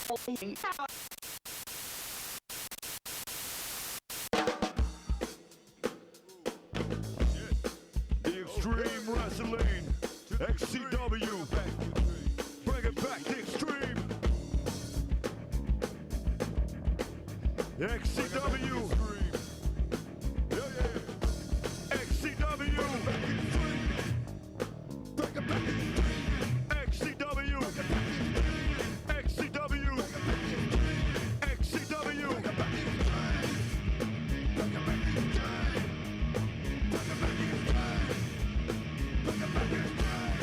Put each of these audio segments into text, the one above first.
The Extreme Wrestling, XCW, bring it back to Extreme. XCW, XCW, XCW, XCW, XCW.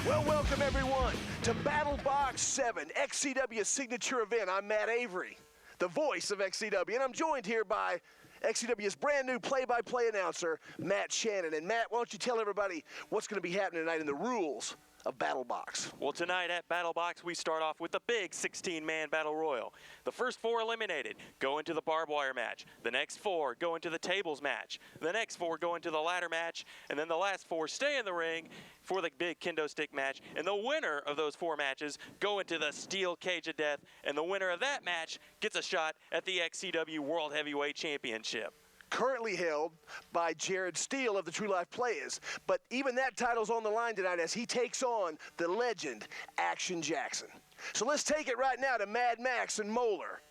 Well, welcome everyone to Battle Box 7, XCW signature event. I'm Matt Avery, the voice of XCW, and I'm joined here by XCW's brand new play-by-play announcer, Matt Shannon. And Matt, why don't you tell everybody what's going to be happening tonight in the rules of Battle Box? Well, tonight at Battle Box, we start off with the big 16-man Battle Royal. The first 4 eliminated go into the barbed wire match. The next 4 go into the tables match. The next 4 go into the ladder match. And then the last 4 stay in the ring for the big kendo stick match. And the winner of those 4 matches go into the steel cage of death. And the winner of that match gets a shot at the XCW World Heavyweight Championship. Currently held by Jared Steele of the True Life Players. But even that title's on the line tonight as he takes on the legend, Action Jackson. So let's take it right now to Mad Max and Moeller.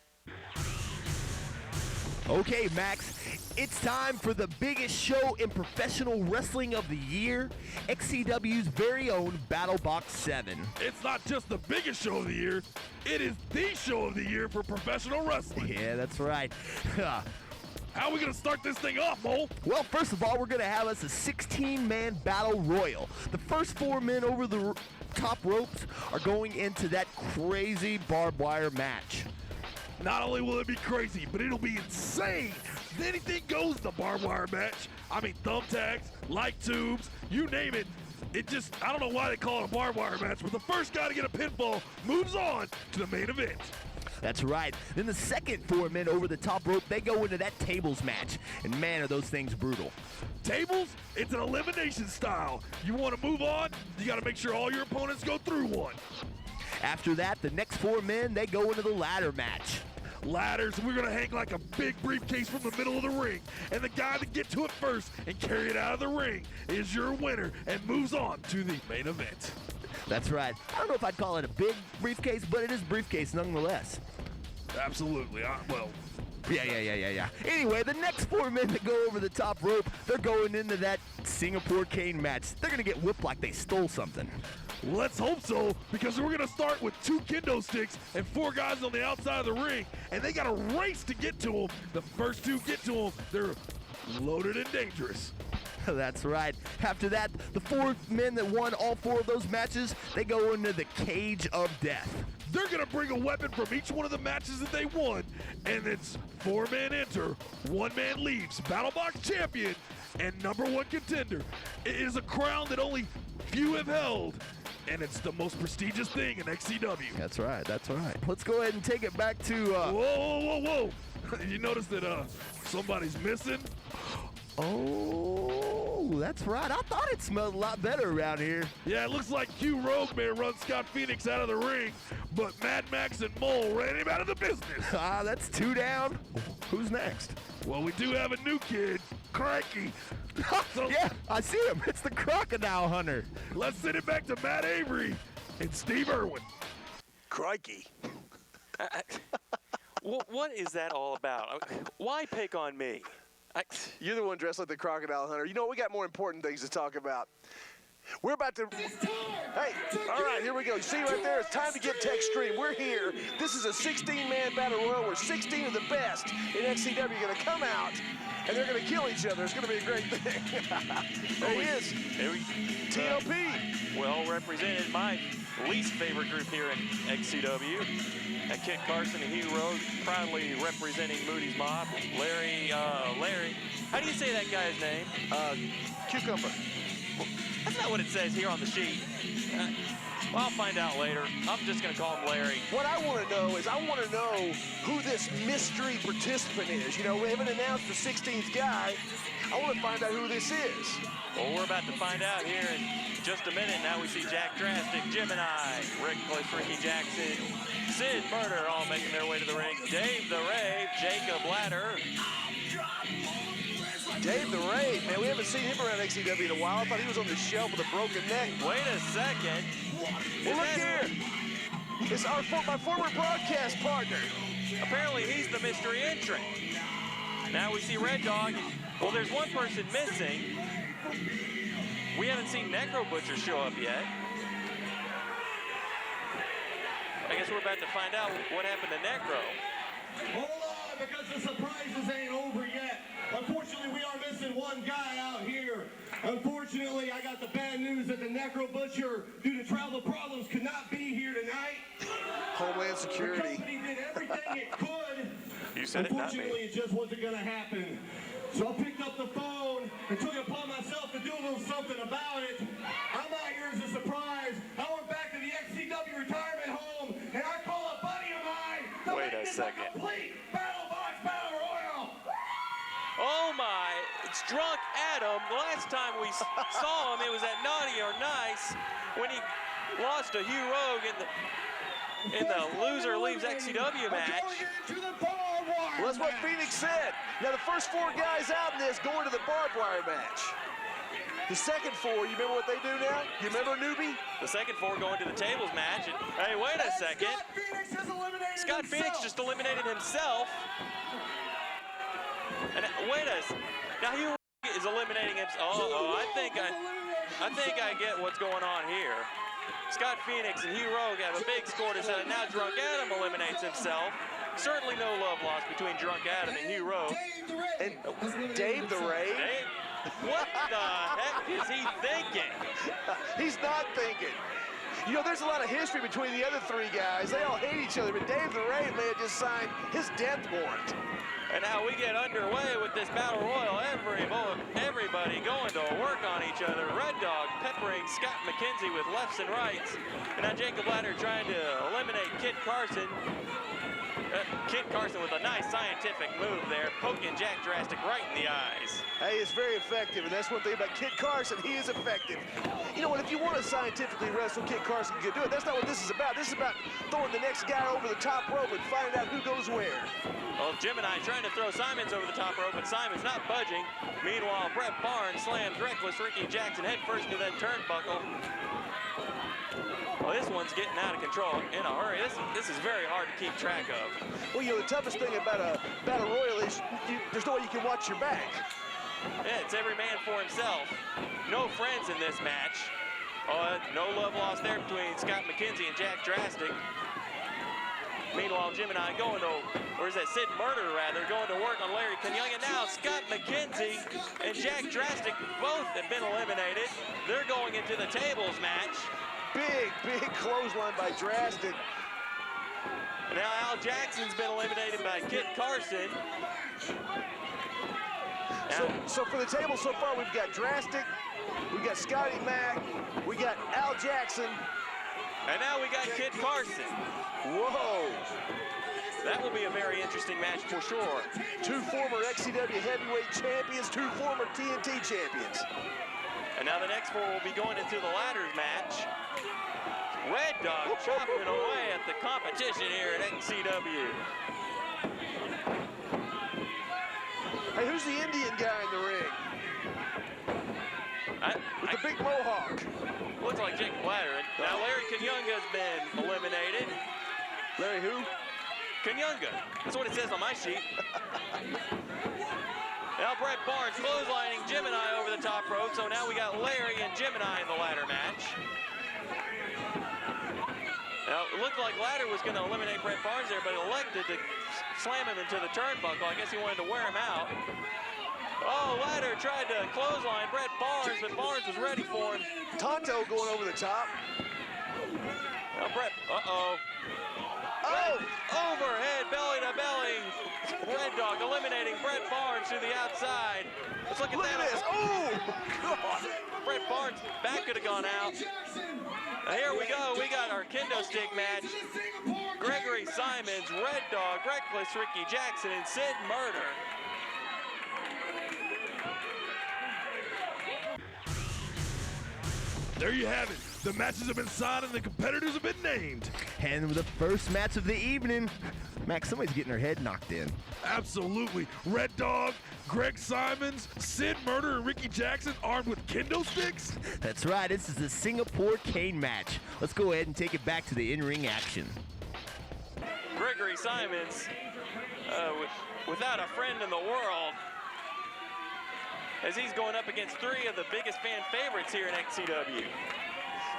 Okay, Max, it's time for the biggest show in professional wrestling of the year, XCW's very own Battle Box 7. It's not just the biggest show of the year, it is the show of the year for professional wrestling. Yeah, that's right. How are we going to start this thing off, Mo? Well, first of all, we're going to have us a 16-man battle royal. The first 4 men over the top ropes are going into that crazy barbed wire match. Not only will it be crazy, but it'll be insane. Anything goes in the barbed wire match. I mean, thumbtacks, light tubes, you name it. It just, I don't know why they call it a barbed wire match, but the first guy to get a pinfall moves on to the main event. That's right. Then the second 4 men over the top rope, they go into that tables match. And man, are those things brutal. Tables, it's an elimination style. You want to move on, you got to make sure all your opponents go through one. After that, the next 4 men, they go into the ladder match. Ladders, we're going to hang like a big briefcase from the middle of the ring. And the guy that gets to it first and carry it out of the ring is your winner and moves on to the main event. That's right. I don't know if I'd call it a big briefcase, but it is briefcase nonetheless. Absolutely. Yeah. Anyway, the next 4 men that go over the top rope, they're going into that Singapore cane match. They're going to get whipped like they stole something. Let's hope so, because we're going to start with 2 kendo sticks and 4 guys on the outside of the ring, and they got to race to get to them. The first 2 get to them, they're loaded and dangerous. That's right. After that, the 4 men that won all 4 of those matches, they go into the cage of death. They're going to bring a weapon from each one of the matches that they won, and it's 4 men enter, 1 man leaves. Battle Box champion and #1 contender. It is a crown that only few have held, and it's the most prestigious thing in XCW. That's right. Let's go ahead and take it back to... Whoa. You notice that somebody's missing? Oh, that's right. I thought it smelled a lot better around here. Yeah, it looks like Q Rogue may run Scott Phoenix out of the ring, but Mad Max and Mole ran him out of the business. That's 2 down. Who's next? Well, we do have a new kid, Crikey. Yeah, I see him. It's the Crocodile Hunter. Let's send it back to Matt Avery and Steve Irwin. Crikey. What is that all about? Why pick on me? You're the one dressed like the Crocodile Hunter. You know, we got more important things to talk about. We're about to... Hey, all right, here we go. You see right there? It's time to get to Extreme. We're here. This is a 16-man battle royal where 16 of the best in XCW are going to come out, and they're going to kill each other. It's going to be a great thing. There he is. TLP. Well represented, my least favorite group here in XCW. And Kit Carson and Hugh Rogue proudly representing Moody's Mob. Larry, how do you say that guy's name? Cucumber. That's not what it says here on the sheet. Well, I'll find out later. I'm just going to call him Larry. What I want to know is who this mystery participant is. You know, we haven't announced the 16th guy. I want to find out who this is. Well, we're about to find out here in just a minute. Now we see Jack Drastic, Gemini, Reckless Ricky Jackson, Sid Murder all making their way to the ring. Dave the Rave, Jacob Ladder. Dave the Rave, man, we haven't seen him around XCW in a while. I thought he was on the shelf with a broken neck. Wait a second. Well, look here. It's my former broadcast partner. Apparently he's the mystery entrant. Now we see Red Dog. Well, there's one person missing. We haven't seen Necro Butcher show up yet. I guess we're about to find out what happened to Necro. Hold on, because the surprises ain't over yet. Unfortunately, we are missing one guy out here. Unfortunately, I got the bad news that the Necro Butcher, due to travel problems, could not be here tonight. Homeland The Security. company did everything it could. You said it, not Unfortunately, me. it just wasn't going to happen. So I picked up the phone and took it upon myself to do a little something about it. I'm out here as a surprise. I went back to the XCW retirement home, and I call a buddy of mine to Wait make a this second. a complete Battle Box Battle Royal. Oh my, it's Drunk Adam. The last time we saw him, it was at Naughty or Nice when he lost to Hugh Rogue in the Loser Leaves XCW match. Well, that's what Phoenix said. Now, the first 4 guys out in this going to the barbed wire match. The second 4, you remember what they do now? You remember, newbie? The second 4 going to the tables match. And, hey, wait a second. Scott Phoenix just eliminated himself. And wait a second. Now Hugh is eliminating himself. I think I get what's going on here. Scott Phoenix and Hugh Rogue have a big score to settle. Now Drunk Adam eliminates himself. Certainly no love lost between Drunk Adam and Hugh Rogue. And Dave the Rave? What the heck is he thinking? He's not thinking. You know, there's a lot of history between the other 3 guys. They all hate each other, but Dave the Rave may have just signed his death warrant. And now we get underway with this Battle Royal. Everybody going to work on each other. Red Dog peppering Scott McKenzie with lefts and rights. And now Jacob Ladder trying to eliminate Kit Carson. Kit Carson with a nice scientific move there, poking Jack Drastic right in the eyes. Hey, it's very effective, and that's one thing about Kit Carson. He is effective. You know what? If you want to scientifically wrestle Kit Carson, you can do it. That's not what this is about. This is about throwing the next guy over the top rope and finding out who goes where. Well, Gemini trying to throw Simons over the top rope, but Simons not budging. Meanwhile, Brett Barnes slams Reckless Ricky Jackson head first into that turnbuckle. Well, this one's getting out of control in a hurry. This is very hard to keep track of. Well, you know, the toughest thing about a Battle Royal is there's no way you can watch your back. Yeah, it's every man for himself. No friends in this match. No love lost there between Scott McKenzie and Jack Drastic. Meanwhile, Gemini going to, or is that Sid Murder rather, going to work on Larry Kenyang. And now Scott McKenzie and Jack Drastic both have been eliminated. They're going into the tables match. Big clothesline by Drastic. And now Al Jackson's been eliminated by Kit Carson. So for the table so far, we've got Drastic, we've got Scotty Mack, we got Al Jackson. And now we got Kit Carson. Whoa. That will be a very interesting match for sure. 2 former XCW heavyweight champions, 2 former TNT champions. And now the next 4 will be going into the ladders match. Red Dog chopping away at the competition here at XCW. Hey, who's the Indian guy in the ring? With the big mohawk. Looks like Jacob Ladder. Now Larry Kanyunga has been eliminated. Larry who? Kanyunga. That's what it says on my sheet. Now Brett Barnes clotheslining Gemini over the top rope. So now we got Larry and Gemini in the ladder match. Now it looked like Ladder was going to eliminate Brett Barnes there, but elected to slam him into the turnbuckle. I guess he wanted to wear him out. Oh, Ladder tried to clothesline Brett Barnes, but Barnes was ready for him. Tonto going over the top. Now Brett, Oh! Overhead, belly to belly. Red Dog eliminating Brett Barnes to the outside. Let's look at that. This. Oh! God. Brett Barnes' back could have gone out. Now here we go. We got our kendo stick match. Gregory Simons, Red Dog, Reckless Ricky Jackson, and Sid Murder. there you have it. The matches have been signed and the competitors have been named. And the first match of the evening, Max, somebody's getting her head knocked in. Absolutely. Red Dog, Greg Simons, Sid Murder, and Ricky Jackson armed with kendo sticks. That's right, this is the Singapore cane match. Let's go ahead and take it back to the in-ring action. Gregory Simons, without a friend in the world, as he's going up against three of the biggest fan favorites here in XCW.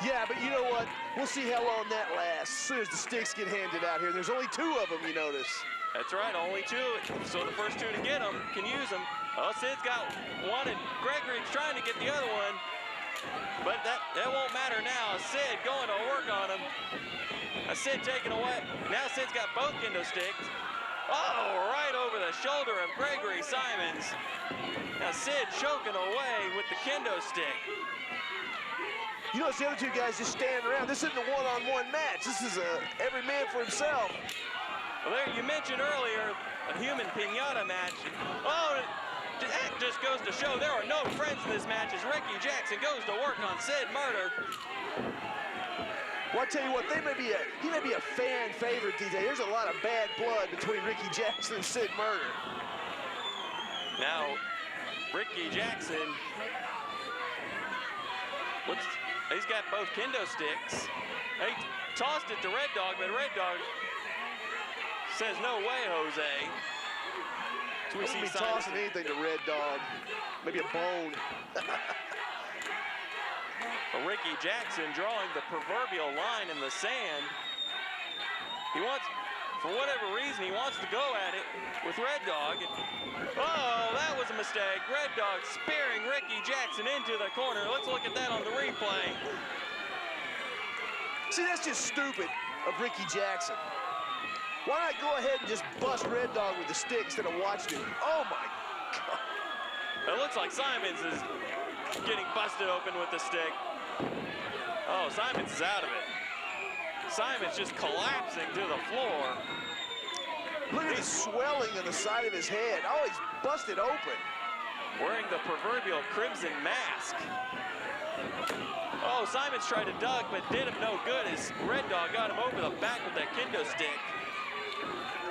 Yeah, but you know what? We'll see how long that lasts as soon as the sticks get handed out here. There's only 2 of them, you notice. That's right, only 2. So the first 2 to get them can use them. Oh, Sid's got one, and Gregory's trying to get the other one. But that won't matter now. Sid going to work on him. Sid taking away. Now Sid's got both kendo sticks. Oh, right over the shoulder of Gregory Simons. Now Sid choking away with the kendo stick. You notice the other 2 guys just standing around. This isn't a one-on-one match. This is every man for himself. Well, there you mentioned earlier a human piñata match. Oh, that just goes to show there are no friends in this match as Ricky Jackson goes to work on Sid Murder. Well, I tell you what, he may be a fan favorite these days. There's a lot of bad blood between Ricky Jackson and Sid Murder. Now, Ricky Jackson, he's got both kendo sticks. He tossed it to Red Dog, but Red Dog says, no way, Jose. So we see tossing anything to Red Dog. Maybe a bone. Ricky Jackson drawing the proverbial line in the sand. He wants, for whatever reason, he wants to go at it with Red Dog. Oh, that was a mistake. Red Dog spearing Ricky Jackson into the corner. Let's look at that on the replay. See, that's just stupid of Ricky Jackson. Why not go ahead and just bust Red Dog with the stick instead of watching him? Oh, my God. It looks like Simons is getting busted open with the stick. Oh, Simons is out of it. Simons just collapsing to the floor. Look at the swelling on the side of his head. Oh, he's busted open. Wearing the proverbial crimson mask. Oh, Simons tried to duck, but did him no good as Red Dog got him over the back with that kendo stick.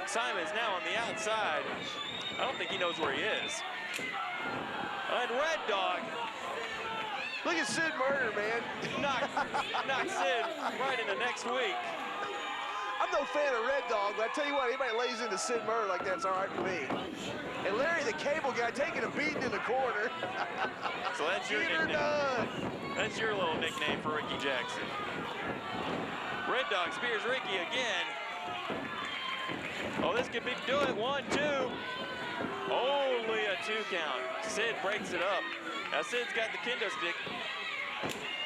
Simons now on the outside. I don't think he knows where he is. And Red Dog. Look at Sid Murder, man. Knock Sid right into next week. I'm no fan of Red Dog, but I tell you what, anybody lays into Sid Murder like that's all right for me. And Larry the Cable Guy taking a beating in the corner. So that's your nickname. That's your little nickname for Ricky Jackson. Red Dog spears Ricky again. Oh, this could be, do it, 1, 2. Only a 2 count. Sid breaks it up. Now Sid's got the kendo stick.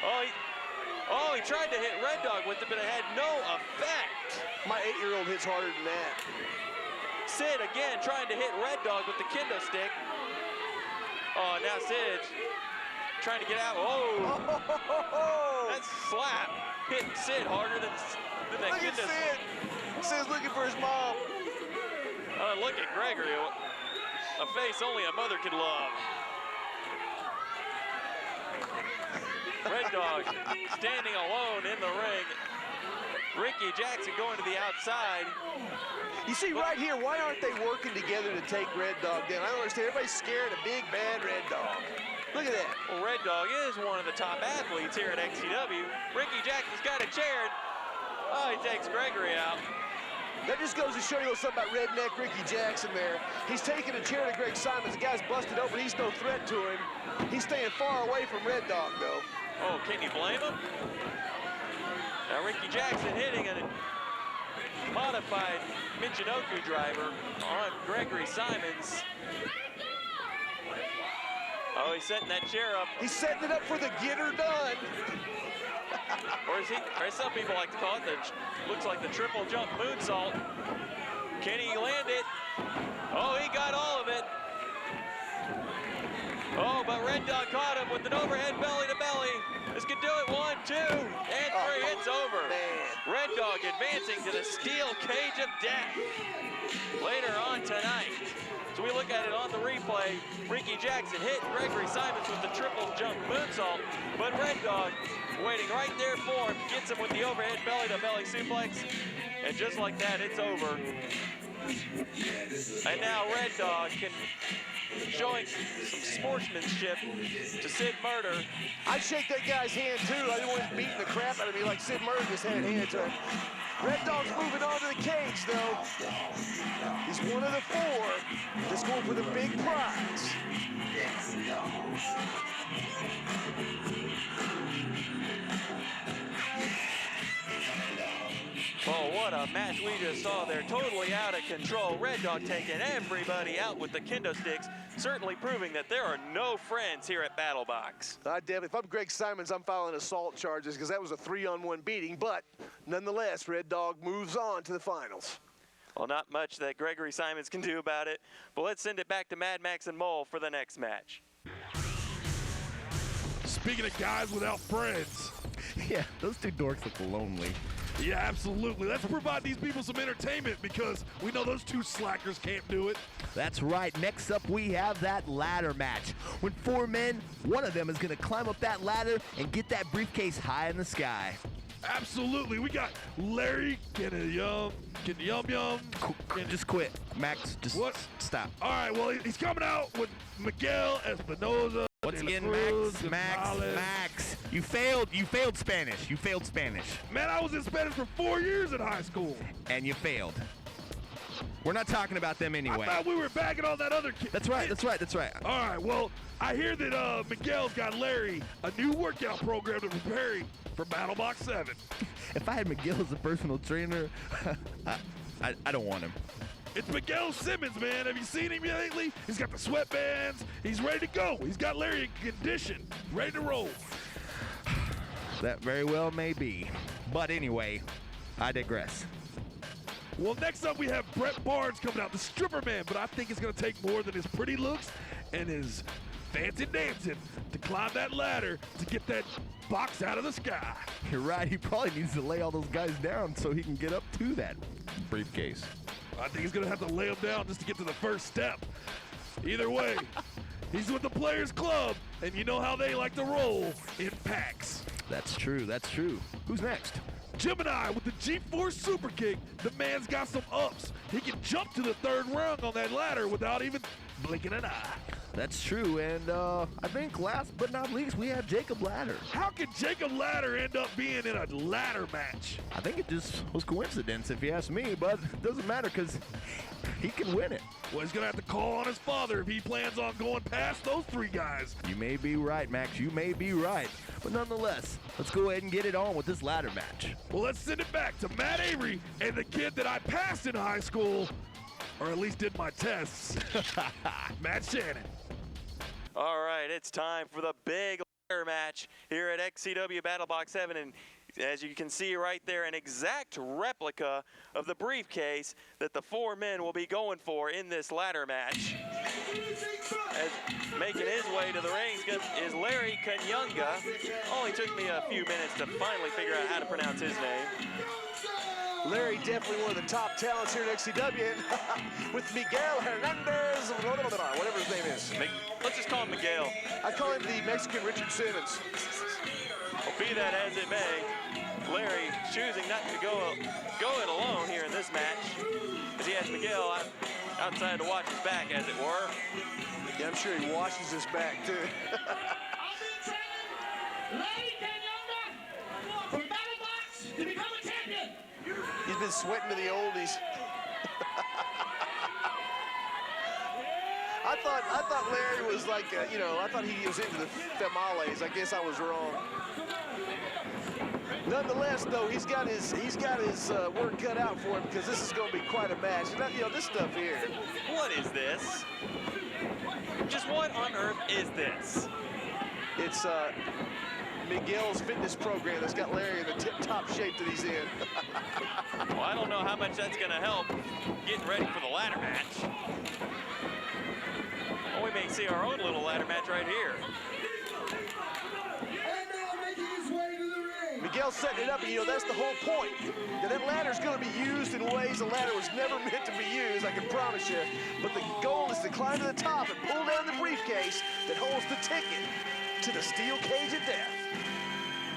Oh, he tried to hit Red Dog with it, but it had no effect. My 8-year-old hits harder than that. Sid again trying to hit Red Dog with the kendo stick. Oh, now Sid trying to get out. Oh, that slap hit Sid harder than that look kendo at Sid. Sid's looking for his mom. Look at Gregory. A face only a mother could love. Red Dog standing alone in the ring. Ricky Jackson going to the outside. You see right here, why aren't they working together to take Red Dog down? I don't understand. Everybody's scared of big, bad Red Dog. Look at that. Well, Red Dog is one of the top athletes here at XCW. Ricky Jackson's got a chair. Oh, he takes Gregory out. That just goes to show you something about redneck Ricky Jackson there. He's taking a chair to Greg Simons. The guy's busted open. He's no threat to him. He's staying far away from Red Dog, though. Oh, can you blame him? Now Ricky Jackson hitting a modified Michinoku driver on Gregory Simons. Oh, he's setting that chair up. He's setting it up for the get her done. Or as some people like to call it, looks like the triple jump moonsault. Can he land it? Oh, he got all of it. Oh, but Red Dog caught him with an overhead belly to belly. This could do it, 1, 2, and 3, it's over. Man. Red Dog advancing to the steel cage of death later on tonight. So we look at it on the replay. Ricky Jackson hit Gregory Simons with the triple jump moonsault. But Red Dog waiting right there for him, gets him with the overhead belly-to-belly suplex, and just like that, it's over. And now Red Dog showing some sportsmanship to Sid Murder. I'd shake that guy's hand too. I didn't want him beating the crap out of me like Sid Murder just had hand to him. Red Dog's moving on to the cage though. He's one of the 4 that's going for the big prize. Oh, what a match we just saw there. Totally out of control. Red Dog taking everybody out with the kendo sticks, certainly proving that there are no friends here at BattleBox. If I'm Greg Simons, I'm filing assault charges because that was a 3-on-1 beating, but nonetheless, Red Dog moves on to the finals. Well, not much that Gregory Simons can do about it, but let's send it back to Mad Max and Mole for the next match. Speaking of guys without friends. Yeah, those 2 dorks look lonely. Yeah, absolutely. Let's provide these people some entertainment because we know those 2 slackers can't do it. That's right. Next up, we have that ladder match. When 4 men, one of them is going to climb up that ladder and get that briefcase high in the sky. Absolutely. We got Larry, Yum. Just quit, Max. Just What? Stop. All right, well, he's coming out with Miguel Espinoza. Once De La again, Cruz, Max, Gonzalez. Max. You failed Spanish. You failed Spanish. Man, I was in Spanish for 4 years in high school. And you failed. We're not talking about them anyway. I thought we were bagging on that other kid. That's right. All right, well, I hear that Miguel's got Larry a new workout program to prepare him for BattleBox 7. If I had Miguel as a personal trainer, I don't want him. It's Miguel Simmons, man. Have you seen him lately? He's got the sweatbands. He's ready to go. He's got Larry in condition, ready to roll. That very well may be. But anyway, I digress. Well, next up we have Brett Barnes coming out, the stripper man, but I think it's going to take more than his pretty looks and his fancy dancing to climb that ladder to get that box out of the sky. You're right. He probably needs to lay all those guys down so he can get up to that briefcase. I think he's going to have to lay him down just to get to the first step. Either way, he's with the Players Club, and you know how they like to roll in packs. That's true. Who's next? Gemini with the G-Force Super Kick. The man's got some ups. He can jump to the 3rd rung on that ladder without even blinking an eye. That's true, and I think last but not least, we have Jacob Ladder. How could Jacob Ladder end up being in a ladder match? I think it just was coincidence, if you ask me, but it doesn't matter because he can win it. Well, he's going to have to call on his father if he plans on going past those 3 guys. You may be right, Max. You may be right. But nonetheless, let's go ahead and get it on with this ladder match. Well, let's send it back to Matt Avery and the kid that I passed in high school, or at least did my tests, Matt Shannon. All right, it's time for the big ladder match here at XCW BattleBox 7. And as you can see right there, an exact replica of the briefcase that the 4 men will be going for in this ladder match. As making his way to the ring is Larry Kanyunga. Only took me a few minutes to finally figure out how to pronounce his name. Larry, definitely one of the top talents here at XCW, with Miguel Hernandez, whatever his name is. Let's just call him Miguel. I call him the Mexican Richard Simmons. Well, be that as it may, Larry choosing not to go it alone here in this match, as he has Miguel outside to watch his back, as it were. Yeah, I'm sure he washes his back, too. Larry Kanyunga from BattleBox to become a champion. He's been sweating to the oldies. I thought Larry was like, I thought he was into the tamales. I guess I was wrong. Nonetheless, though, he's got his work cut out for him because this is going to be quite a match. And this stuff here. What is this? Just what on earth is this? It's Miguel's fitness program that's got Larry in the tip-top shape that he's in. Well, I don't know how much that's going to help getting ready for the ladder match. Well, we may see our own little ladder match right here. Miguel's setting it up, and that's the whole point. That ladder's going to be used in ways the ladder was never meant to be used, I can promise you. But the goal is to climb to the top and pull down the briefcase that holds the ticket to the steel cage of death.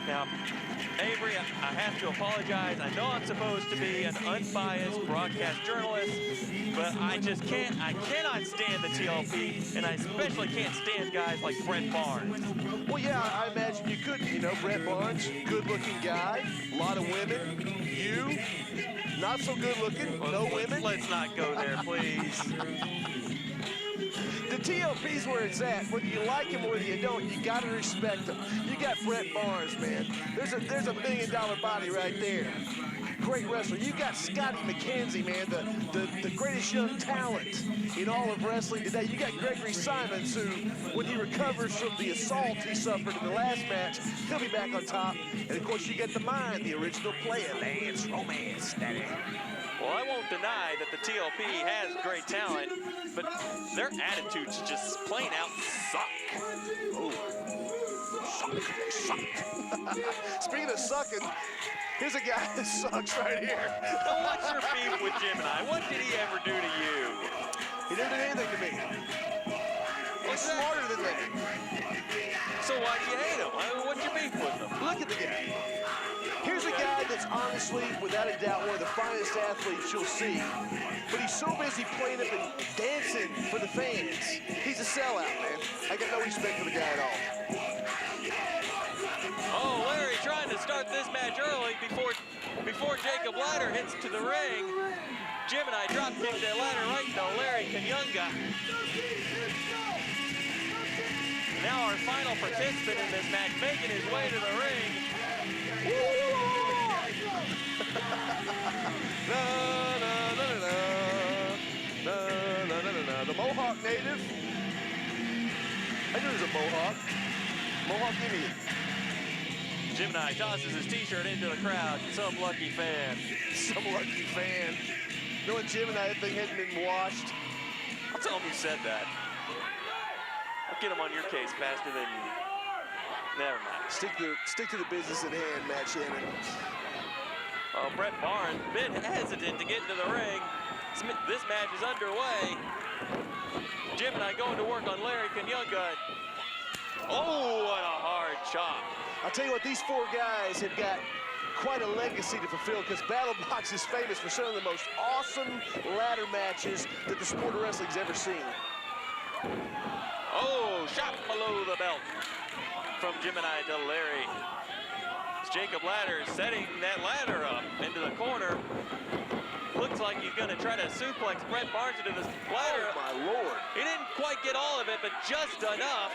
Now, Avery, I have to apologize. I know I'm supposed to be an unbiased broadcast journalist, but I just can't. I cannot stand the TLP, and I especially can't stand guys like Brett Barnes. Well, yeah, I imagine you couldn't. You know, Brett Barnes, good-looking guy, a lot of women. You, not so good-looking, no women. Let's not go there, please. The TLP's where it's at. Whether you like him or whether you don't, you got to respect him. You got Brett Barnes, man. There's a $1 million body right there. Great wrestler. You got Scotty McKenzie, man, the greatest young talent in all of wrestling today. You got Gregory Simons, who, when he recovers from the assault he suffered in the last match, he'll be back on top. And of course, you get the mind, the original player, Lance Romance. Well, I won't deny that the TLP has great talent, but their attitudes just plain out suck. Oh, suck. Speaking of sucking, here's a guy that sucks right here. So what's your beef with Gemini? What did he ever do to you? He didn't do anything to me. He's smarter than that. So why do you hate him? What's your beef with him? Look at the guy. Here's a guy that's honestly, without a doubt, one of the finest athletes you'll see. But he's so busy playing up and dancing for the fans. He's a sellout, man. I got no respect for the guy at all. Oh, Larry trying to start this match early before Jacob Ladder hits to the ring. Gemini drop kicked that ladder right to Larry Kanyunga. Now our final participant in this match making his way to the ring. The Mohawk native. I knew he was a Mohawk. Mohawk Indian. Gemini tosses his t-shirt into the crowd. Some lucky fan. Some lucky fan. Knowing Gemini, that thing hadn't been washed. I'll tell him you said that. I'll get him on your case faster than you. Never mind. Stick to the business at hand, Matt Shannon. Oh, Brett Barnes, a bit hesitant to get into the ring. This match is underway. Gemini going to work on Larry Kanyunga. Oh, what a hard chop. I'll tell you what, these four guys have got quite a legacy to fulfill because BattleBox is famous for some of the most awesome ladder matches that the sport of wrestling's ever seen. Oh, shot below the belt from Gemini to Larry. It's Jacob Ladder setting that ladder up into the corner. Looks like he's going to try to suplex Brett Barnes into this ladder. Oh, my Lord. He didn't quite get all of it, but just enough.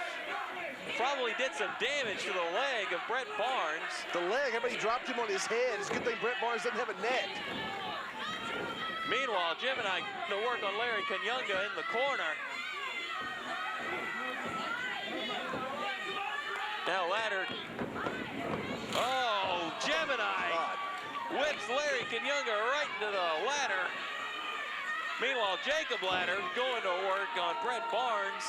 Probably did some damage to the leg of Brett Barnes. The leg, everybody dropped him on his head. It's a good thing Brett Barnes doesn't have a neck. Meanwhile, Gemini to work on Larry Kanyunga in the corner. Now Ladder. Oh, Gemini whips Larry Kanyunga right into the ladder. Meanwhile, Jacob Ladder going to work on Brett Barnes.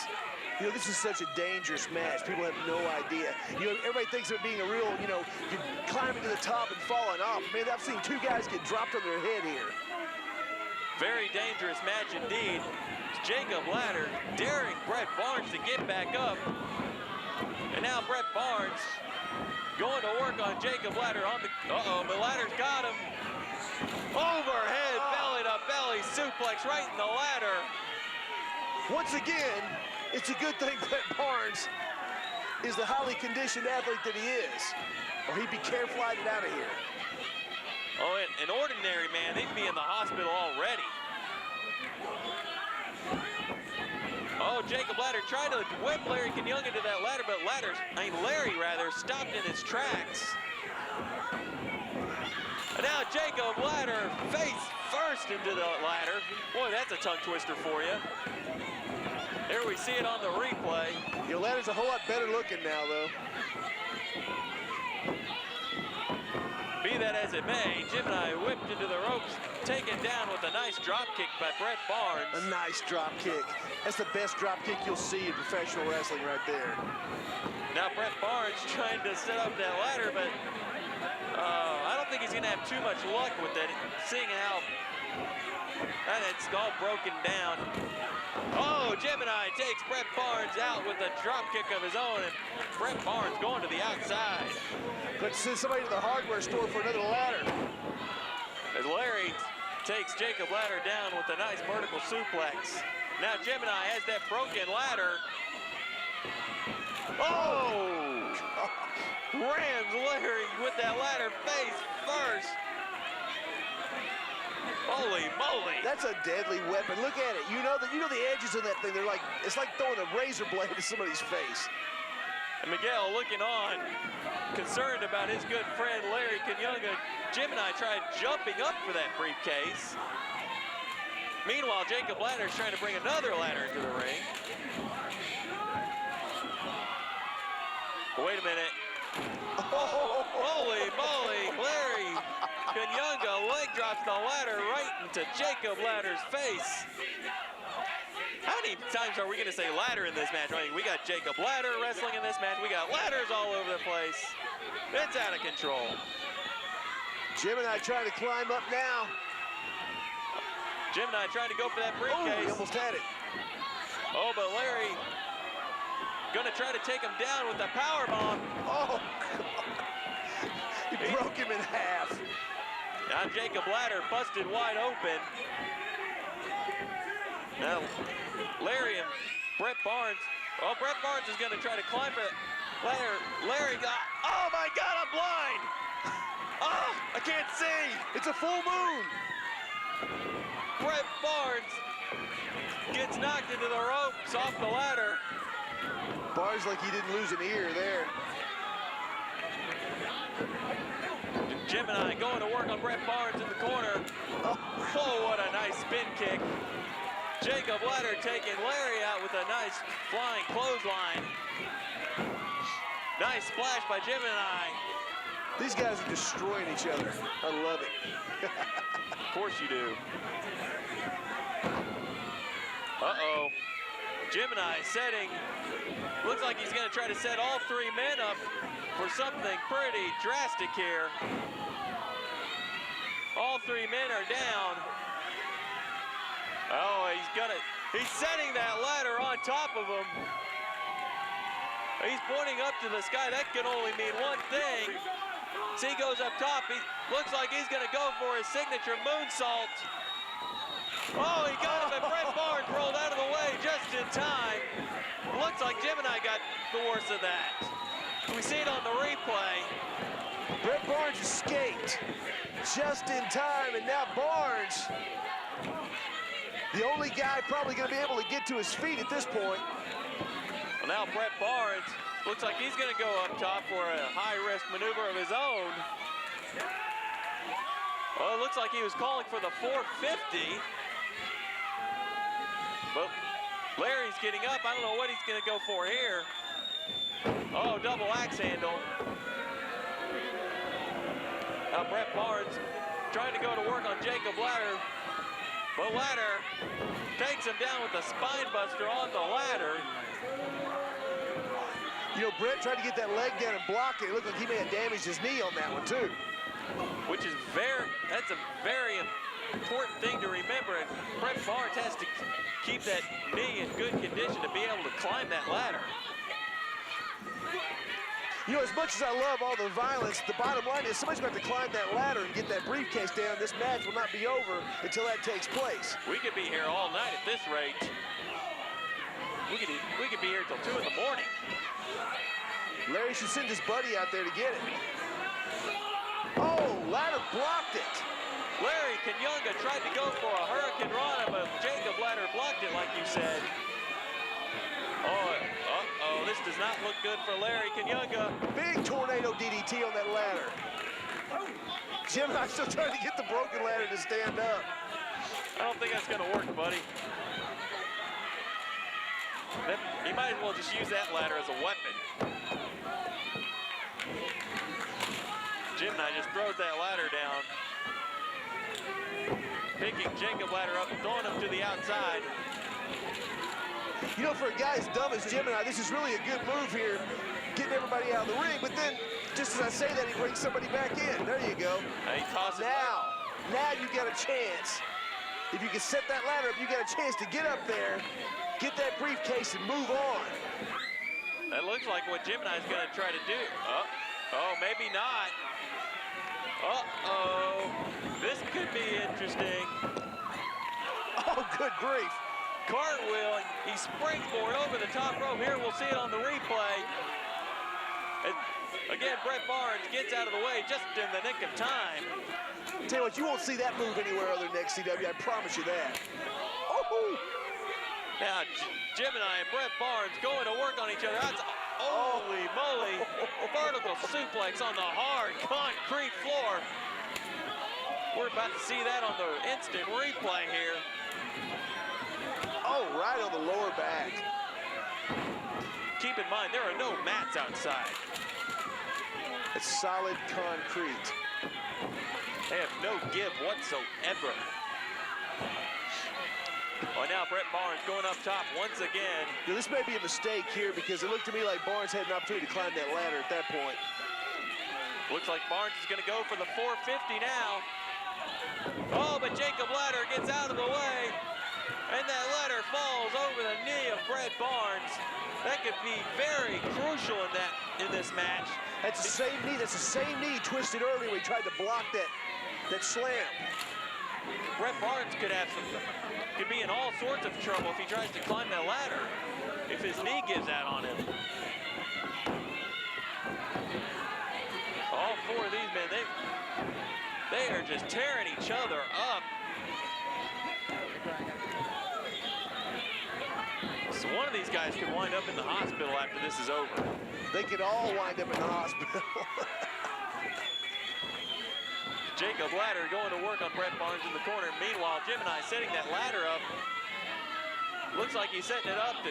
You know, this is such a dangerous match. People have no idea. You know, everybody thinks of it being a real, you know, you climbing to the top and falling off. Man, I've seen two guys get dropped on their head here. Very dangerous match indeed. It's Jacob Ladder daring Brett Barnes to get back up. And now Brett Barnes going to work on Jacob Ladder on the, but Ladder's got him. Overhead, belly to belly suplex right in the ladder. Once again, it's a good thing Brett Barnes is the highly conditioned athlete that he is, or he'd be careflighted out of here. Oh, an ordinary man, they'd be in the hospital already. Oh, Jacob Ladder tried to whip Larry Kanyunga to that ladder, but Larry stopped in his tracks. And now Jacob Ladder face first into the ladder. Boy, that's a tongue twister for you. There we see it on the replay. Your ladder's a whole lot better looking now, though. Be that as it may, Gemini whipped into the ropes, taken down with a nice drop kick by Brett Barnes. A nice drop kick. That's the best drop kick you'll see in professional wrestling right there. Now Brett Barnes trying to set up that ladder, but I don't think he's gonna have too much luck with that, seeing how And it's all broken down. Oh, Gemini takes Brett Barnes out with a drop kick of his own, and Brett Barnes going to the outside. Let's send somebody to the hardware store for another ladder. As Larry takes Jacob Ladder down with a nice vertical suplex. Now Gemini has that broken ladder. Oh! Rams Larry with that ladder face first. Holy moly! That's a deadly weapon. Look at it. You know the edges of that thing. They're like, it's like throwing a razor blade to somebody's face. And Miguel looking on, concerned about his good friend Larry Kanyunga. Gemini tried jumping up for that briefcase. Meanwhile, Jacob Ladder is trying to bring another ladder into the ring. Wait a minute. Oh, holy moly, Larry Kanyunga leg drops the ladder right into Jacob Ladder's face. How many times are we going to say ladder in this match? I mean, we got Jacob Ladder wrestling in this match. We got ladders all over the place. It's out of control. Gemini trying to climb up now. Gemini trying to go for that Oh, briefcase. he almost had it. Oh, but Larry going to try to take him down with the power bomb. Oh, he broke him in half. Now Jacob Ladder busted wide open. Now Larry and Brett Barnes. Oh, Brett Barnes is going to try to climb for it. Larry got, oh my God, I'm blind. Oh, I can't see. It's a full moon. Brett Barnes gets knocked into the ropes off the ladder. Barnes like he didn't lose an ear there. Gemini going to work on Brett Barnes in the corner. Oh, what a nice spin kick. Jacob Ladder taking Larry out with a nice flying clothesline. Nice splash by Gemini. These guys are destroying each other. I love it. Of course you do. Uh-oh. Gemini setting. Looks like he's going to try to set all three men up for something pretty drastic here. All three men are down. Oh, he's setting that ladder on top of him. He's pointing up to the sky. That can only mean one thing. See, he goes up top. He looks like he's going to go for his signature moonsault. Oh, he got him, and Brett Barnes rolled out of the way just in time. Looks like Gemini got the worst of that. We see it on the replay. Brett Barnes escaped just in time, and now Barnes, the only guy probably going to be able to get to his feet at this point. Well, now Brett Barnes looks like he's going to go up top for a high-risk maneuver of his own. Well, it looks like he was calling for the 450. But Larry's getting up. I don't know what he's going to go for here. Oh, double axe handle. Now Brett Barnes trying to go to work on Jacob Ladder. But Ladder takes him down with a spine buster on the ladder. You know, Brett tried to get that leg down and blocked it. It looked like he may have damaged his knee on that one, too. Which is that's a very important thing to remember. And Brett Barnes has to keep that knee in good condition to be able to climb that ladder. You know, as much as I love all the violence, the bottom line is somebody's going to have to climb that ladder and get that briefcase down. This match will not be over until that takes place. We could be here all night at this rate. We could be here till 2 in the morning. Larry should send his buddy out there to get it. Oh, ladder blocked it. Larry Kanyunga tried to go for a Hurricane Rana, but Jacob Ladder blocked it, like you said. Oh, this does not look good for Larry Kanyunga. Big tornado DDT on that ladder. Gemini's still trying to get the broken ladder to stand up. I don't think that's going to work, buddy. He might as well just use that ladder as a weapon. Gemini just throws that ladder down. Picking Jacob Ladder up, throwing him to the outside. You know, for a guy as dumb as Gemini, this is really a good move here, getting everybody out of the ring, but then, just as I say that, he brings somebody back in. There you go. He tosses Now you got a chance if you can set that ladder up, you got a chance to get up there, get that briefcase, and move on. That looks like what Gemini's going to try to do. Oh, maybe not. Uh-oh. This could be interesting. Oh, good grief. Cartwheel, he springboard over the top rope. Here, we'll see it on the replay. Again, Bret Barnes gets out of the way just in the nick of time. Tell you what, you won't see that move anywhere other than XCW, I promise you that. Oh! Now, Gemini and Bret Barnes going to work on each other. That's, holy moly, vertical suplex on the hard concrete floor. We're about to see that on the instant replay here. Oh, right on the lower back. Keep in mind, there are no mats outside. It's solid concrete. They have no give whatsoever. Oh, now Bret Barnes going up top once again. Now, this may be a mistake here because it looked to me like Barnes had an opportunity to climb that ladder at that point. Looks like Barnes is going to go for the 450 now. Oh, but Jacob Ladder gets out of the way. And that ladder falls over the knee of Bret Barnes. That could be very crucial in this match. That's the same knee. That's the same knee twisted earlier when he tried to block that slam. Bret Barnes could be in all sorts of trouble if he tries to climb that ladder. If his knee gives out on him. All four of these men, they are just tearing each other up. So one of these guys could wind up in the hospital after this is over. They could all wind up in the hospital. Jacob Ladder going to work on Bret Barnes in the corner. Meanwhile, Gemini setting that ladder up. Looks like he's setting it up to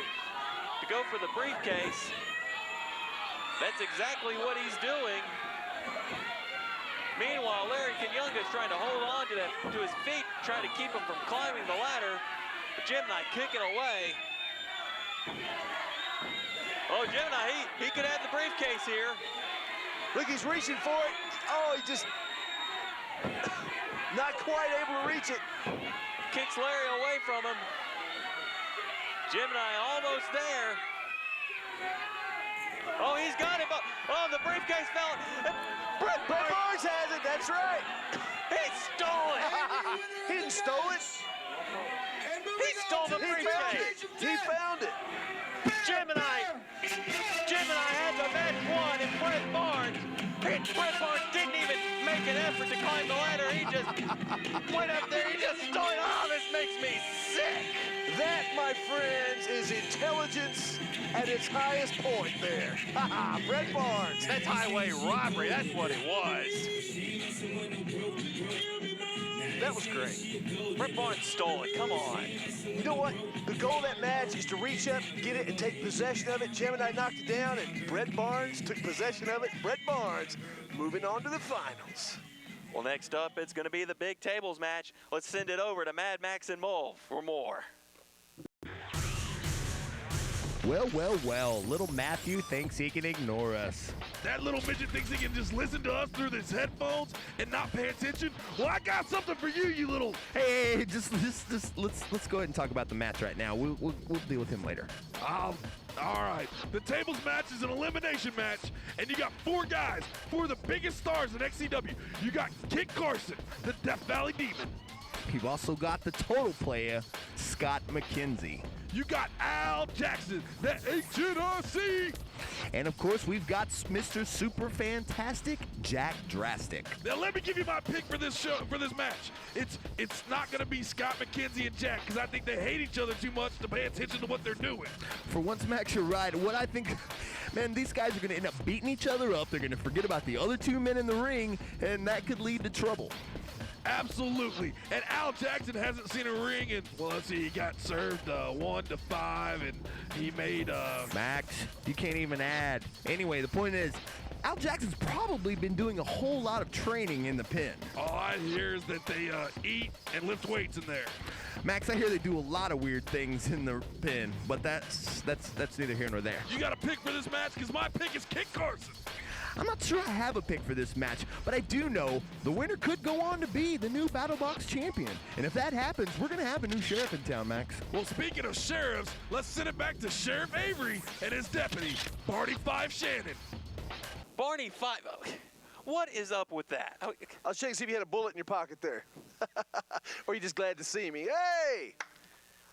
go for the briefcase. That's exactly what he's doing. Meanwhile, Larry Kanyunga's trying to hold on to his feet, trying to keep him from climbing the ladder. But Gemini kicking away. Oh, Gemini, he could have the briefcase here. Look, he's reaching for it. Oh, he just not quite able to reach it. Kicks Larry away from him. Gemini almost there. Oh, he's got him. Oh, the briefcase fell. Bret Barnes has it, that's right. He stole it. He didn't stole it. He stole the briefcase. He found it. Gemini had the match won, and Bret Barnes didn't even make an effort to climb the ladder. He just went up there, he just stole it. Oh, this makes me sick. That, my friends, is intelligence at its highest point there. Bret Barnes. That's highway robbery, that's what it was. That was great. Bret Barnes stole it, come on. You know what? The goal of that match is to reach up, get it, and take possession of it. Gemini knocked it down, and Bret Barnes took possession of it. Bret Barnes moving on to the finals. Well, next up, it's going to be the big tables match. Let's send it over to Mad Max and Mole for more. Well, little Matthew thinks he can ignore us. That little midget thinks he can just listen to us through his headphones and not pay attention. Well, I got something for you, you little. Hey, just let's go ahead and talk about the match right now. We'll deal with him later. All right. The tables match is an elimination match, and you got four guys, four of the biggest stars in XCW. You got Kit Carson, the Death Valley Demon. You've also got the total player, Scott McKenzie. You got Al Jackson, the HNRC. And of course, we've got Mr. Super Fantastic, Jack Drastic. Now let me give you my pick for this match. It's not gonna be Scott McKenzie and Jack, because I think they hate each other too much to pay attention to what they're doing. For once, Max, you're right. What I think, man, these guys are gonna end up beating each other up. They're gonna forget about the other two men in the ring, and that could lead to trouble. Absolutely. And Al Jackson hasn't seen a ring in, well, let's see, he got served 1 to 5, and he made Max, you can't even add. Anyway, the point is, Al Jackson's probably been doing a whole lot of training in the pen. All I hear is that they eat and lift weights in there. Max, I hear they do a lot of weird things in the pen, but that's neither here nor there. You got a pick for this match? Because my pick is Kit Carson. I'm not sure I have a pick for this match, but I do know the winner could go on to be the new BattleBox champion. And if that happens, we're going to have a new sheriff in town, Max. Well, speaking of sheriffs, let's send it back to Sheriff Avery and his deputy, Barney Five Shannon. Barney Five. What is up with that? I'll check and see if you had a bullet in your pocket there. Or you just glad to see me. Hey!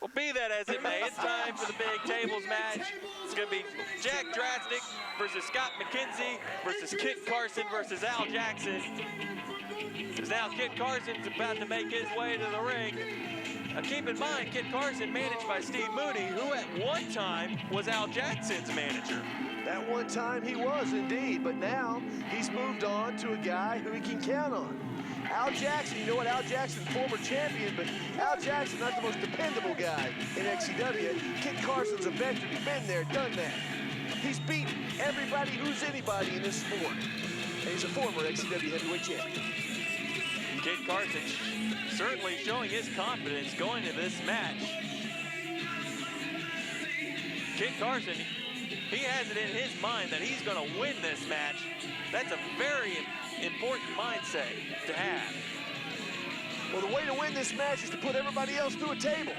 Well, be that as it may, it's time for the big tables match. It's going to be Jack Drastic versus Scott McKenzie versus Kit Carson versus Al Jackson. As now Kit Carson's about to make his way to the ring. Now keep in mind, Kit Carson managed by Steve Mooney, who at one time was Al Jackson's manager. At one time he was indeed, but now he's moved on to a guy who he can count on. Al Jackson, you know what, Al Jackson, former champion, but Al Jackson, not the most dependable guy in XCW. Kit Carson's a veteran, he's been there, done that. He's beaten everybody who's anybody in this sport. And he's a former XCW heavyweight champion. Kit Carson certainly showing his confidence going into this match. Kit Carson, he has it in his mind that he's going to win this match. That's a very important mindset to have. Well, the way to win this match is to put everybody else through a table.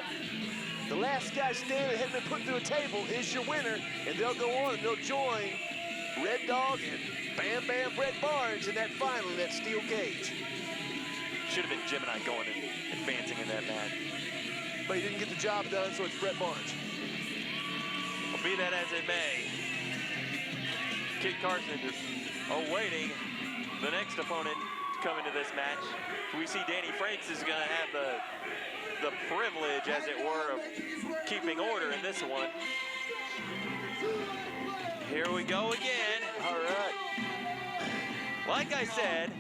The last guy standing that hadn't been put through a table is your winner, and they'll go on and they'll join Red Dog and Bam Bam Bret Barnes in that final, in that steel cage. Should have been Gemini going and advancing in that match. But he didn't get the job done, so it's Bret Barnes. Well, be that as it may, Kit Carson awaiting the next opponent to come into this match. We see Danny Franks is going to have the privilege, as it were, of keeping order in this one. Here we go again. All right. Like I said,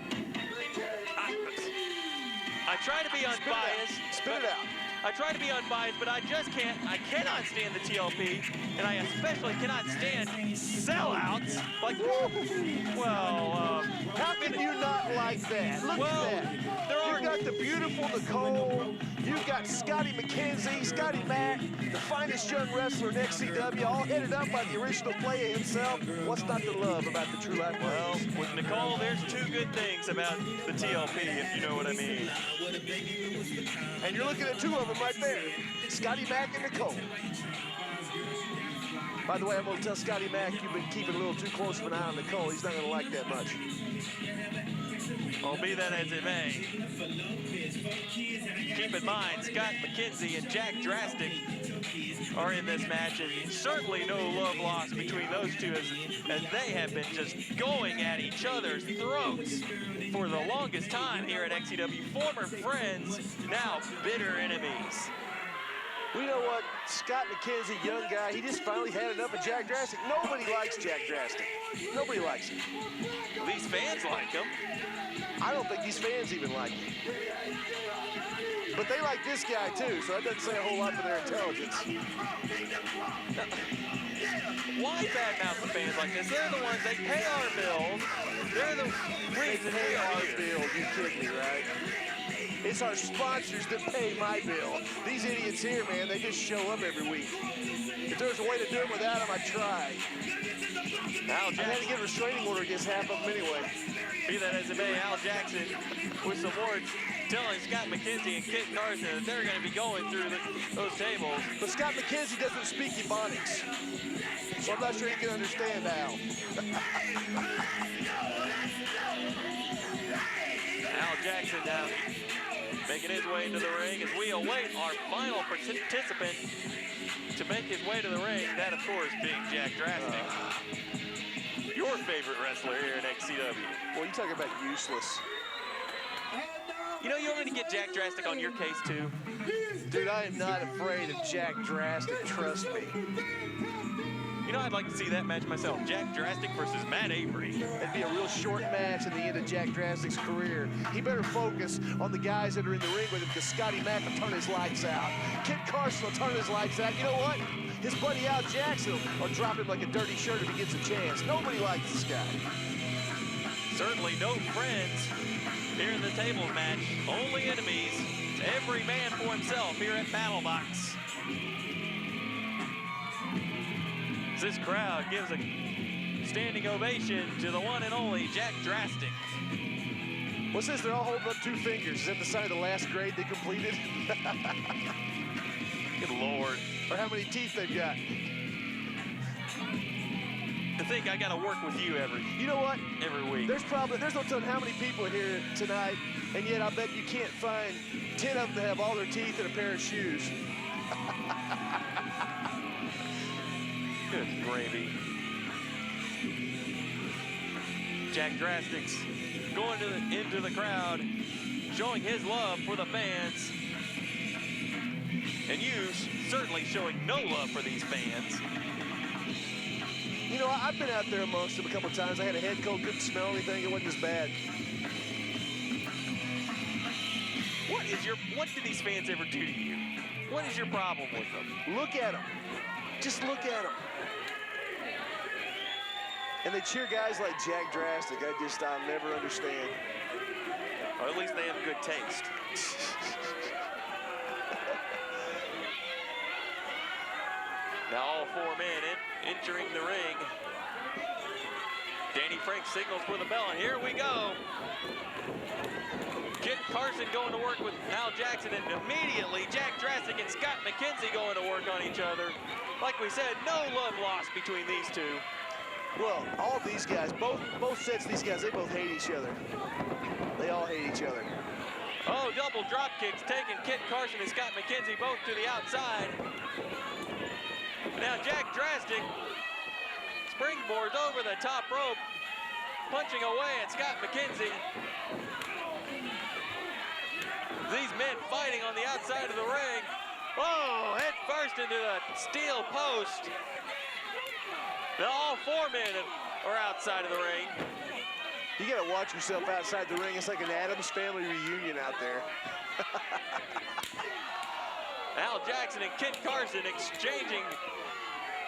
I try to be unbiased. Spit it out. I try to be unbiased, but I cannot stand the TLP, and I especially cannot stand sellouts. Like, well, how can you not like that? Look at that. You've got the beautiful Nicole. You've got Scotty McKenzie, Scotty Mack, the finest young wrestler in XCW, all headed up by the original player himself. What's not to love about the True Life Well, with Nicole, there's two good things about the TLP, if you know what I mean. And you're looking at two of them right there, Scotty Mack and Nicole. By the way, I'm going to tell Scotty Mack you've been keeping a little too close of an eye on Nicole. He's not going to like that much. Well, be that as it may, keep in mind, Scott McKenzie and Jack Drastic are in this match, and certainly no love lost between those two as they have been just going at each other's throats for the longest time here at XCW. Former friends, now bitter enemies. We know what, Scott McKenzie, young guy, he just finally had enough of Jack Drastic. Nobody likes Jack Drastic. Nobody likes him. These fans like him. I don't think these fans even like him. But they like this guy too, so that doesn't say a whole lot for their intelligence. Why badmouth the fans like this? They're the ones that pay our bills. They're the reason Pay we are our here. bill, you kidding me, right? It's our sponsors that pay my bill. These idiots here, man, they just show up every week. If there's a way to do it without them, I'd try. Al I had to get a restraining order against half of them anyway. Be that as it may, Al Jackson with some words telling Scott McKenzie and Kit Carson that they're going to be going through those tables. But Scott McKenzie doesn't speak Ebonics, so I'm not sure he can understand Al. Al Jackson now making his way into the ring as we await our final participant to make his way to the ring. That, of course, being Jack Drastic. Your favorite wrestler here in XCW. Well, you talking about useless. You know, you want me to get Jack Drastic on your case, too? Dude, I am not afraid of Jack Drastic, trust me. You know, I'd like to see that match myself. Jack Drastic versus Matt Avery. That'd be a real short match at the end of Jack Drastic's career. He better focus on the guys that are in the ring with him, because Scotty Mack will turn his lights out. Kit Carson will turn his lights out. You know what? His buddy Al Jackson will drop him like a dirty shirt if he gets a chance. Nobody likes this guy. Certainly no friends here in the tables match. Only enemies. Every man for himself here at BattleBox. This crowd gives a standing ovation to the one and only Jack Drastic. What's this? They're all holding up 2 fingers. Is that the sign of the last grade they completed? Good Lord. Or how many teeth they've got? To think I gotta work with you every You know what? week. There's no telling how many people are here tonight, and yet I bet you can't find 10 of them that have all their teeth in a pair of shoes. Good gravy. Jack Drastic's going into the crowd, showing his love for the fans. And you certainly showing no love for these fans. You know, I've been out there amongst them a couple times. I had a head cold, couldn't smell anything. It wasn't as bad. What do these fans ever do to you? What is your problem with them? Look at them. Just look at them. And they cheer guys like Jack Drastic. I'll never understand. Or at least they have good taste. Now all 4 men entering the ring. Danny Frank signals for the bell, and here we go. Kit Carson going to work with Al Jackson, and immediately Jack Drastic and Scott McKenzie going to work on each other. Like we said, no love lost between these two. Well, all of these guys, both sets of these guys, they both hate each other. They all hate each other. Oh, double drop kicks taking Kit Carson and Scott McKenzie both to the outside. Now Jack Drastic springboards over the top rope, punching away at Scott McKenzie. These men fighting on the outside of the ring. Oh, head first into the steel post. Now all 4 men are outside of the ring. You gotta watch yourself outside the ring. It's like an Addams Family reunion out there. Al Jackson and Kit Carson exchanging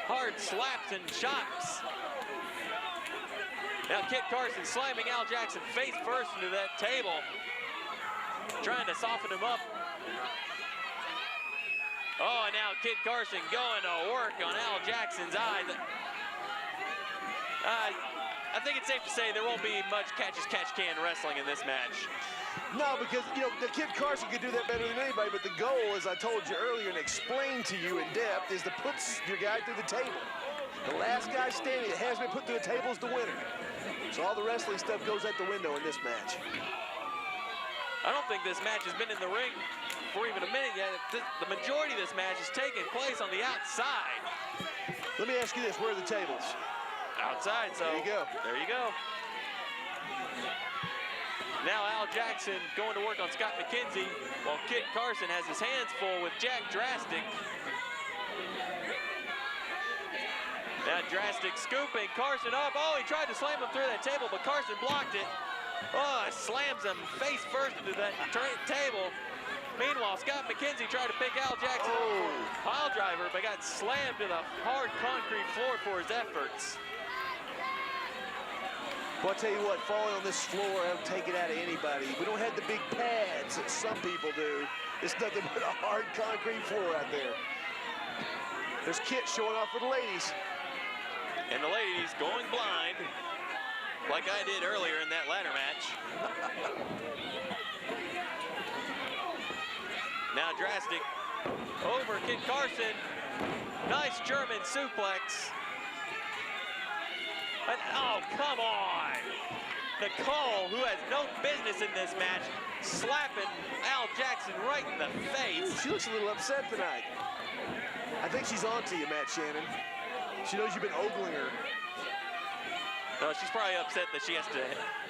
hard slaps and chops. Now Kit Carson slamming Al Jackson face first into that table, trying to soften him up. Oh, and now Kit Carson going to work on Al Jackson's eye. I think it's safe to say there won't be much catch-as-catch-can wrestling in this match. No, because, you know, the Kid Carson could do that better than anybody, but the goal, as I told you earlier and explained to you in depth, is to put your guy through the table. The last guy standing that has been put through the table is the winner. So all the wrestling stuff goes out the window in this match. I don't think this match has been in the ring for even a minute yet. The majority of this match is taking place on the outside. Let me ask you this, where are the tables? Outside, so There you go. There you go. Now Al Jackson going to work on Scott McKenzie, while Kit Carson has his hands full with Jack Drastic. Now Drastic scooping Carson up. Oh, he tried to slam him through that table, but Carson blocked it. Oh, slams him face first into that table. Meanwhile, Scott McKenzie tried to pick Al Jackson up for a pile driver, but got slammed to the hard concrete floor for his efforts. Well, I'll tell you what, falling on this floor, I'll take it out of anybody. We don't have the big pads that some people do. It's nothing but a hard concrete floor out there. There's Kit showing off for the ladies. And the ladies going blind, like I did earlier in that ladder match. Now Drastic over Kit Carson. Nice German suplex. And, oh, come on. Nicole, who has no business in this match, slapping Al Jackson right in the face. She looks a little upset tonight. I think she's on to you, Matt Shannon. She knows you've been ogling her. No, she's probably upset that she has to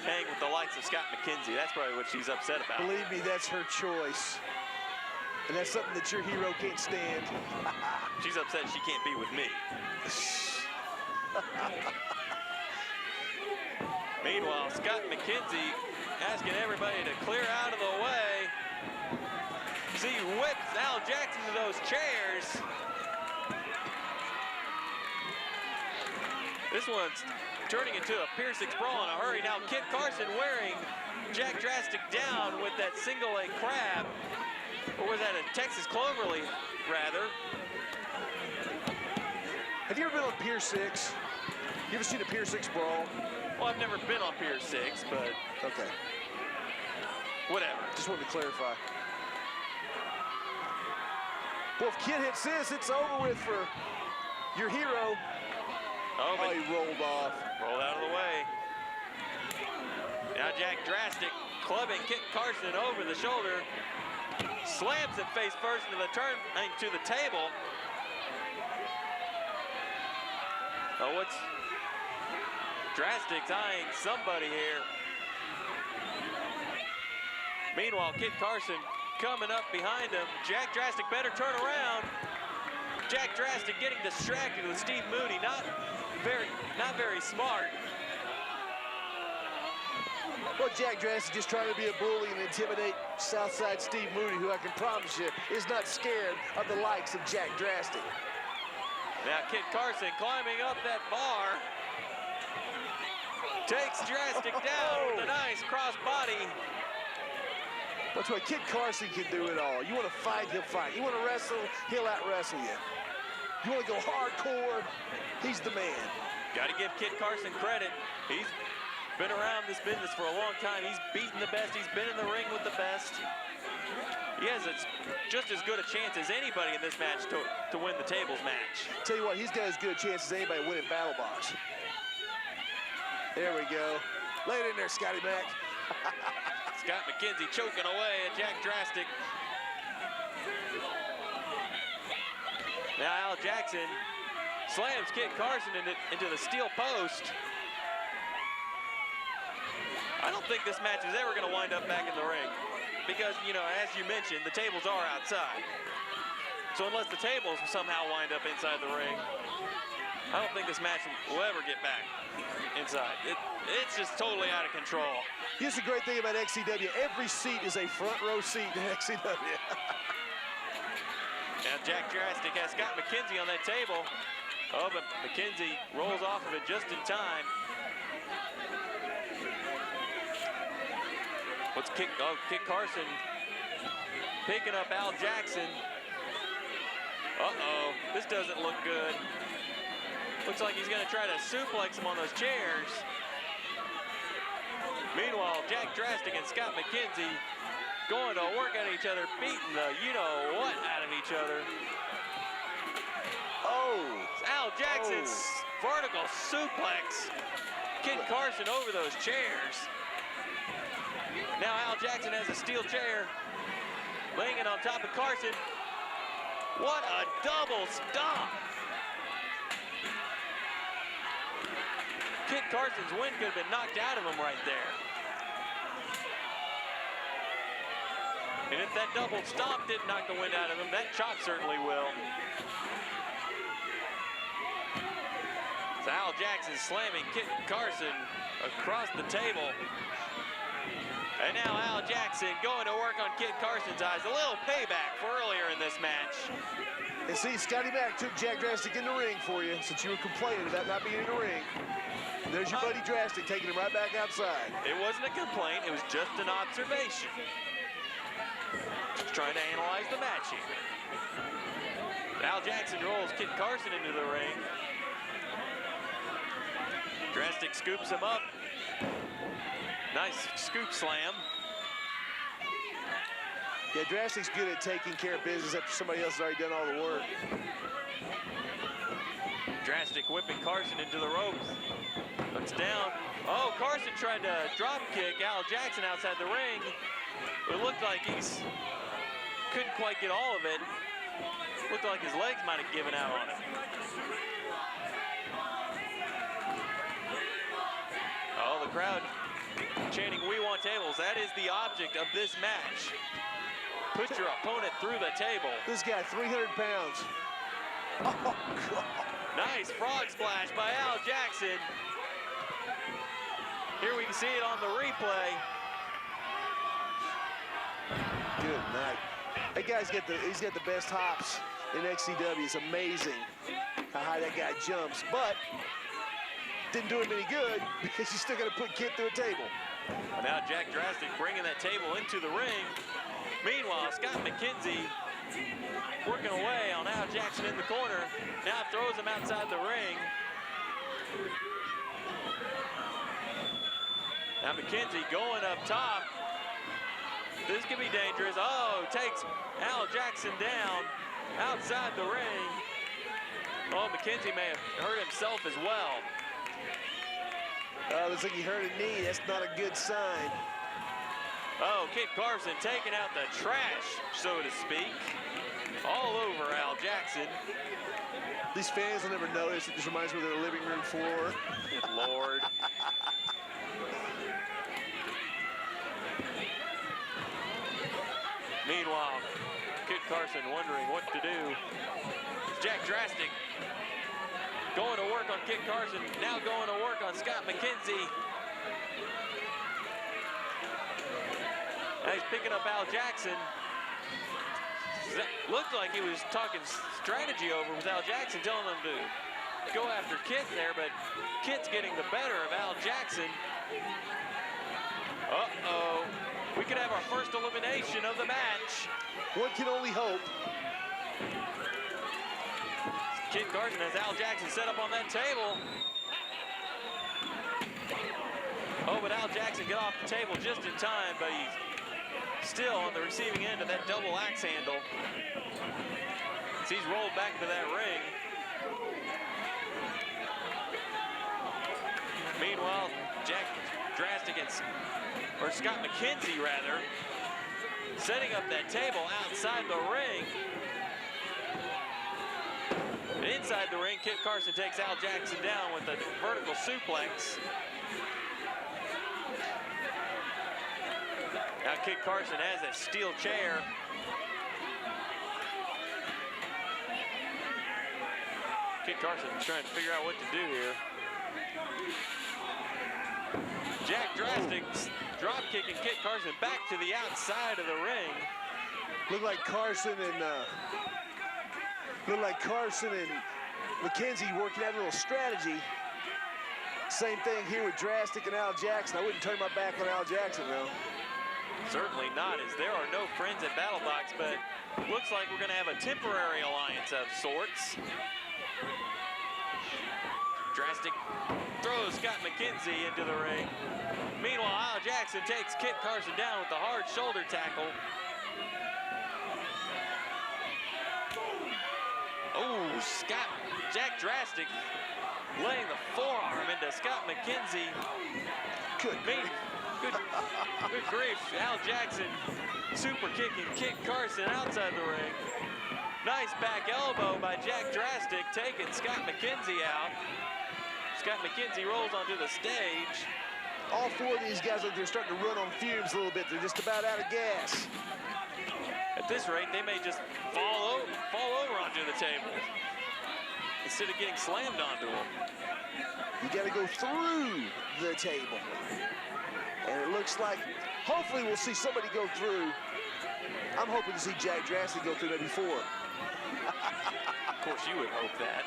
hang with the likes of Scott McKenzie. That's probably what she's upset about. Believe me, that's her choice. And that's something that your hero can't stand. She's upset she can't be with me. Meanwhile, Scott McKenzie asking everybody to clear out of the way. See, whips Al Jackson to those chairs. This one's turning into a piercing sprawl in a hurry. Now Kit Carson wearing Jack Drastic down with that single leg crab. Or was that a Texas Cloverleaf, rather? Have you ever been on Pier 6? You ever seen a Pier 6 brawl? Well, I've never been on Pier 6, but Okay. whatever. Just wanted to clarify. Well, if Kid hits this, it's over with for your hero. Oh, Oh, but he rolled off. rolled out of the way. Now Jack Drastic clubbing Kit Carson over the shoulder. Slams it face first into the to the table. Oh, what's Drastic's eyeing somebody here. Meanwhile, Kit Carson coming up behind him. Jack Drastic better turn around. Jack Drastic getting distracted with Steve Moody. Not very smart. Well, Jack Drastic just trying to be a bully and intimidate Southside Steve Moody, who I can promise you is not scared of the likes of Jack Drastic. Now Kit Carson climbing up that bar. Takes Drastic down with a nice cross body. That's why Kid Carson can do it all. You want to fight, he'll fight. You want to wrestle, he'll out-wrestle you. You want to go hardcore, he's the man. Got to give Kit Carson credit. He's been around this business for a long time. He's beaten the best. He's been in the ring with the best. He has just as good a chance as anybody in this match to win the tables match. Tell you what, he's got as good a chance as anybody winning Battle Box. There we go. Lay it in there, Scotty Mac. Scott McKenzie choking away at Jack Drastic. Now Al Jackson slams Kit Carson into the steel post. I don't think this match is ever going to wind up back in the ring because, you know, as you mentioned, the tables are outside. So unless the tables somehow wind up inside the ring, I don't think this match will ever get back inside. It's just totally out of control. Here's the great thing about XCW. Every seat is a front row seat in XCW. Now Jack Drastic has Scott McKenzie on that table. Oh, but McKenzie rolls off of it just in time. What's Kit Carson picking up Al Jackson. Uh-oh, this doesn't look good. Looks like he's gonna try to suplex him on those chairs. Meanwhile, Jack Drastic and Scott McKenzie going to work at each other, beating the you-know-what out of each other. Oh! Al Jackson's vertical suplex. Kit Carson over those chairs. Now Al Jackson has a steel chair, laying it on top of Carson. What a double stomp. Kit Carson's wind could have been knocked out of him right there. And if that double stomp didn't knock the wind out of him, that chop certainly will. So Al Jackson slamming Kit Carson across the table. And now Al Jackson going to work on Kit Carson's eyes. A little payback for earlier in this match. And see, Scotty Mac took Jack Drastic in the ring for you since you were complaining about not being in the ring. And there's your buddy Drastic taking him right back outside. It wasn't a complaint, it was just an observation. Just trying to analyze the match here. Al Jackson rolls Kit Carson into the ring. Drastic scoops him up. Nice scoop slam. Yeah, Drastic's good at taking care of business after somebody else has already done all the work. Drastic whipping Carson into the ropes. Looks down. Oh, Carson tried to drop kick Al Jackson outside the ring. It looked like couldn't quite get all of it. Looked like his legs might have given out on it. Oh, the crowd chanting, "We want tables." That is the object of this match. Put your opponent through the table. This guy, 300 pounds. Oh, God. Nice frog splash by Al Jackson. Here we can see it on the replay. Good night. That guy's he's got the best hops in XCW. It's amazing how high that guy jumps, but didn't do him any good because he's still got to put Kit through a table. And now Jack Drastic bringing that table into the ring. Meanwhile, Scott McKenzie working away on Al Jackson in the corner. Now throws him outside the ring. Now McKenzie going up top. This could be dangerous. Oh, takes Al Jackson down outside the ring. Oh, McKenzie may have hurt himself as well. Looks like he hurt a knee. That's not a good sign. Oh, Kit Carson taking out the trash, so to speak, all over Al Jackson. These fans will never notice. It just reminds me of their living room floor. Good Lord. Meanwhile, Kit Carson wondering what to do. Jack Drastic going to work on Kit Carson, now going to work on Scott McKenzie. Now he's picking up Al Jackson. Looked like he was talking strategy over with Al Jackson, telling him to go after Kit there, but Kit's getting the better of Al Jackson. Uh-oh. We could have our first elimination of the match. One can only hope. Kit Carson has Al Jackson set up on that table. Oh, but Al Jackson got off the table just in time, but he's still on the receiving end of that double axe handle. As he's rolled back into that ring. Meanwhile, Jack Drastic or Scott McKenzie rather, setting up that table outside the ring. And inside the ring, Kit Carson takes Al Jackson down with a vertical suplex. Now Kit Carson has a steel chair. Kit Carson trying to figure out what to do here. Jack Drastic drop kicking Kit Carson back to the outside of the ring. Look like Carson and McKenzie working out a little strategy. Same thing here with Drastic and Al Jackson. I wouldn't turn my back on Al Jackson though. Certainly not, as there are no friends at BattleBox, but looks like we're gonna have a temporary alliance of sorts. Drastic throws Scott McKenzie into the ring. Meanwhile, Al Jackson takes Kit Carson down with the hard shoulder tackle. Oh, Jack Drastic laying the forearm into Scott McKenzie. Good grief. Al Jackson super kicking Kit Carson outside the ring. Nice back elbow by Jack Drastic, taking Scott McKenzie out. Scott McKenzie rolls onto the stage. All four of these guys look like they're starting to run on fumes a little bit. They're just about out of gas. At this rate, they may just fall over onto the table instead of getting slammed onto them. You got to go through the table. And it looks like, hopefully we'll see somebody go through. I'm hoping to see Jack Drastic go through maybe four. Of course, you would hope that.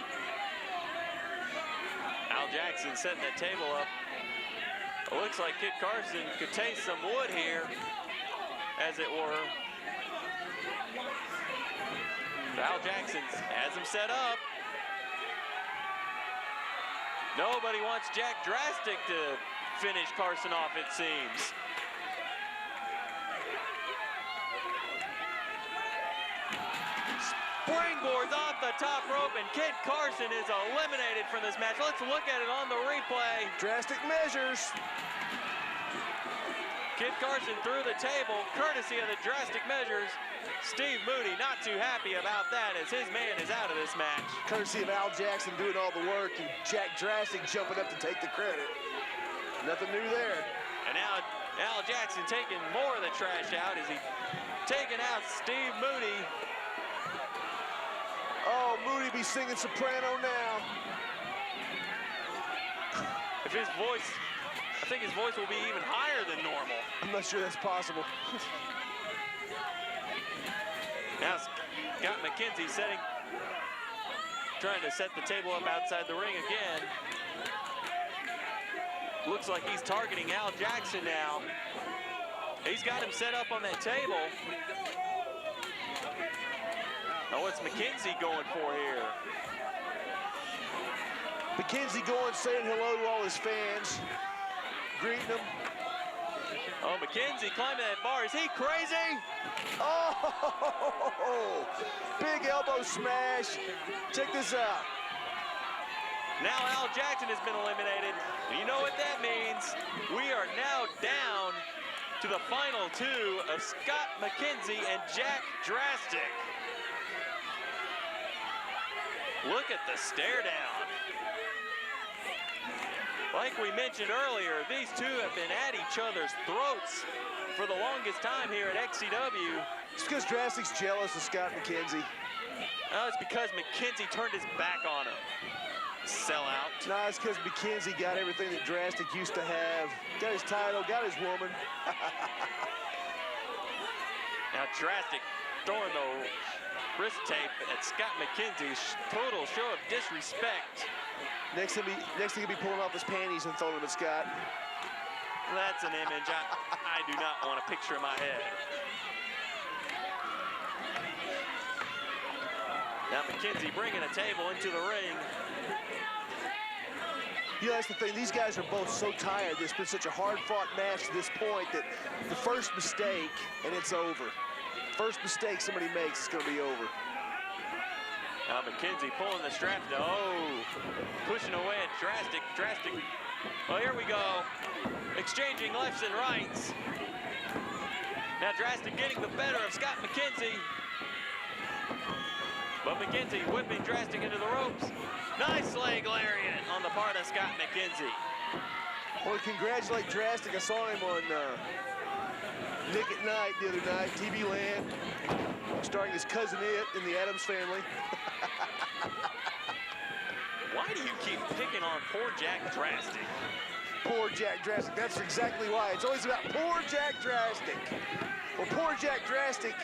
Al Jackson setting that table up. It looks like Kit Carson could taste some wood here, as it were. Al Jackson has him set up. Nobody wants Jack Drastic to finish Carson off, it seems. Springboards off the top rope, and Kit Carson is eliminated from this match. Let's look at it on the replay. Drastic measures. Kit Carson through the table, courtesy of the Drastic measures. Steve Moody not too happy about that, as his man is out of this match. Courtesy of Al Jackson doing all the work and Jack Drastic jumping up to take the credit. Nothing new there. And now Al Jackson taking more of the trash out as he taking out Steve Moody. Oh, Moody be singing soprano now. If his voice, I think his voice will be even higher than normal. I'm not sure that's possible. Now Scott McKenzie trying to set the table up outside the ring again. Looks like he's targeting Al Jackson now. He's got him set up on that table. Now what's McKenzie going for here? McKenzie going, saying hello to all his fans, greeting them. Oh, McKenzie climbing that bar. Is he crazy? Oh, big elbow smash. Check this out. Now Al Jackson has been eliminated. You know what that means. We are now down to the final two of Scott McKenzie and Jack Drastic. Look at the stare down. Like we mentioned earlier, these two have been at each other's throats for the longest time here at XCW. It's because Drastic's jealous of Scott McKenzie. No, it's because McKenzie turned his back on him. Sellout. No, it's because McKenzie got everything that Drastic used to have. Got his title, got his woman. Now Drastic throwing the wrist tape at Scott McKenzie's total show of disrespect. Next thing he'll be pulling off his panties and throwing them at Scott. That's an image I do not want to picture in my head. Now McKenzie bringing a table into the ring. You know, that's the thing. These guys are both so tired. It's been such a hard-fought match to this point that the first mistake, and it's over. First mistake somebody makes, it's going to be over. Now McKenzie pulling the strap. Oh, pushing away at Drastic. Drastic. Well, here we go. Exchanging lefts and rights. Now Drastic getting the better of Scott McKenzie. But McKenzie whipping Drastic into the ropes. Nice leg lariat on the part of Scott McKenzie. I want to congratulate Drastic. I saw him on Nick at Night the other night, TV Land, starring his cousin It in the Addams Family. Why do you keep picking on poor Jack Drastic? Poor Jack Drastic. That's exactly why. It's always about poor Jack Drastic. Well, poor Jack Drastic,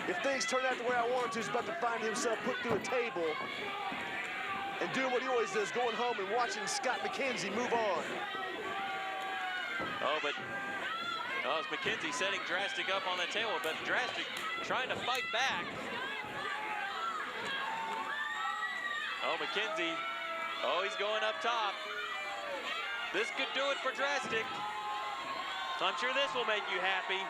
if things turn out the way I want to, is about to find himself put through a table and doing what he always does, going home and watching Scott McKenzie move on. Oh, but it's McKenzie setting Drastic up on the table, but Drastic trying to fight back. Oh, McKenzie. Oh, he's going up top. This could do it for Drastic. I'm sure this will make you happy.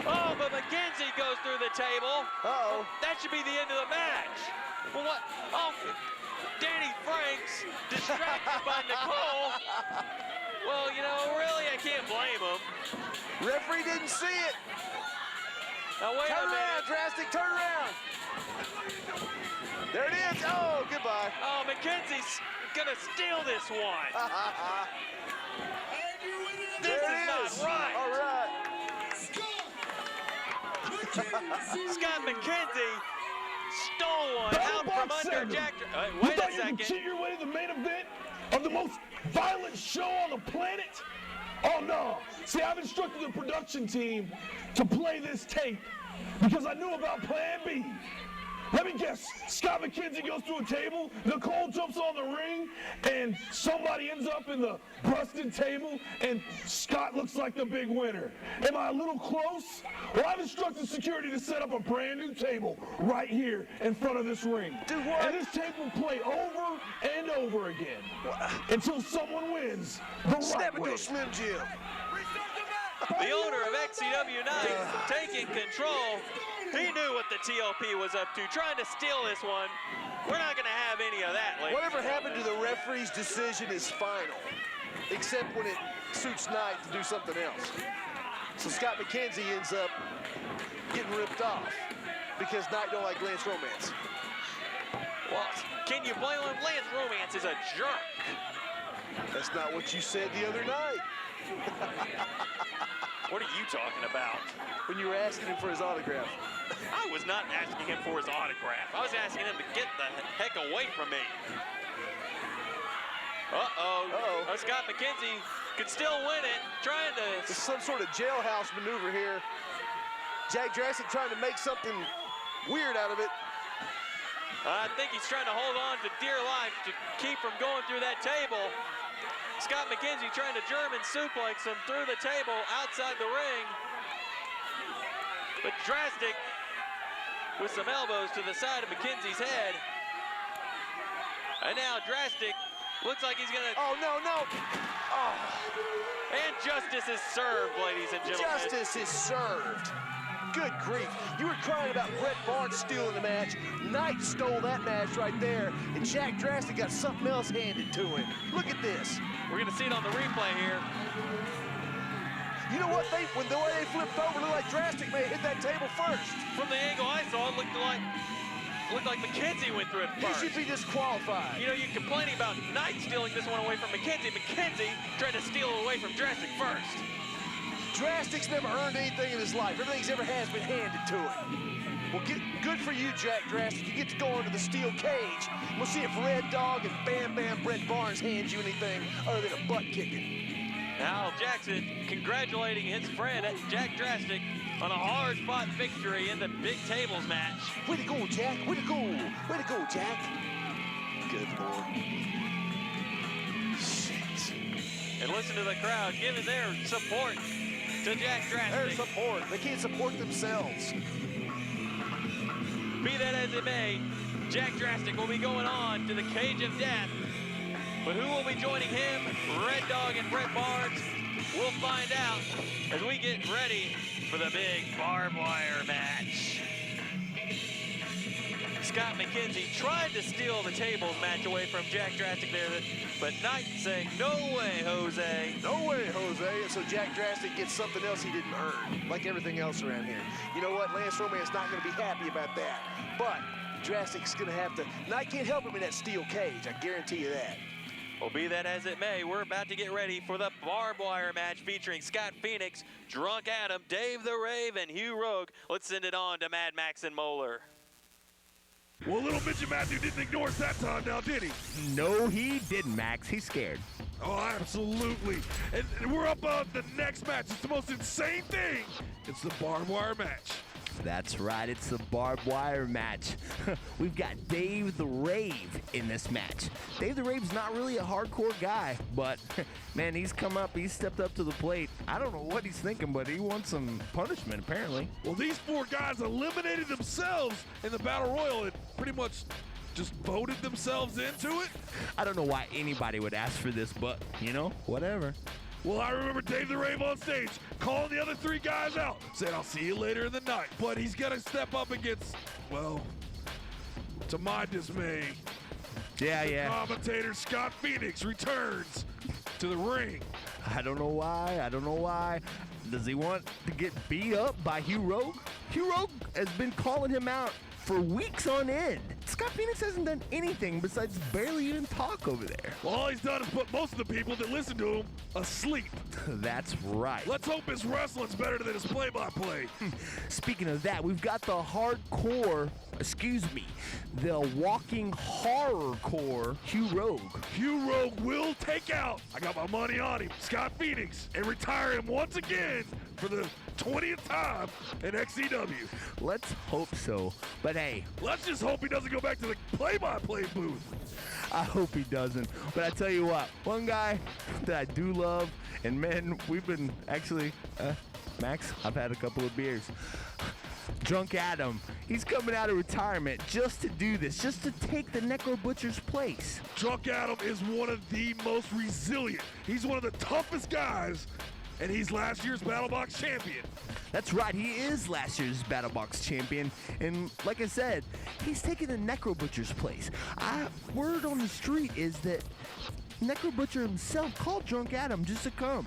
Oh, but McKenzie goes through the table. Uh-oh. That should be the end of the match. Well, what? Oh, Danny Franks distracted by Nicole. Well, you know, really, I can't blame him. Referee didn't see it. Now, wait Turn a minute. around, Drastic, turn around. There it is. Oh, goodbye. Oh, McKenzie's gonna steal this one. This There is it not is. right. All right. Scott McKenzie stole one Battle out Box from under 7. Jack. You Wait a thought you could cheat second. your way to the main event of the most violent show on the planet? Oh no. See, I've instructed the production team to play this tape because I knew about Plan B. Let me guess, Scott McKenzie goes through a table, Nicole jumps on the ring, and somebody ends up in the busted table, and Scott looks like the big winner. Am I a little close? Well, I've instructed security to set up a brand new table right here in front of this ring. Do what? And this tape will play over and over again until someone wins the Snap right into way. a Slim Jim. The owner of XCW Night taking control. He knew what the TLP was up to, trying to steal this one. We're not going to have any of that later. Whatever happened to the referee's decision is final, except when it suits Knight to do something else. So Scott McKenzie ends up getting ripped off because Knight don't like Lance Romance. Well, can you blame him? Lance Romance is a jerk. That's not what you said the other night What are you talking about? when you were asking him for his autograph. I was not asking him for his autograph. I was asking him to get the heck away from me. Uh-oh. Uh-oh. Scott McKenzie could still win it, trying to... It's some sort of jailhouse maneuver here. Jack Drastic trying to make something weird out of it. I think he's trying to hold on to dear life to keep from going through that table. Scott McKenzie trying to German suplex him through the table outside the ring. But Drastic with some elbows to the side of McKenzie's head. And now Drastic looks like he's gonna... Oh, no, no. Oh, And justice is served, ladies and gentlemen. Justice is served. Good grief. You were crying about Bret Barnes stealing the match. Knight stole that match right there, and Jack Drastic got something else handed to him. Look at this. We're going to see it on the replay here. You know what? When the way they flipped over, it looked like Drastic may have hit that table first. From the angle I saw, it looked like McKenzie went through it He first. should be disqualified. You know, you're complaining about Knight stealing this one away from McKenzie. McKenzie tried to steal it away from Drastic first. Drastic's never earned anything in his life. Everything he's ever had has been handed to him. Well, good for you, Jack Drastic. You get to go under the steel cage. We'll see if Red Dog and Bam Bam Bret Barnes hand you anything other than a butt kicking. Al Jackson congratulating his friend Jack Drastic on a hard-fought victory in the big tables match. Way to go, Jack. Way to go. Way to go, Jack. Good Lord. Shit. And listen to the crowd giving their support to Jack Drastic. Their support. They can't support themselves. Be that as it may, Jack Drastic will be going on to the cage of death. But who will be joining him, Red Dog and Bret Barnes? We'll find out as we get ready for the big barbed wire match. Scott McKenzie tried to steal the tables match away from Jack Drastic there, but Knight saying, no way, Jose. No way, Jose. And so Jack Drastic gets something else he didn't earn, like everything else around here. You know what? Lance Romance not going to be happy about that. But Drastic's going to have to... Knight can't help him in that steel cage. I guarantee you that. Well, be that as it may, we're about to get ready for the barbed wire match featuring Scott Phoenix, Drunk Adam, Dave the Rave, and Hugh Rogue. Let's send it on to Mad Max and Moeller. Well, little Midget Matthew didn't ignore us that time now, did he? No, he didn't, Max. He's scared. Oh, absolutely. And we're up on the next match. It's the most insane thing. It's the barbed wire match. That's right, it's the barbed wire match. We've got Dave the Rave in this match. Dave the Rave's not really a hardcore guy, but man, he's stepped up to the plate. I don't know what he's thinking, but he wants some punishment, apparently. Well, these four guys eliminated themselves in the Battle Royal and pretty much just voted themselves into it. I don't know why anybody would ask for this, but, you know, whatever. Well, I remember Dave the Rave on stage calling the other three guys out, saying, I'll see you later in the night. But he's got to step up against, well, to my dismay, Yeah. commentator Scott Phoenix returns to the ring. I don't know why. Does he want to get beat up by Hugh Rogue? Hugh Rogue has been calling him out for weeks on end. Scott Phoenix hasn't done anything besides barely even talk over there. Well, all he's done is put most of the people that listen to him asleep. That's right. Let's hope his wrestling's better than his play-by-play. Speaking of that, we've got the the walking horrorcore Hugh Rogue. Hugh Rogue will take out, I got my money on him, Scott Phoenix, and retire him once again for the 20th time in XCW. Let's hope so. But hey, Let's just hope he doesn't go back to the play-by-play booth. I hope he doesn't. But I tell you what, one guy that I do love, and man, we've been actually, Max, I've had a couple of beers. Drunk Adam, he's coming out of retirement just to do this, just to take the Necro Butcher's place. Drunk Adam is one of the most resilient. He's one of the toughest guys, and he's last year's BattleBox champion. That's right, he is last year's BattleBox champion, and like I said, he's taking the Necro Butcher's place. Word on the street is that Necro Butcher himself called Drunk Adam just to come,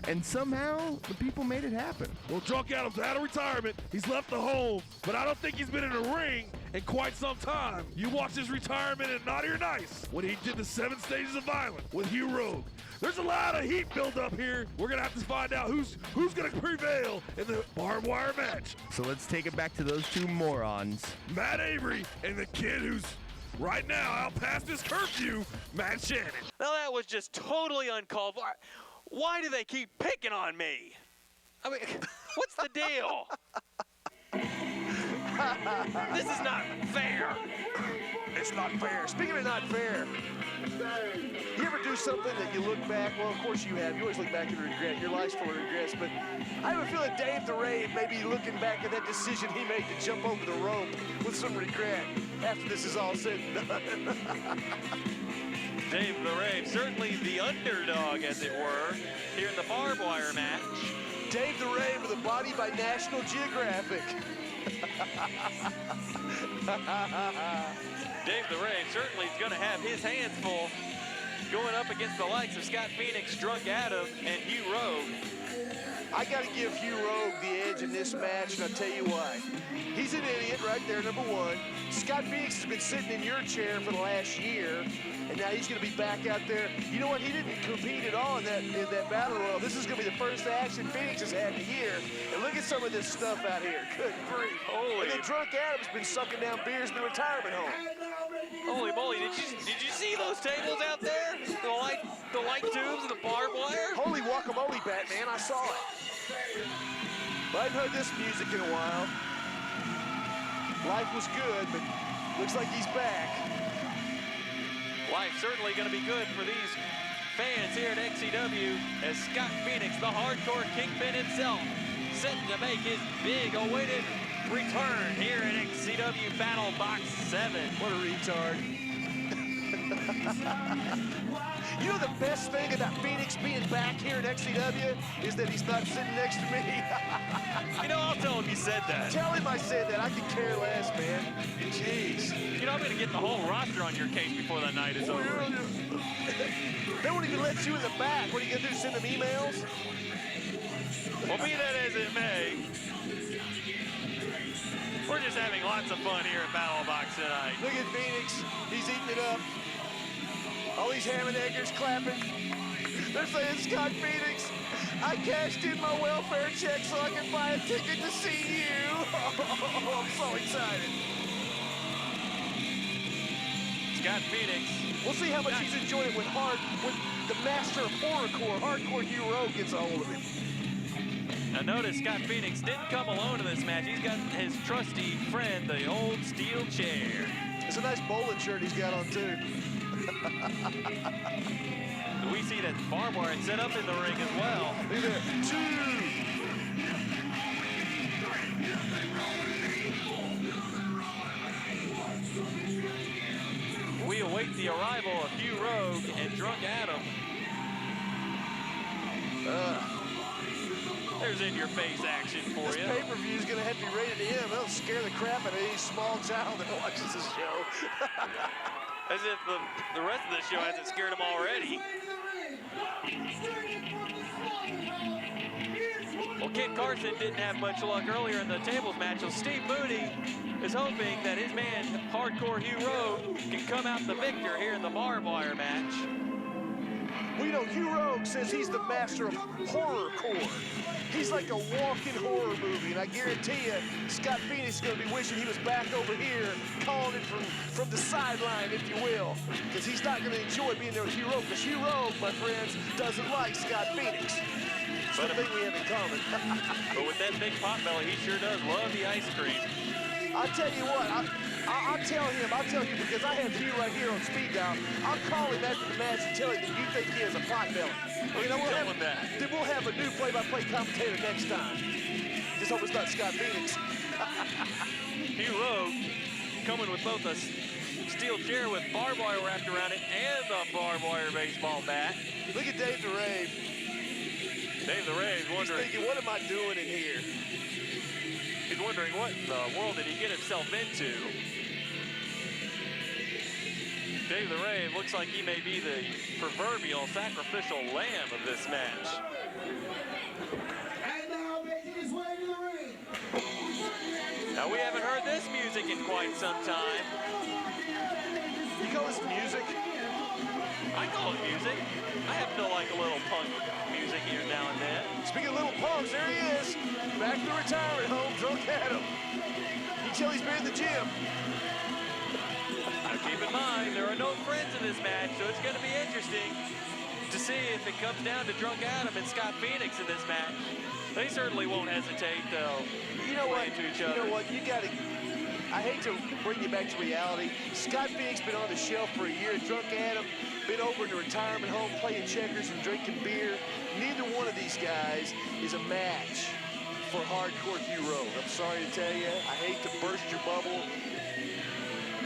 and somehow the people made it happen. Well, Drunk Adam's out of retirement. He's left the home, but I don't think he's been in a ring in quite some time. You watched his retirement in Naughty or Nice when he did the 7 stages of violence with Hugh Rogue. There's a lot of heat built up here. We're gonna have to find out who's gonna prevail in the barbed wire match. So let's take it back to those two morons. Matt Avery and the kid who's right now out past his curfew, Matt Shannon. Now that was just totally uncalled for. Why do they keep picking on me? I mean, what's the deal? This is not fair. It's not fair. Speaking of not fair, you ever do something that you look back, well, of course you have. You always look back and regret. Your life's full of regrets, but I have a feeling Dave the Rave may be looking back at that decision he made to jump over the rope with some regret after this is all said and done. Dave the Rave, certainly the underdog, as it were, here in the barbed wire match. Dave the Rave with a body by National Geographic. Dave the Rave certainly is going to have his hands full going up against the likes of Scott Phoenix, Drunk Adam, and Hugh Rogue. I got to give Hugh Rogue the edge in this match, and I'll tell you why. He's an idiot right there, number one. Scott Phoenix has been sitting in your chair for the last year, and now he's going to be back out there. You know what? He didn't compete at all in that battle royal. This is going to be the first action Phoenix has had in a year. And look at some of this stuff out here. Good grief. Holy. And then Drunk Adam's been sucking down beers in the retirement home. Holy moly, did you see those tables out there? The light tubes and the barbed wire? Holy guacamole, Batman, I saw it. But I haven't heard this music in a while. Life was good, but looks like he's back. Life certainly going to be good for these fans here at XCW as Scott Phoenix, the hardcore kingpin himself, set to make his big awaited return here at XCW Battle Box 7. What a retard. You know the best thing about Phoenix being back here at XCW is that he's not sitting next to me. You know, I'll tell him you said that. Tell him I said that. I could care less, man. Jeez. You know, I'm going to get the whole roster on your case before the night is over. They won't even let you in the back. What are you going to do, send them emails? Well, be that as it may, we're just having lots of fun here at Battle Box tonight. Look at Phoenix. He's eating it up. All these ham and eggers clapping. They're saying, Scott Phoenix, I cashed in my welfare check so I can buy a ticket to see you. Oh, I'm so excited. Scott Phoenix. We'll see how much he's enjoyed it when the master of hardcore Hugh Rogue gets a hold of him. Now notice Scott Phoenix didn't come alone in this match. He's got his trusty friend, the old steel chair. It's a nice bowling shirt he's got on too. We see that barbed wire set up in the ring as well. Look at that. 2. We await the arrival of Hugh Rogue and Drunk Adam. There's in-your-face action for This you. pay-per-view is going to have to be rated M. It'll scare the crap out of any small child that watches this show. As if the rest of the show hasn't scared him already. Well, Kid Carson didn't have much luck earlier in the tables match, so Steve Mooney is hoping that his man, Hardcore Hugh Rogue, can come out the victor here in the barbed wire match. Well, you know, Hugh Rogue says he's the master of horrorcore. He's like a walking horror movie, and I guarantee you, Scott Phoenix is going to be wishing he was back over here, calling it from the sideline, if you will, because he's not going to enjoy being there with Hugh Rogue, because Hugh Rogue, my friends, doesn't like Scott Phoenix. It's the thing we have in common. But with that big pot belly, he sure does love the ice cream. I'll tell you what, I'll tell him, because I have Hugh right here on speed dial. I'll call him after the match and tell him that you think he has a pot belly. Well, You know, tell him that. Then we'll have a new play-by-play commentator next time. Just hope it's not Scott Phoenix. Hugh Rogue coming with both a steel chair with barbed wire wrapped around it and the barbed wire baseball bat. Look at Dave the Rave. Dave the Rave He's wondering, thinking, what am I doing in here? he's wondering what in the world did he get himself into? Dave the Rave looks like he may be the proverbial sacrificial lamb of this match. And now making his way to the ring. Now we haven't heard this music in quite some time. You call this music? I call it music. I happen to like a little punk music here now and then. Speaking of little punks, there he is. Back to the retirement home, Drunk Adam. You can tell he's been in the gym. Now keep in mind, there are no friends in this match, so it's going to be interesting to see if it comes down to Drunk Adam and Scott Phoenix in this match. They certainly won't hesitate to play into each other. You know what? You got to. I hate to bring you back to reality. Scott Phoenix been on the shelf for a year. Drunk Adam been over in the retirement home playing checkers and drinking beer. Neither one of these guys is a match for hardcore Hugh Rogue. I'm sorry to tell you. I hate to burst your bubble.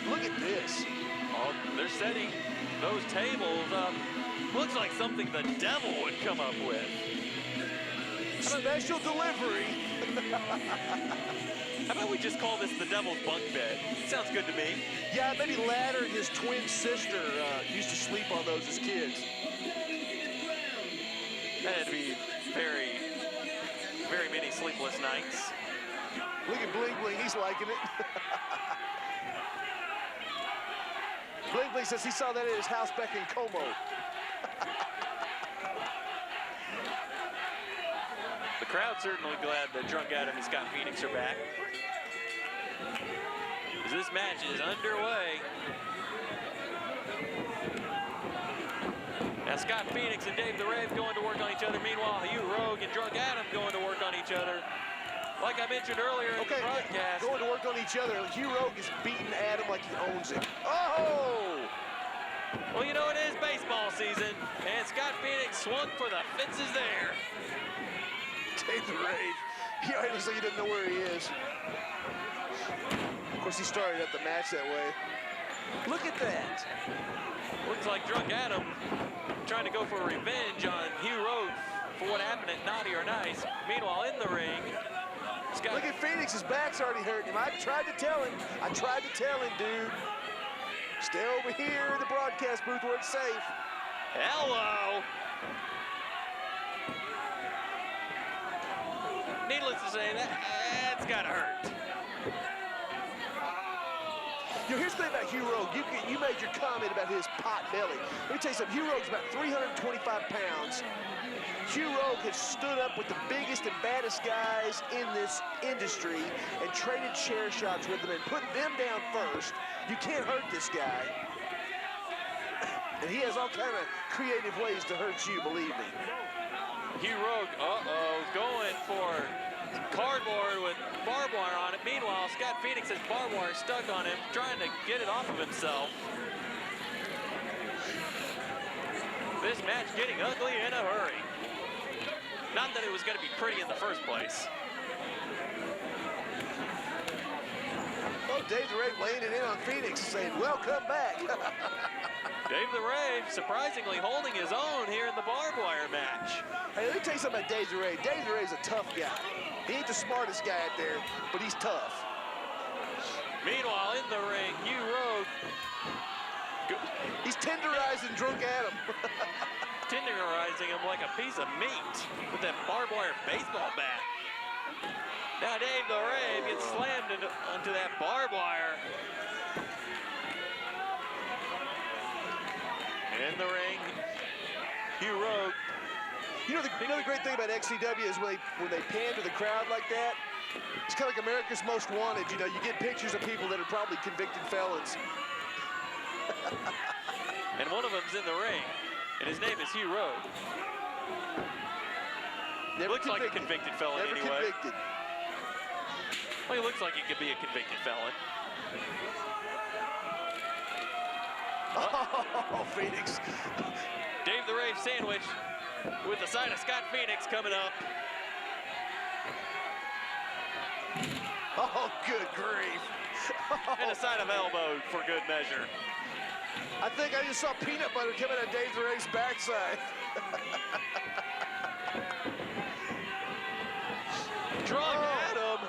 Look at this. Oh, they're setting those tables up. Looks like something the devil would come up with. Special delivery. How about we just call this the devil's bunk bed? Sounds good to me. Yeah, maybe Ladder and his twin sister used to sleep on those as kids. That had to be very, very many sleepless nights. Look at Bling Bling, he's liking it. Bling Bling says he saw that at his house back in Como. The crowd's certainly glad that Drunk Adam and Scott Phoenix are back. As this match is underway. Now Scott Phoenix and Dave the Rave going to work on each other. Meanwhile, Hugh Rogue and Drunk Adam going to work on each other. Like I mentioned earlier in the broadcast. Going to work on each other. Hugh Rogue is beating Adam like he owns it. Oh! Well, you know, it is baseball season, and Scott Phoenix swung for the fences there. Dave the Rave. He looks like he doesn't know where he is. Of course, he started up the match that way. Look at that. Looks like Drunk Adam trying to go for revenge on Hugh Rogue for what happened at Naughty or Nice. Meanwhile, in the ring, Scott... Look at Phoenix, his back's already hurting him. I tried to tell him, dude. Stay over here in the broadcast booth where it's safe. Hello. Needless to say, that's gotta hurt. You know, here's the thing about Hugh Rogue. You made your comment about his pot belly. Let me tell you something. Hugh Rogue's about 325 pounds. Hugh Rogue has stood up with the biggest and baddest guys in this industry and traded chair shots with them and put them down first. You can't hurt this guy. And he has all kind of creative ways to hurt you, believe me. Hugh Rogue, going for cardboard with barbed wire on it. Meanwhile, Scott Phoenix has barbed wire stuck on him, trying to get it off of himself. This match getting ugly in a hurry. Not that it was going to be pretty in the first place. Oh, Dave the Rave laying it in on Phoenix, saying, welcome back. Dave the Rave surprisingly holding his own here in the barbed wire match. Hey, let me tell you something about Dave the Rave. Dave the Rave's a tough guy. He ain't the smartest guy out there, but he's tough. Meanwhile, in the ring, Hugh Rogue. He's tenderizing Drunk Adam. Tenderizing him like a piece of meat with that barbed wire baseball bat. Now Dave the Rave gets slammed onto that barbed wire. In the ring, Hugh Rogue. You know the great thing about XCW is when they pan to the crowd like that, it's kind of like America's Most Wanted. You know, you get pictures of people that are probably convicted felons. And one of them's in the ring, and his name is Hugh Rogue. Looks like a convicted felon Never anyway. Convicted. Well, he looks like he could be a convicted felon. Oh, Phoenix. Dave the Rave sandwich with the side of Scott Phoenix coming up. Oh, good grief. And a side of elbow for good measure. I think I just saw peanut butter coming out of Dave the Rave's backside. Drunk Adam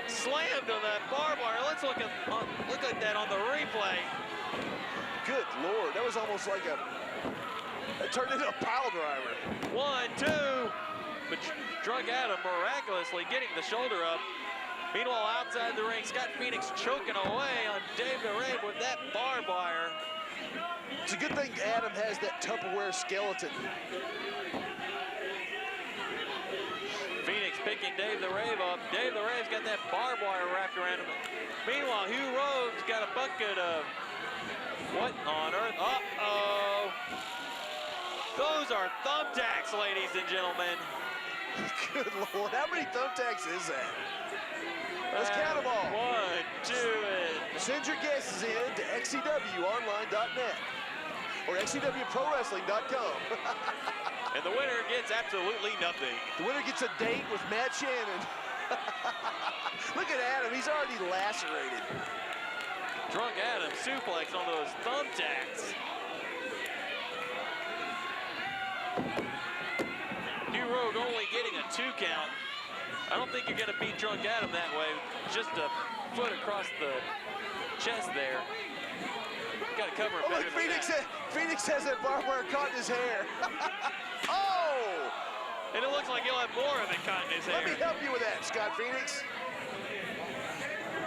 slammed on that barbed wire. Let's look at that on the replay. Good Lord, that was almost like it turned into a pile driver. 1, 2. But Drunk Adam miraculously getting the shoulder up. Meanwhile, outside the ring, Scott Phoenix choking away on Dave the Rave with that barbed wire. It's a good thing Adam has that Tupperware skeleton. Phoenix picking Dave the Rave up. Dave the Rave's got that barbed wire wrapped around him. Meanwhile, Hugh Rogue's got a bucket of what on earth? Uh-oh. Those are thumbtacks, ladies and gentlemen. Good Lord, how many thumbtacks is that? Let's count them all. 1, 2, and... Send your guesses in to xcwonline.net or xcwprowrestling.com. And the winner gets absolutely nothing. The winner gets a date with Matt Shannon. Look at Adam, he's already lacerated. Drunk Adam suplex on those thumbtacks. Hugh Rogue only getting a 2 count. I don't think you're going to beat Drunk Adam that way. Just a foot across the chest there. Got to cover it better than that. Phoenix has that barbed wire caught in his hair. Oh! And it looks like he'll have more of it caught in his hair. Let me help you with that, Scott Phoenix.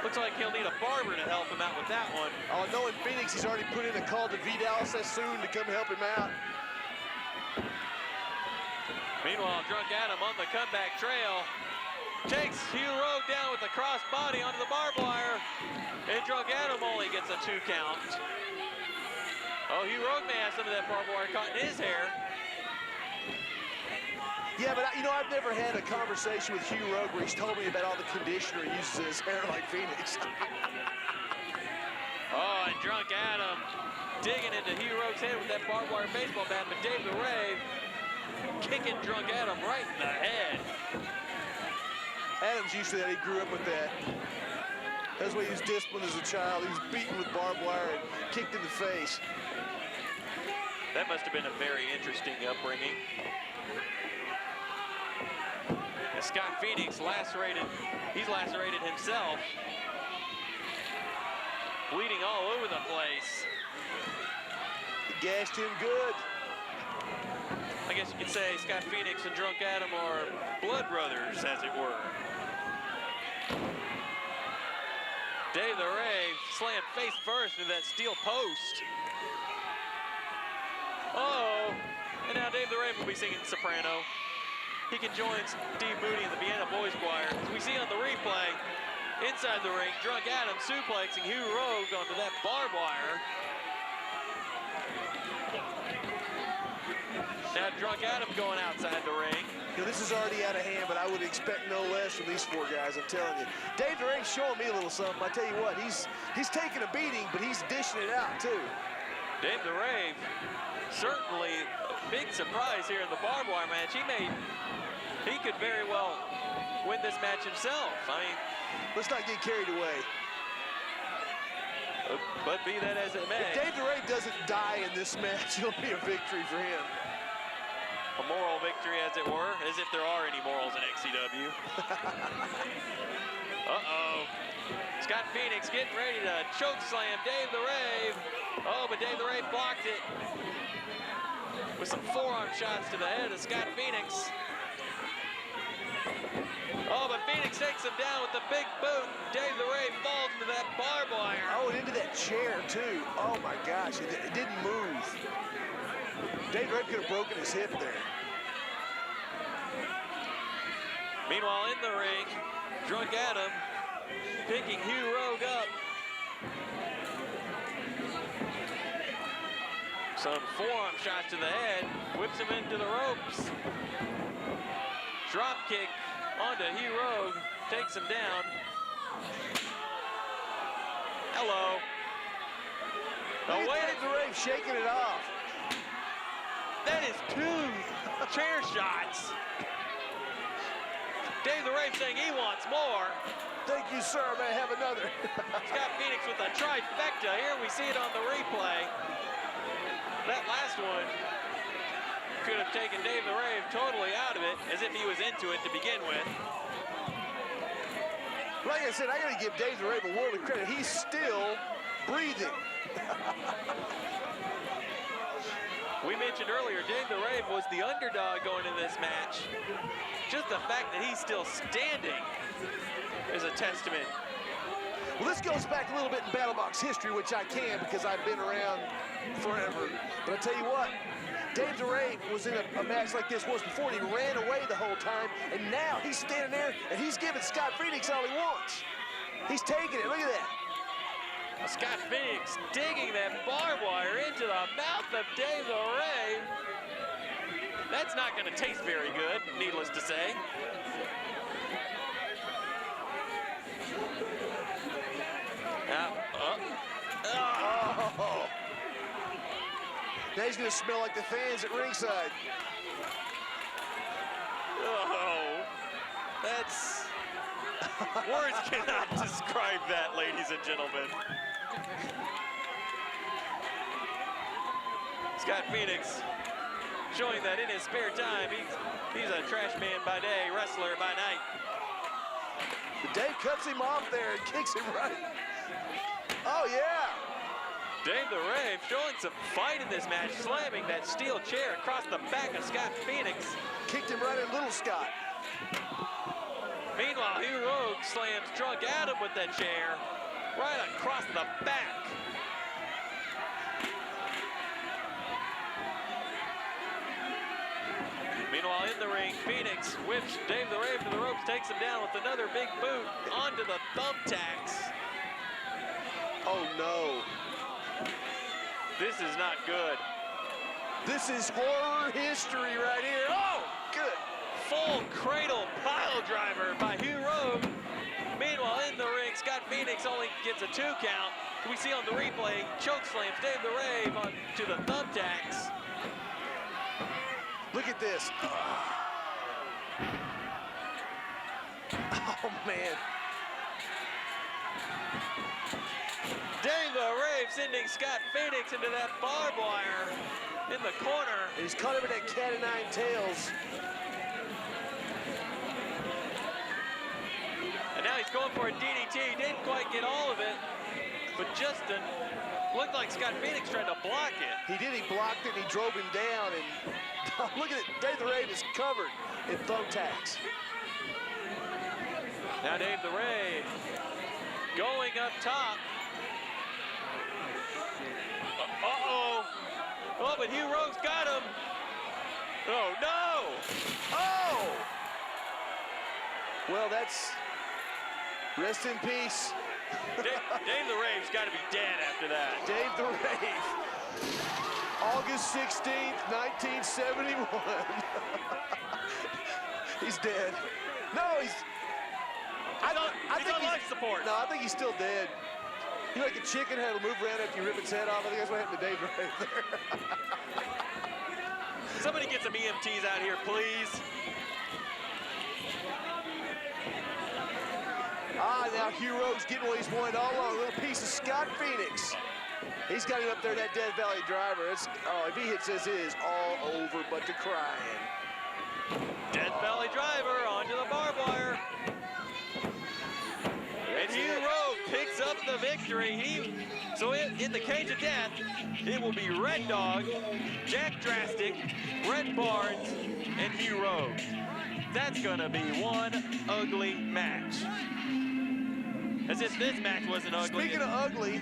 Looks like he'll need a barber to help him out with that one. Oh, knowing Phoenix, he's already put in a call to Vidal Sassoon to come help him out. Meanwhile, Drunk Adam on the comeback trail. Takes Hugh Rogue down with the cross body onto the barbed wire. And Drunk Adam only gets a 2 count. Oh, Hugh Rogue may have some of that barbed wire caught in his hair. Yeah, but I've never had a conversation with Hugh Rogue where he's told me about all the conditioner he uses in his hair like Phoenix. Oh, and Drunk Adam digging into Hugh Rogue's head with that barbed wire baseball bat, but Dave the Rave kicking Drunk Adam right in the head. Adam's used to that. He grew up with that. That's why he was disciplined as a child. He was beaten with barbed wire and kicked in the face. That must have been a very interesting upbringing. And Scott Phoenix he's lacerated himself. Bleeding all over the place. He gashed him good. I guess you could say Scott Phoenix and Drunk Adam are blood brothers, as it were. Dave the Rave slammed face first into that steel post. Uh-oh. And now Dave the Rave will be singing soprano. He can join Steve Moody and the Vienna Boys Choir. As we see on the replay, inside the ring, Drunk Adam suplexing Hugh Rogue onto that barbed wire. Now Drunk Adam going outside the ring. This is already out of hand, but I would expect no less from these 4 guys, I'm telling you. Dave the Rave's showing me a little something. I tell you what, he's taking a beating, but he's dishing it out, too. Dave the Rave, certainly a big surprise here in the barbed wire match. He could very well win this match himself. I mean, let's not get carried away. But be that as it may. If Dave the Rave doesn't die in this match, it'll be a victory for him. A moral victory, as it were, as if there are any morals in XCW. Uh-oh. Scott Phoenix getting ready to choke slam Dave the Rave. Oh, but Dave the Rave blocked it with some forearm shots to the head of Scott Phoenix. Oh, but Phoenix takes him down with the big boot. Dave the Rave falls into that barbed wire. Oh, and into that chair, too. Oh, my gosh, it didn't move. Dave the Rave could have broken his hip there. Meanwhile, in the ring, Drunk Adam picking Hugh Rogue up. Some forearm shots to the head, whips him into the ropes. Drop kick onto Hugh Rogue, takes him down. Hello. Look at Dave the Rave shaking it off. That is 2 chair shots. Dave the Rave saying he wants more. Thank you, sir. May I have another? Scott Phoenix with a trifecta. Here we see it on the replay. That last one could have taken Dave the Rave totally out of it, as if he was into it to begin with. Like I said, I got to give Dave the Rave a world of credit. He's still breathing. We mentioned earlier, Dave the Rave was the underdog going into this match. Just the fact that he's still standing is a testament. Well, this goes back a little bit in BattleBox history, which I can because I've been around forever. But I tell you what, Dave the Rave was in a match like this once before, and he ran away the whole time, and now he's standing there, and he's giving Scott Phoenix all he wants. He's taking it. Look at that. Scott Phoenix digging that barbed wire into the mouth of Dave the Rave. That's not going to taste very good, needless to say. Oh. Now he's going to smell like the fans at ringside. Oh, that's... Words cannot describe that, ladies and gentlemen. Scott Phoenix showing that in his spare time, he's a trash man by day, wrestler by night. But Dave cuts him off there and kicks him right. Oh, yeah. Dave the Rave showing some fight in this match, slamming that steel chair across the back of Scott Phoenix. Kicked him right in Little Scott. Meanwhile, Hugh Rogue slams Drunk Adam with that chair right across the back. Meanwhile, in the ring, Phoenix whips Dave the Rave to the ropes, takes him down with another big boot onto the thumbtacks. Oh, no. This is not good. This is horror history right here. Oh, good. Full cradle pile driver by Hugh Rogue. Meanwhile, in the ring, Scott Phoenix only gets a 2 count. We see on the replay, choke slams Dave the Rave onto the thumbtacks. Look at this. Oh, man. Dave the Rave sending Scott Phoenix into that barbed wire in the corner. And he's caught him in that cat o' nine tails. And now he's going for a DDT. Didn't quite get all of it, but Justin looked like Scott Phoenix tried to block it. He did. He blocked it, and he drove him down. And look at it. Dave the Rave is covered in thumbtacks. Now Dave the Rave going up top. Uh-oh. Oh, but Hugh Rogue's got him. Oh, no. Oh! Well, that's... Rest in peace. Dave the Rave's got to be dead after that. Dave the Rave. August 16th, 1971. He's dead. No, he's... He's on life support. No, I think he's still dead. You know, like a chicken had to move around after you rip its head off. I think that's what happened to Dave the Rave there. Somebody get some EMTs out here, please. Now Hugh Rogue's getting what he's wanted all along. A little piece of Scott Phoenix. He's got him up there, that Death Valley driver. If he hits this, it is all over but the crying. Death Valley driver onto the barbed wire. And Hugh Rogue picks up the victory. In the cage of death, it will be Red Dog, Jack Drastic, Red Barnes, and Hugh Rogue. That's gonna be one ugly match. As if this match wasn't ugly. Speaking of ugly,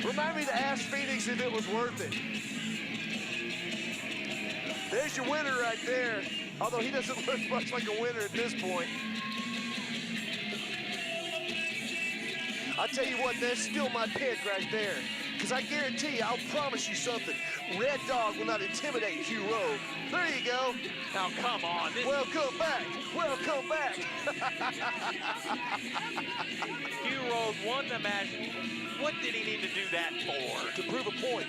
remind me to ask Phoenix if it was worth it. There's your winner right there. Although he doesn't look much like a winner at this point. I'll tell you what, that's still my pick right there. Because I guarantee you, I'll promise you something. Red Dog will not intimidate Hugh Rogue. There you go. Now, come on. Welcome back. Welcome back. Hugh Rogue won the match. What did he need to do that for? To prove a point.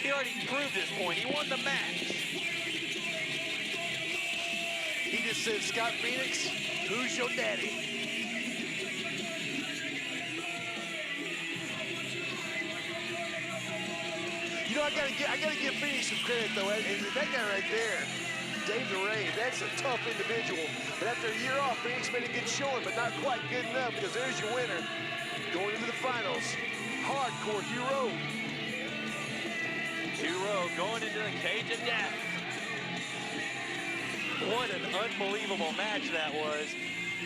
He already proved his point. He won the match. He just said, Scott Phoenix, who's your daddy? You know, I gotta give Phoenix some credit though. And that guy right there, Dave the Rave, that's a tough individual. But after a year off, Phoenix made a good showing, but not quite good enough because there's your winner going into the finals. Hardcore Hugh Rogue. Hugh Rogue going into the cage of death. What an unbelievable match that was.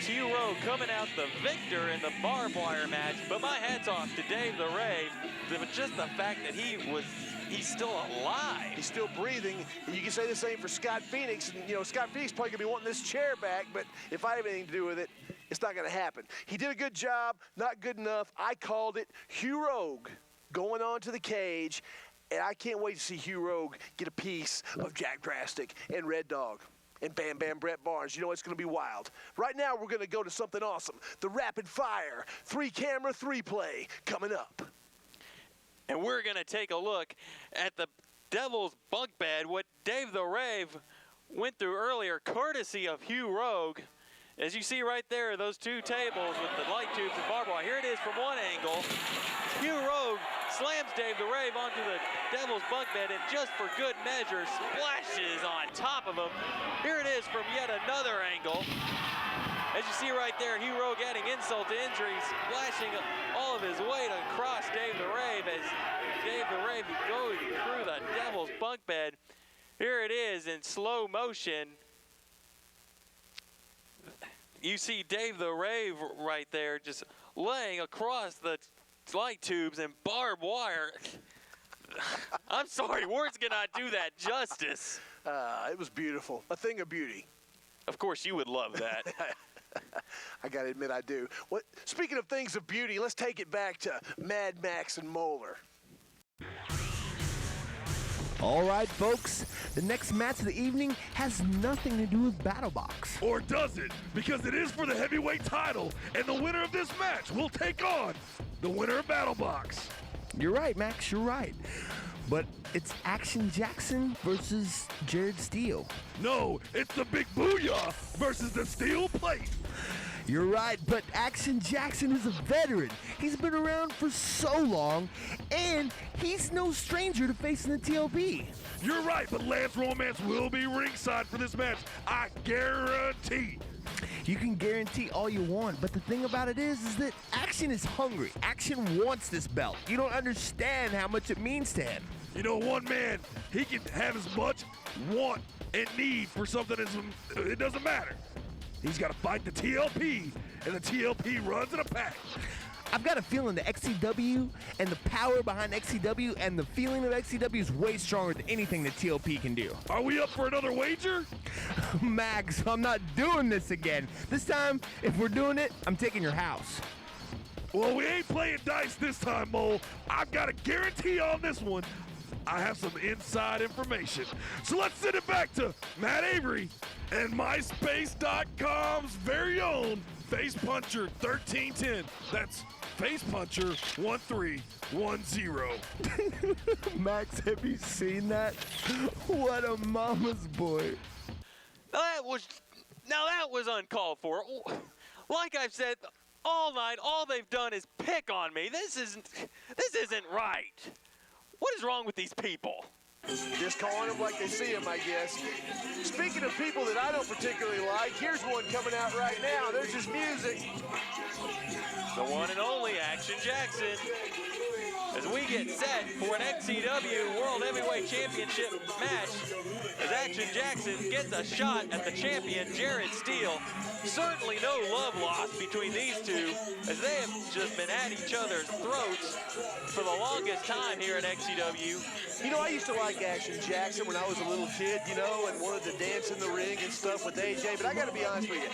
Hugh Rogue coming out the victor in the barbed wire match. But my hat's off to Dave the Rave. Just the fact that he's still alive. He's still breathing. And you can say the same for Scott Phoenix. And, you know, Scott Phoenix probably gonna be wanting this chair back, but if I have anything to do with it, it's not gonna happen. He did a good job, not good enough. I called it. Hugh Rogue going on to the cage, and I can't wait to see Hugh Rogue get a piece of Jack Drastic and Red Dog. And Bam Bam Brett Barnes. You know it's going to be wild. Right now, we're going to go to something awesome. The Rapid Fire 3-camera 3-play coming up. And we're going to take a look at the Devil's bunk bed, what Dave the Rave went through earlier, courtesy of Hugh Rogue. As you see right there, those two tables with the light tubes and barbed wire. Here it is from one angle. Hugh Rogue slams Dave the Rave onto the Devil's bunk bed and just for good measure splashes on top of him. Here it is from yet another angle. As you see right there, Hugh Rogue adding insult to injury, splashing all of his weight across Dave the Rave as Dave the Rave goes through the Devil's bunk bed. Here it is in slow motion. You see Dave the Rave right there just laying across the light tubes and barbed wire. I'm sorry, words cannot do that justice. It was beautiful. A thing of beauty. Of course, you would love that. I got to admit I do. Speaking of things of beauty, let's take it back to Mad Max and Moeller. All right, folks, the next match of the evening has nothing to do with BattleBox. Or does it? Because it is for the heavyweight title, and the winner of this match will take on the winner of BattleBox. You're right, Max, you're right. But it's Action Jackson versus Jared Steele. No, it's the Big Booyah versus the Steel Plate. You're right, but Action Jackson is a veteran. He's been around for so long, and he's no stranger to facing the TLP. You're right, but Lance Romance will be ringside for this match. I guarantee. You can guarantee all you want, but the thing about it is that Action is hungry. Action wants this belt. You don't understand how much it means to him. You know, one man, he can have as much want and need for something as it doesn't matter. He's got to fight the TLP, and the TLP runs in a pack. I've got a feeling the XCW and the power behind XCW and the feeling of XCW is way stronger than anything the TLP can do. Are we up for another wager? Max, I'm not doing this again. This time, if we're doing it, I'm taking your house. Well, we ain't playing dice this time, Mole. I've got a guarantee on this one. I have some inside information. So let's send it back to Matt Avery and MySpace.com's very own Face Puncher 1310. That's Face Puncher 1310. Max, have you seen that? What a mama's boy. Now that was uncalled for. Like I've said all night, all they've done is pick on me. This isn't right. What is wrong with these people? Just calling them like they see them, I guess. Speaking of people that I don't particularly like, here's one coming out right now. There's his music. The one and only Action Jackson. As we get set for an XCW World Heavyweight Championship match, as Action Jackson gets a shot at the champion, Jared Steele. Certainly no love lost between these two, as they have just been at each other's throats for the longest time here at XCW. You know, I used to like Action Jackson when I was a little kid, you know, and wanted to dance in the ring and stuff with AJ, but I gotta be honest with you.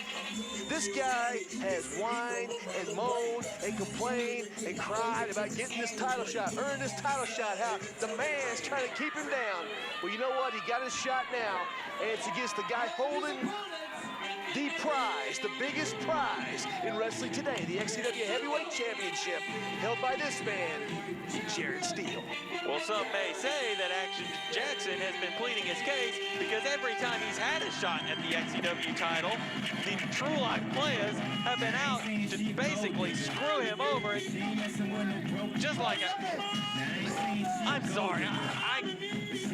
This guy has whined and moaned and complained and cried about getting this title shot, earning this title shot, how the man's trying to keep him down. Well, you know what? He got his shot now, and it's against the guy holding the prize, the biggest prize in wrestling today, the XCW Heavyweight Championship, held by this man, Jared Steele. Well, some may say that Action Jackson has been pleading his case because every time he's had a shot at the XCW title, the True Life players have been out to basically screw him over. Just like I'm sorry,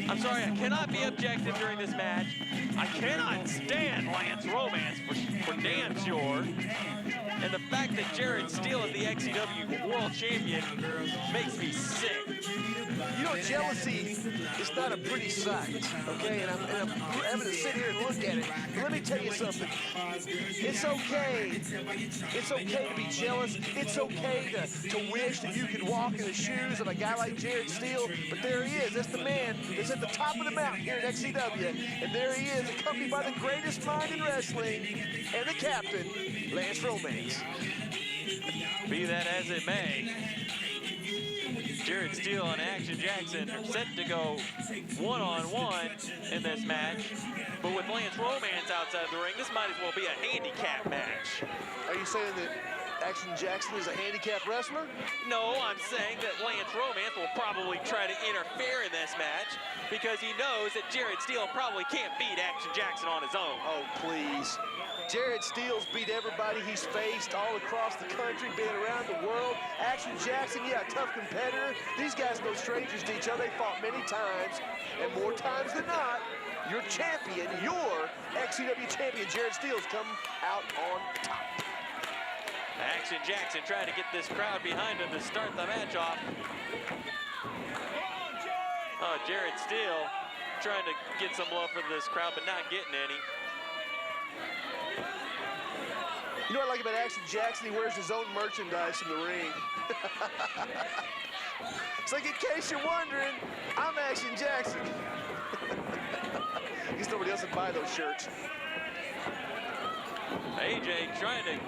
I'm sorry, I cannot be objective during this match. I cannot stand Lance Romance for damn sure. And the fact that Jared Steele is the XCW World Champion makes me sick. You know, jealousy is not a pretty sight, okay? And I'm having to sit here and look at it. But let me tell you something. It's okay. It's okay to be jealous. It's okay to wish that you could walk in the shoes of a guy like Jared Steele. But there he is. That's the man that's at the top of the mountain here at XCW. And there he is, accompanied by the greatest mind in wrestling and the captain, Lance Romance. Be that as it may, Jared Steele and Action Jackson are set to go one-on-one in this match. But with Lance Romance outside the ring, this might as well be a handicap match. Are you saying that Action Jackson is a handicap wrestler? No, I'm saying that Lance Romance will probably try to interfere in this match because he knows that Jared Steele probably can't beat Action Jackson on his own. Oh, please. Jared Steele's beat everybody he's faced all across the country, been around the world. Action Jackson, yeah, tough competitor. These guys no strangers to each other. They fought many times, and more times than not, your champion, your XCW champion, Jared Steele's come out on top. Action Jackson trying to get this crowd behind him to start the match off. Oh, Jared Steele trying to get some love for this crowd, but not getting any. You know what I like about Action Jackson? He wears his own merchandise in the ring. It's like, in case you're wondering, I'm Action Jackson. I guess nobody else would buy those shirts. AJ trying to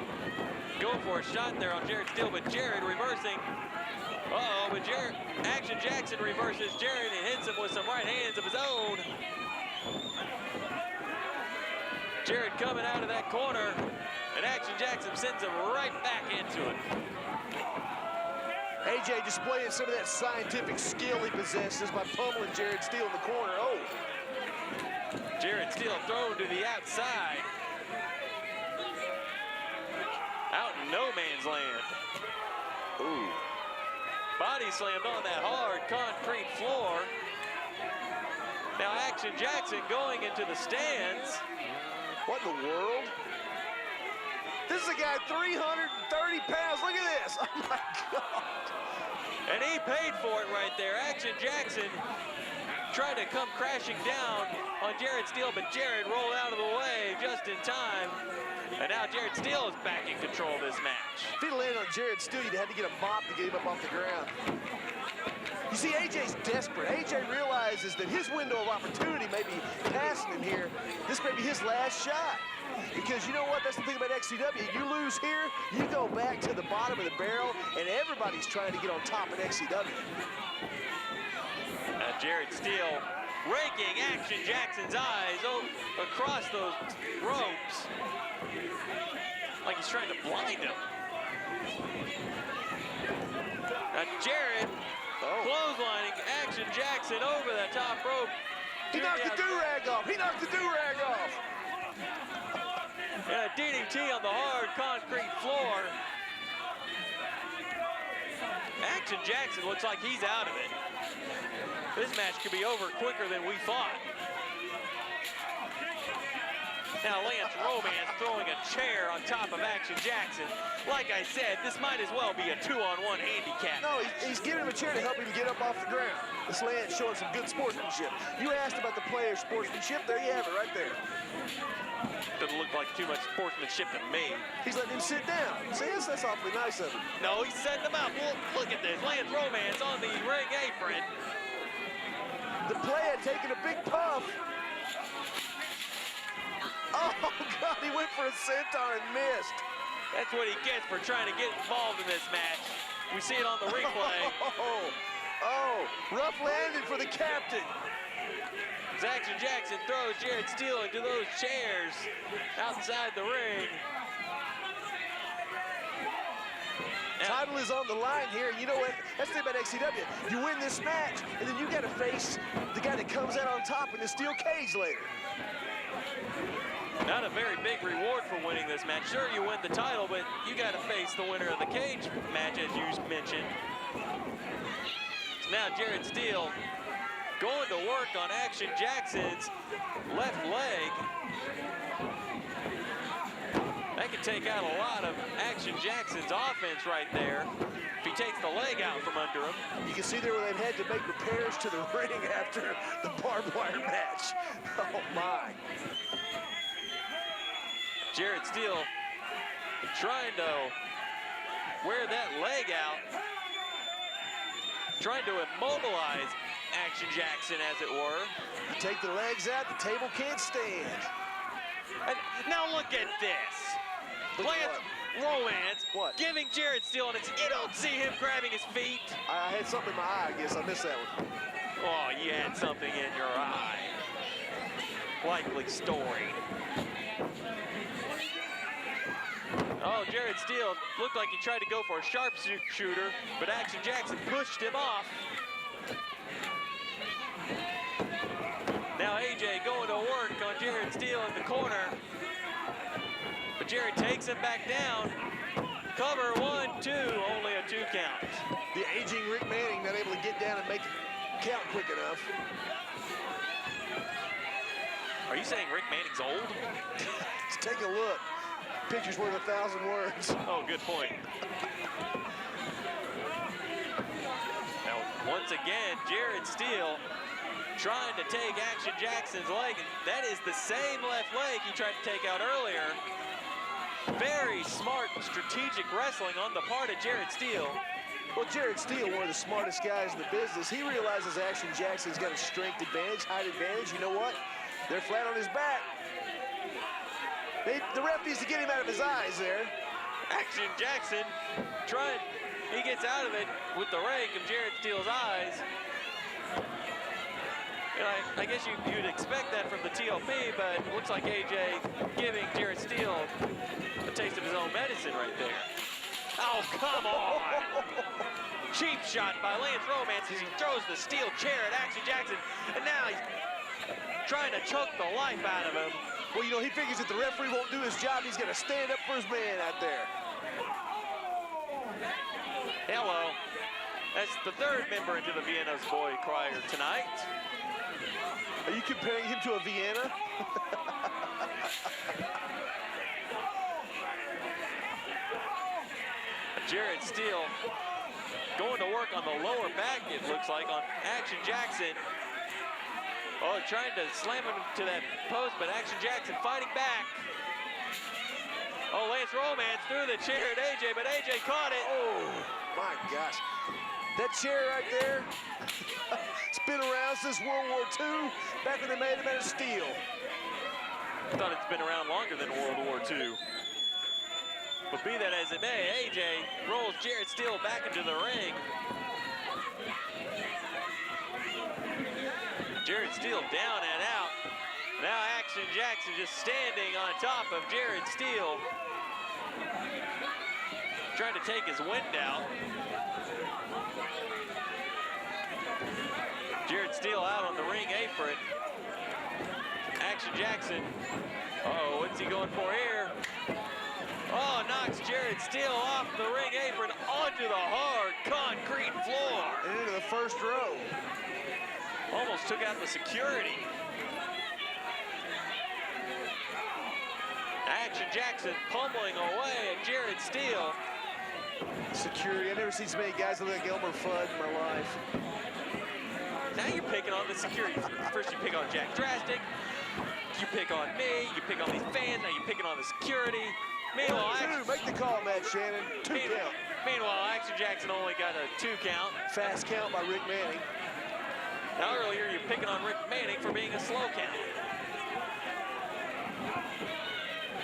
go for a shot there on Jared Steele, but Jared reversing. Uh-oh, but Action Jackson reverses Jared and hits him with some right hands of his own. Jared coming out of that corner, and Action Jackson sends him right back into it. AJ displaying some of that scientific skill he possesses by pummeling Jared Steele in the corner. Oh. Jared Steele thrown to the outside. Out in no man's land. Ooh. Body slammed on that hard concrete floor. Now Action Jackson going into the stands. What in the world? This is a guy 330 pounds. Look at this. Oh my God. And he paid for it right there. Action Jackson trying to come crashing down on Jared Steele, but Jared rolled out of the way just in time. And now Jared Steele is back in control of this match. If he'd landed on Jared Steele, you'd have to get a mop to get him up off the ground. You see, AJ's desperate. AJ realizes that his window of opportunity may be passing him here. This may be his last shot. Because you know what? That's the thing about XCW. You lose here, you go back to the bottom of the barrel, and everybody's trying to get on top of XCW. Jared Steele raking Action Jackson's eyes across those ropes. Like he's trying to blind him. Now Jared clotheslining Action Jackson over the top rope. He knocked the do-rag off. He knocked the do-rag off. And a DDT on the hard concrete floor. Action Jackson looks like he's out of it. This match could be over quicker than we thought. Now Lance Romance throwing a chair on top of Action Jackson. Like I said, this might as well be a 2-on-1 handicap. No, he's giving him a chair to help him get up off the ground. This Lance showing some good sportsmanship. You asked about the player's sportsmanship. There you have it right there. Doesn't look like too much sportsmanship to me. He's letting him sit down. See, that's awfully nice of him. No, he's setting him up. Well, look at this. Lance Romance on the ring apron. The player taking a big puff. Oh, God, he went for a senton and missed. That's what he gets for trying to get involved in this match. We see it on the replay. Rough landing for the captain. As Action Jackson throws Jared Steele into those chairs outside the ring. Title is on the line here. You know what? That's the thing about XCW. You win this match, and then you got to face the guy that comes out on top in the steel cage later. Not a very big reward for winning this match. Sure, you win the title, but you got to face the winner of the cage match, as you mentioned. Now Jared Steele going to work on Action Jackson's left leg. That could take out a lot of Action Jackson's offense right there if he takes the leg out from under him. You can see there where they've had to make repairs to the ring after the barbed wire match. Oh, my. Jared Steele trying to wear that leg out, trying to immobilize Action Jackson, as it were. You take the legs out, the table can't stand. And now look at this. Lance Romance giving Jared Steele, and you don't see him grabbing his feet. I had something in my eye, I guess. I missed that one. Oh, you had something in your eye. Likely story. Oh, Jared Steele looked like he tried to go for a sharpshooter, but Action Jackson pushed him off. Now AJ going to work on Jared Steele in the corner. But Jared takes him back down. Cover 1, 2, only a 2 count. The aging Rick Manning not able to get down and make it count quick enough. Are you saying Rick Manning's old? Let's take a look. Picture's worth 1,000 words. Oh, good point. Now, once again, Jared Steele trying to take Action Jackson's leg. That is the same left leg he tried to take out earlier. Very smart, strategic wrestling on the part of Jared Steele. Well, Jared Steele, one of the smartest guys in the business, he realizes Action Jackson's got a strength advantage, height advantage. You know what? They're flat on his back. The ref needs to get him out of his eyes there. Action Jackson trying, he gets out of it with the rake of Jared Steele's eyes. You know, I guess you'd expect that from the TLP, but it looks like AJ giving Jared Steele a taste of his own medicine right there. Oh, come on! Cheap shot by Lance Romance as he throws the steel chair at Action Jackson, and now he's trying to choke the life out of him. Well, you know, he figures if the referee won't do his job, he's going to stand up for his man out there. Hello. That's the third member into the Vienna's Boy Crier tonight. Are you comparing him to a Vienna? Jared Steele going to work on the lower back, it looks like, on Action Jackson. Oh, trying to slam him to that post, but Action Jackson fighting back. Oh, Lance Romance threw the chair at AJ, but AJ caught it. Oh, my gosh. That chair right there, it's been around since World War II, back when they made them out of steel. I thought it's been around longer than World War II. But be that as it may, AJ rolls Jared Steele back into the ring. Jared Steele down and out. Now Action Jackson just standing on top of Jared Steele. Trying to take his wind out. Jared Steele out on the ring apron. Action Jackson. Uh-oh, what's he going for here? Oh, knocks Jared Steele off the ring apron onto the hard concrete floor. And into the first row. Almost took out the security. Action Jackson pummeling away at Jared Steele. Security, I've never seen so many guys look like Elmer Fudd in my life. Now you're picking on the security. First you pick on Jack Drastic, you pick on me, you pick on these fans, now you're picking on the security. Meanwhile, Make the call, Matt Shannon. 2 count. Meanwhile, Action Jackson only got a 2 count. Fast count by Rick Manning. Now earlier you're picking on Rick Manning for being a slow count.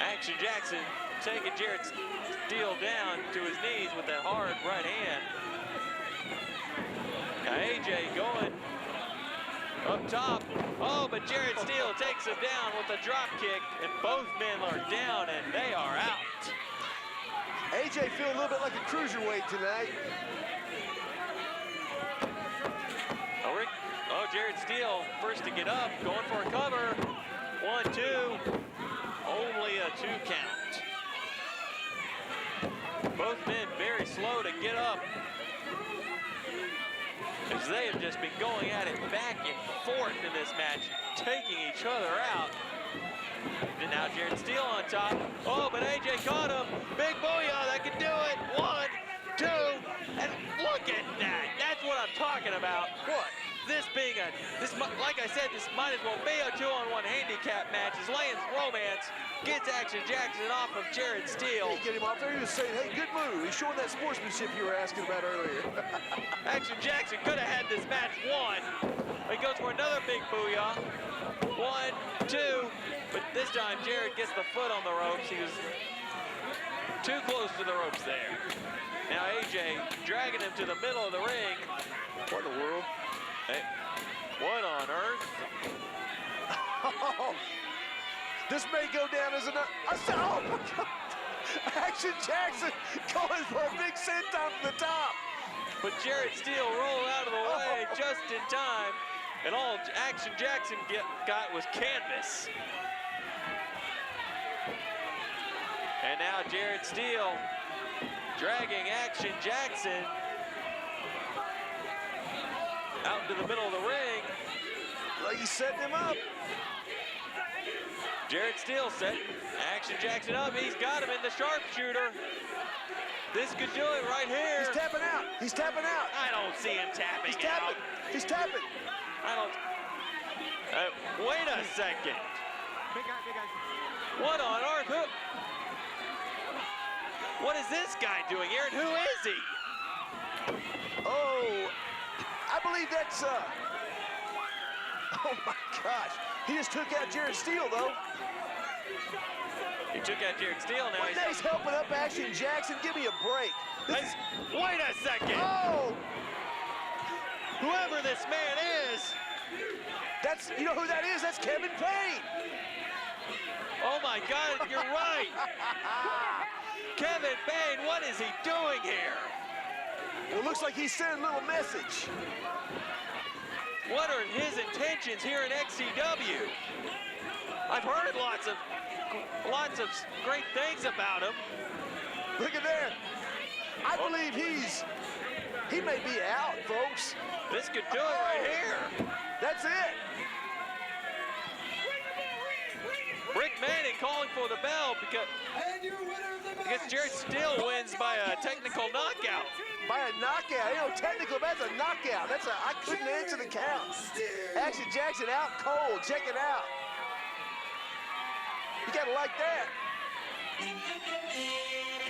Action Jackson taking Jared Steele down to his knees with that hard right hand. Now AJ going up top. Oh, but Jared Steele takes him down with a drop kick, and both men are down and they are out. AJ feeling a little bit like a cruiserweight tonight. Oh, Jared Steele first to get up, going for a cover. 1, 2, only a 2 count. Both men very slow to get up, as they have just been going at it back and forth in this match, taking each other out. And now Jared Steele on top. Oh, but AJ caught him. Big booyah, that could do it. 1, 2, and look at that. That's what I'm talking about. What? This being like I said, this might as well be a 2-on-1 handicap match as Lance Romance gets Action Jackson off of Jared Steele. Get him off there. He was saying, hey, good move. He's showing that sportsmanship you were asking about earlier. Action Jackson could have had this match won. He goes for another big booyah. 1, 2, but this time Jared gets the foot on the ropes. He was too close to the ropes there. Now AJ dragging him to the middle of the ring. What in the world? Hey, what on earth? Oh, this may go down as oh my God. Action Jackson going for a big senton from the top. But Jarrett Steele rolled out of the way just in time, and all Action Jackson got was canvas. And now Jarrett Steele dragging Action Jackson out into the middle of the ring. Like he's setting him up. Jarrett Steele setting Action Jackson up. He's got him in the sharpshooter. This could do it right here. He's tapping out. He's tapping out. I don't see him tapping He's tapping. out. He's tapping. I don't. Wait a second. Big guy, big guy. What on earth? What is this guy doing here, and who is he? Oh, I believe that's, oh my gosh. He just took out Jarrett Steele, though. He took out Jarrett Steele now. But now he's helping up Action Jackson. Give me a break. Wait a second. Oh, Whoever this man is. that's, you know who that is? That's Kevin Payne. Oh my God, you're right. Kevin Payne, what is he doing here? It looks like he's sending a little message. What are his intentions here in XCW? I've heard lots of great things about him. Look at there. I believe he may be out, folks. This could do it right here. That's it. Rick Manning calling for the bell because Jarrett Steele wins by a technical knockout. By a knockout. You know, technical, that's a knockout. I couldn't answer the count. Action Jackson out cold. Check it out. You gotta like that.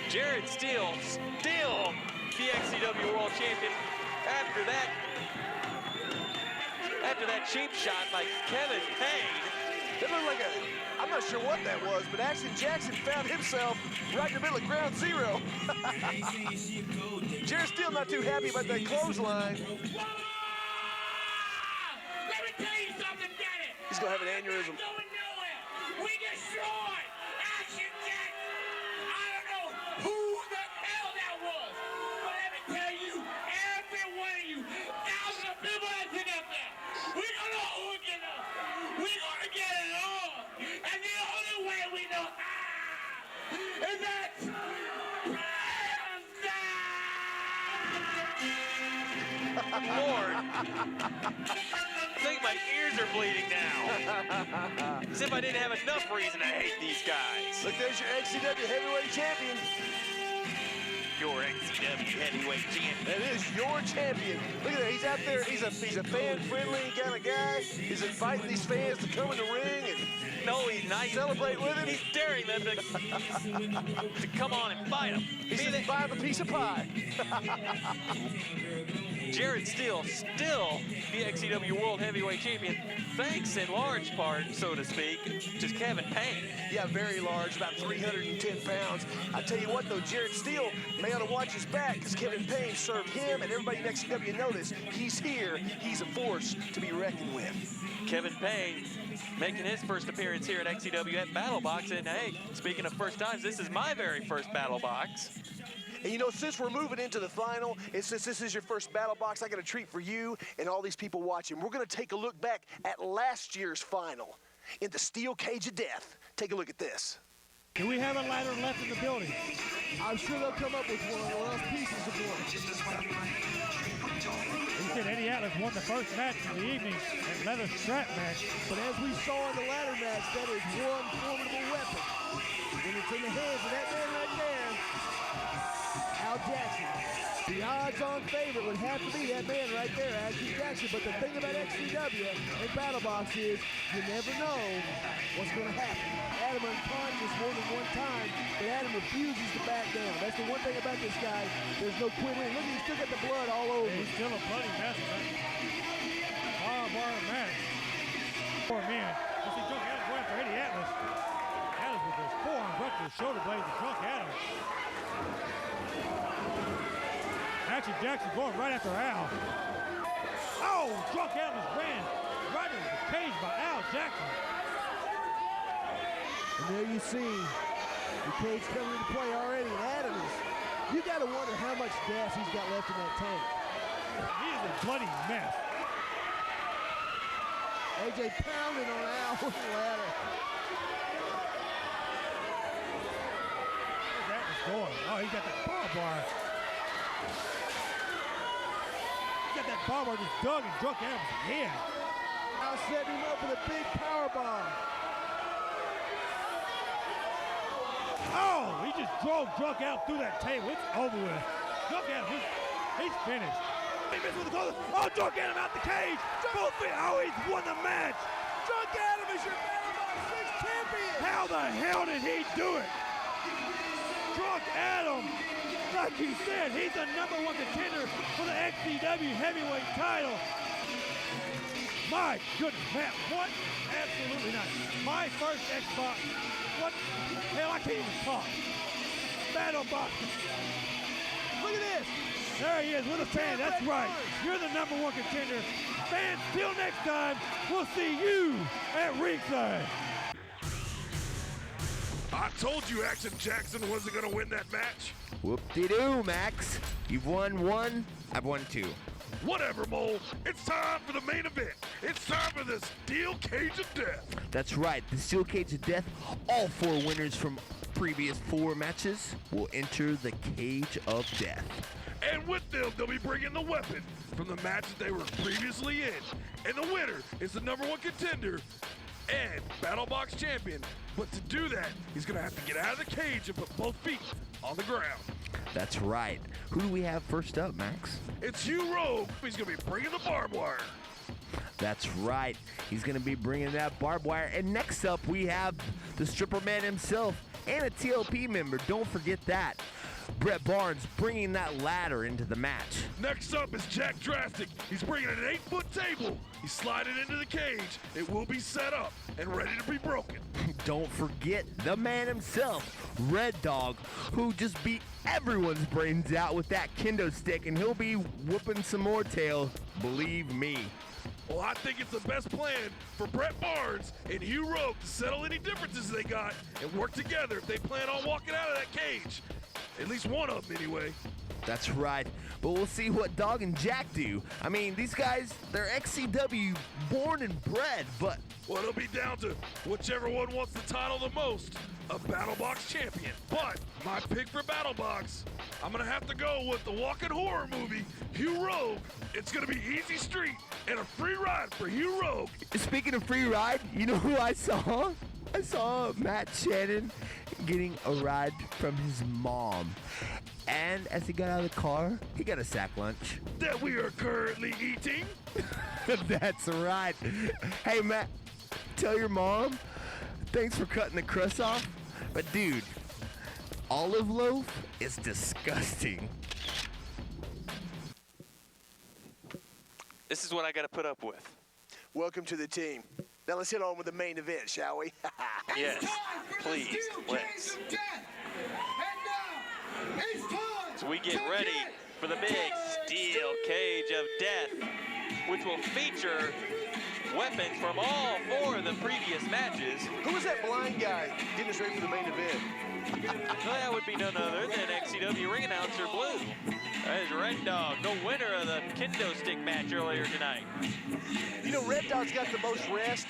Jarrett Steele still the XCW World Champion after that cheap shot by Kevin Payne. It looked like I'm not sure what that was, but Action Jackson found himself right in the middle of ground zero. Jarrett Steele not too happy about that clothesline. Let me tell you something, Dennis. He's gonna have an aneurysm. Going nowhere. We destroyed Action Jackson. I don't know who the hell that was, but let me tell you, every one of you, thousands of people that's in up there, we're gonna hook it up. We're gonna get it on. And the only way we know how is that Lord. I think my ears are bleeding now. As if I didn't have enough reason to hate these guys. Look, there's your XCW heavyweight champion. Your XCW heavyweight champion. That is your champion. Look at that. He's out there. He's a fan-friendly kind of guy. He's inviting these fans to come in the ring and No, he's not. celebrate with him. He's daring them to come on and fight him. He says, buy him a piece of pie. Jarrett Steele, still the XCW World Heavyweight Champion, thanks in large part, so to speak, to Kevin Payne. Yeah, very large, about 310 pounds. I tell you what, though, Jarrett Steele may ought to watch his back because Kevin Payne served him, and everybody in XCW know this. He's here. He's a force to be reckoned with. Kevin Payne making his first appearance here at XCW at Battle Box, and hey, speaking of first times, this is my very first Battle Box. And you know, since we're moving into the final, and since this is your first Battle Box, I got a treat for you and all these people watching. We're going to take a look back at last year's final in the Steel Cage of Death. Take a look at this. Do we have a ladder left in the building? I'm sure they'll come up with one or else pieces of one. We said Eddie Atlas won the first match of the evening, that leather strap match. But as we saw in the ladder match, that is one formidable weapon. When it's in the hands of that man right there, Al Jackson. The odds-on favorite would have to be that man right there, Action Jackson. But the thing about XCW and Battle Box is you never know what's going to happen. Adam unconscious more than one time, but Adam refuses to back down. That's the one thing about this guy. There's no quitting. Look, he's still got the blood all over. He's still a bloody mess, man. Bar match. Poor man. You see Drunk Adams going after Eddie Atlas. Atlas with his forearms right to the shoulder blades of Drunk Adams. Action Jackson going right after Al. Oh, Drunk Adams ran right into the cage by Al Jackson. And there you see The cage coming into play already, and Adams, you got to wonder how much gas he's got left in that tank. He is a bloody mess. AJ pounding on Al with the ladder. Where's that was going? Oh, he got that barbed wire. He got that barbed wire just dug and drunk Adams' head. Al setting him up with a big power bomb. Oh, he just drove Drunk out through that table. It's over with. Drunk Adams, he's finished. He missed with the close. Oh, Drunk Adams out the cage. Both feet. Oh, he's won the match. Drunk Adam is your Battle Box 6 champion. How the hell did he do it? Drunk Adam, like he said, he's the #1 contender for the XCW heavyweight title. My goodness, Matt, what? Absolutely not. My first Xbox. What? Hell, I can't even talk. Battle Box. Look at this. There he is with a fan. That's right. You're the #1 contender. Fans, till next time, we'll see you at ringside. I told you Action Jackson wasn't going to win that match. Whoop-de-doo, Max. You've won one, I've won two. Whatever, Mole. It's time for the main event. It's time for the Steel Cage of Death. That's right, the Steel Cage of Death. All 4 winners from previous 4 matches will enter the Cage of Death. And with them, they'll be bringing the weapon from the match that they were previously in. And the winner is the #1 contender and Battle Box champion. But to do that, he's going to have to get out of the cage and put both feet on the ground. That's right. Who do we have first up, Max? It's Hugh Rogue. He's going to be bringing the barbed wire. That's right. He's going to be bringing that barbed wire. And next up, we have the Stripper Man himself and a TLP member. Don't forget that. Brett Barnes bringing that ladder into the match. Next up is Jack Drastic. He's bringing an 8-foot table. He's sliding into the cage. It will be set up and ready to be broken. Don't forget the man himself, Red Dog, who just beat everyone's brains out with that kendo stick, and he'll be whooping some more tail, believe me. Well, I think it's the best plan for Brett Barnes and Hugh Rogue to settle any differences they got and work together if they plan on walking out of that cage. At least one of them, anyway. That's right, but we'll see what Dog and Jack do. I mean, these guys, they're XCW born and bred, but... Well, it'll be down to whichever one wants the title the most, a Battle Box champion. But my pick for Battle Box, I'm going to have to go with the walking horror movie, Hugh Rogue. It's going to be easy street and a free ride for Hugh Rogue. Speaking of free ride, you know who I saw? I saw Matt Shannon getting a ride from his mom. And as he got out of the car, he got a sack lunch. That we are currently eating. That's right. Hey, Matt, tell your mom, thanks for cutting the crust off. But dude, olive loaf is disgusting. This is what I got to put up with. Welcome to the team. Now let's hit on with the main event, shall we? Yes, please, let's. So we get ready for the big Steel Cage of Death, which will feature weapons from all 4 of the previous matches. Who was that blind guy getting us ready for the main event? That would be none other than XCW ring announcer Blue. That is Red Dog, the winner of the kendo stick match earlier tonight. You know, Red Dog's got the most rest.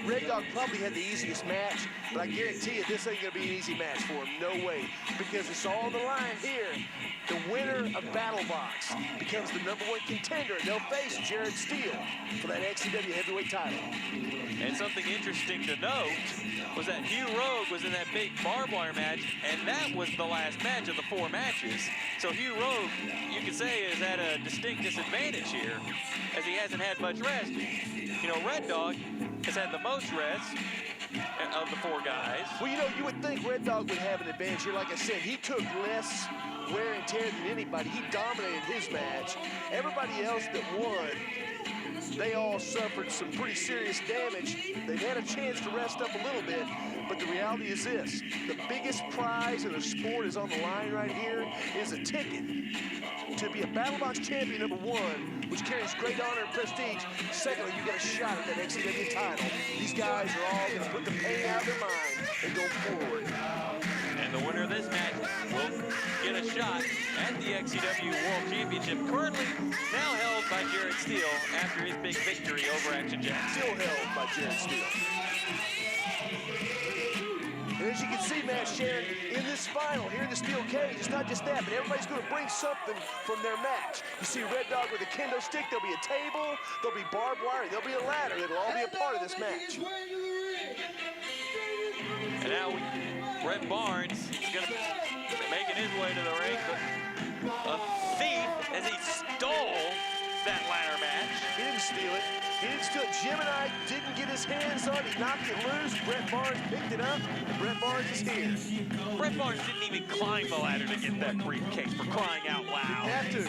Red Dog probably had the easiest match, but I guarantee you this ain't going to be an easy match for him. No way. Because it's all on the line here. The winner of Battle Box becomes the #1 contender. They'll face Jared Steele for that XCW heavyweight title. And something interesting to note was that Hugh Rogue was in that big barbed wire match, and that was the last match of the 4 matches. So Hugh Rogue, you could say, is at a distinct disadvantage here, as he hasn't had much rest. You know, Red Dog has had the most rest of the 4 guys. Well, you know, you would think Red Dog would have an advantage here. Like I said, he took less wear and tear than anybody. He dominated his match. Everybody else that won, they all suffered some pretty serious damage. They've had a chance to rest up a little bit, but the reality is this. The biggest prize in the sport is on the line right here, is a ticket to be a Battle Box champion #1, which carries great honor and prestige. Secondly, you get a shot at that XCW title. These guys are all going to put the pain out of their mind and go forward. And the winner of this match will get a shot at the XCW World Championship, currently now held by Jared Steele after his big victory over Action Jack. Still held by Jared Steele. And as you can see, Matt Sharon, in this final here in the steel cage, it's not just that, but everybody's going to bring something from their match. You see Red Dog with a kendo stick, there'll be a table, there'll be barbed wire, there'll be a ladder. It'll all be a part of this match. And now Brett Barnes is going to be making his way to the ring. A thief as he stole that ladder match. He didn't steal it. He didn't steal it. Jim and I didn't get his hands on it. He knocked it loose. Brett Barnes picked it up, and Brett Barnes is here. Brett Barnes didn't even climb the ladder to get that briefcase, for crying out loud. Had to.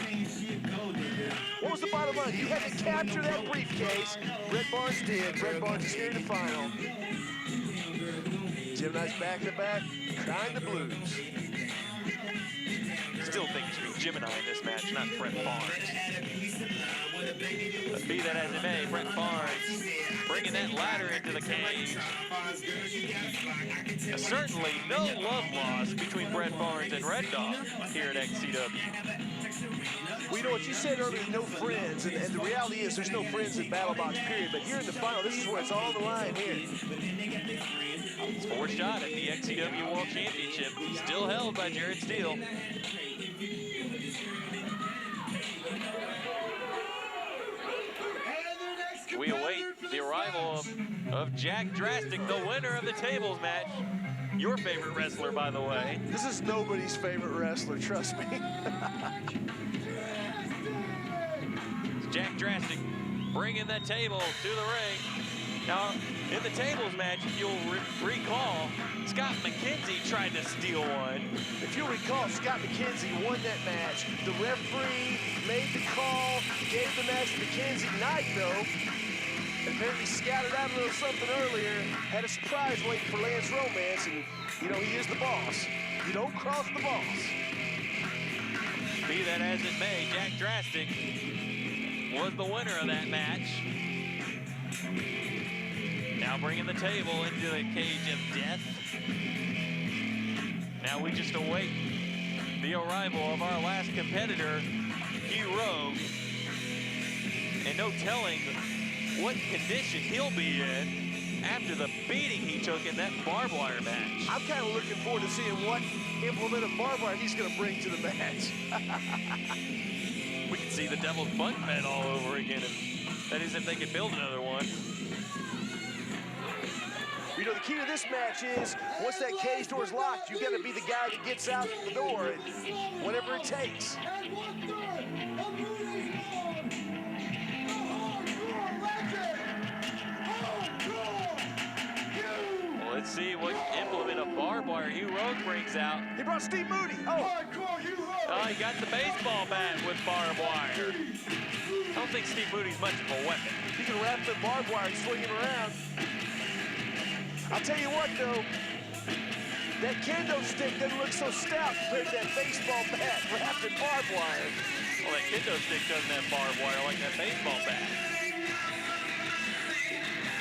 What was the bottom line? You had to capture that briefcase. Brett Barnes did. Brett Barnes is here in the final. Jim and I's back to back, crying the blues. Still think it should be Jim and I in this match, not Brett Barnes. But be that as it may, Brett Barnes bringing that ladder into the cage. Certainly no love lost between Brett Barnes and Red Dog here at XCW. Well, you know what you said earlier, no friends, and the reality is there's no friends in Battle Box, period. But here in the final, this is where it's all on the line here. It's fourth shot at the XCW World Championship, still held by Jared Steele. We await the arrival of Jack Drastic, the winner of the tables match. Your favorite wrestler, by the way. This is nobody's favorite wrestler, trust me. Jack Drastic bringing the table to the ring. Now, in the tables match, if you'll recall, Scott McKenzie tried to steal one. If you'll recall, Scott McKenzie won that match. The referee made the call, gave the match to McKenzie. Knight, though, apparently scouted out a little something earlier, had a surprise waiting for Lance Romance, and, you know, he is the boss. You don't cross the boss. Be that as it may, Jack Drastic was the winner of that match. Now bringing the table into the cage of death. Now we just await the arrival of our last competitor, Hugh Rogue. And no telling what condition he'll be in after the beating he took in that barbed wire match. I'm kind of looking forward to seeing what implement of barbed wire he's going to bring to the match. We can see the Devil's Bunk Bed all over again. That is if they could build another one. You know, the key to this match is once that cage door is locked, you got to be the guy that gets out the door, and whatever it takes. Well, let's see what implement of barbed wire Hugh Rogue brings out. He brought Steve Moody. Oh, he got the baseball bat with barbed wire. I don't think Steve Moody's much of a weapon. He can wrap the barbed wire and swing it around. I'll tell you what, though, that kendo stick doesn't look so stout compared to that baseball bat wrapped in barbed wire. Well, that kendo stick doesn't have barbed wire like that baseball bat.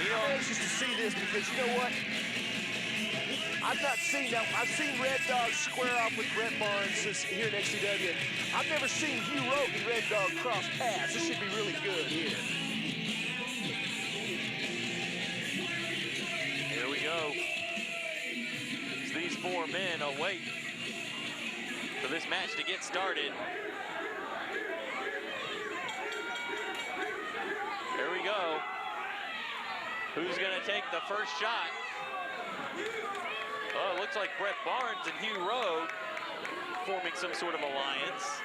You know, I'm anxious to see this because you know what? I've not seen that. I've seen Red Dog square off with Brett Barnes here in XCW. I've never seen Hugh Rogue and Red Dog cross paths. This should be really good here. Here we go. As these four men await for this match to get started. Here we go. Who's gonna take the first shot? Oh, it looks like Brett Barnes and Hugh Rogue forming some sort of alliance.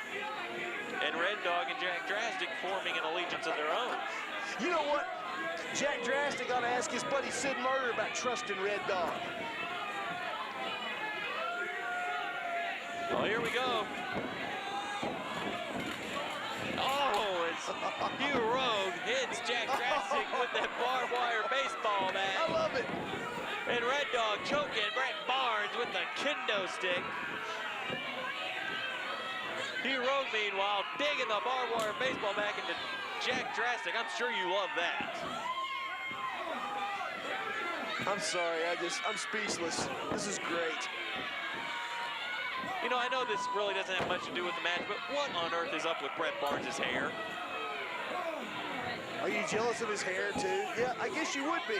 And Red Dog and Jack Drastic forming an allegiance of their own. You know what? Jack Drastic ought to ask his buddy Sid Murder about trusting Red Dog. Well, here we go. Oh, it's Hugh Rogue hits Jack Drastic with that barbed wire baseball bat. I love it. And Red Dog choking Brett Barnes with the kendo stick. Hugh Rogue, meanwhile, digging the barbed wire baseball back into Jack Drastic. I'm sure you love that. I'm sorry, I'm speechless. This is great. You know, I know this really doesn't have much to do with the match, but what on earth is up with Bret Barnes' hair? Are you jealous of his hair, too? Yeah, I guess you would be.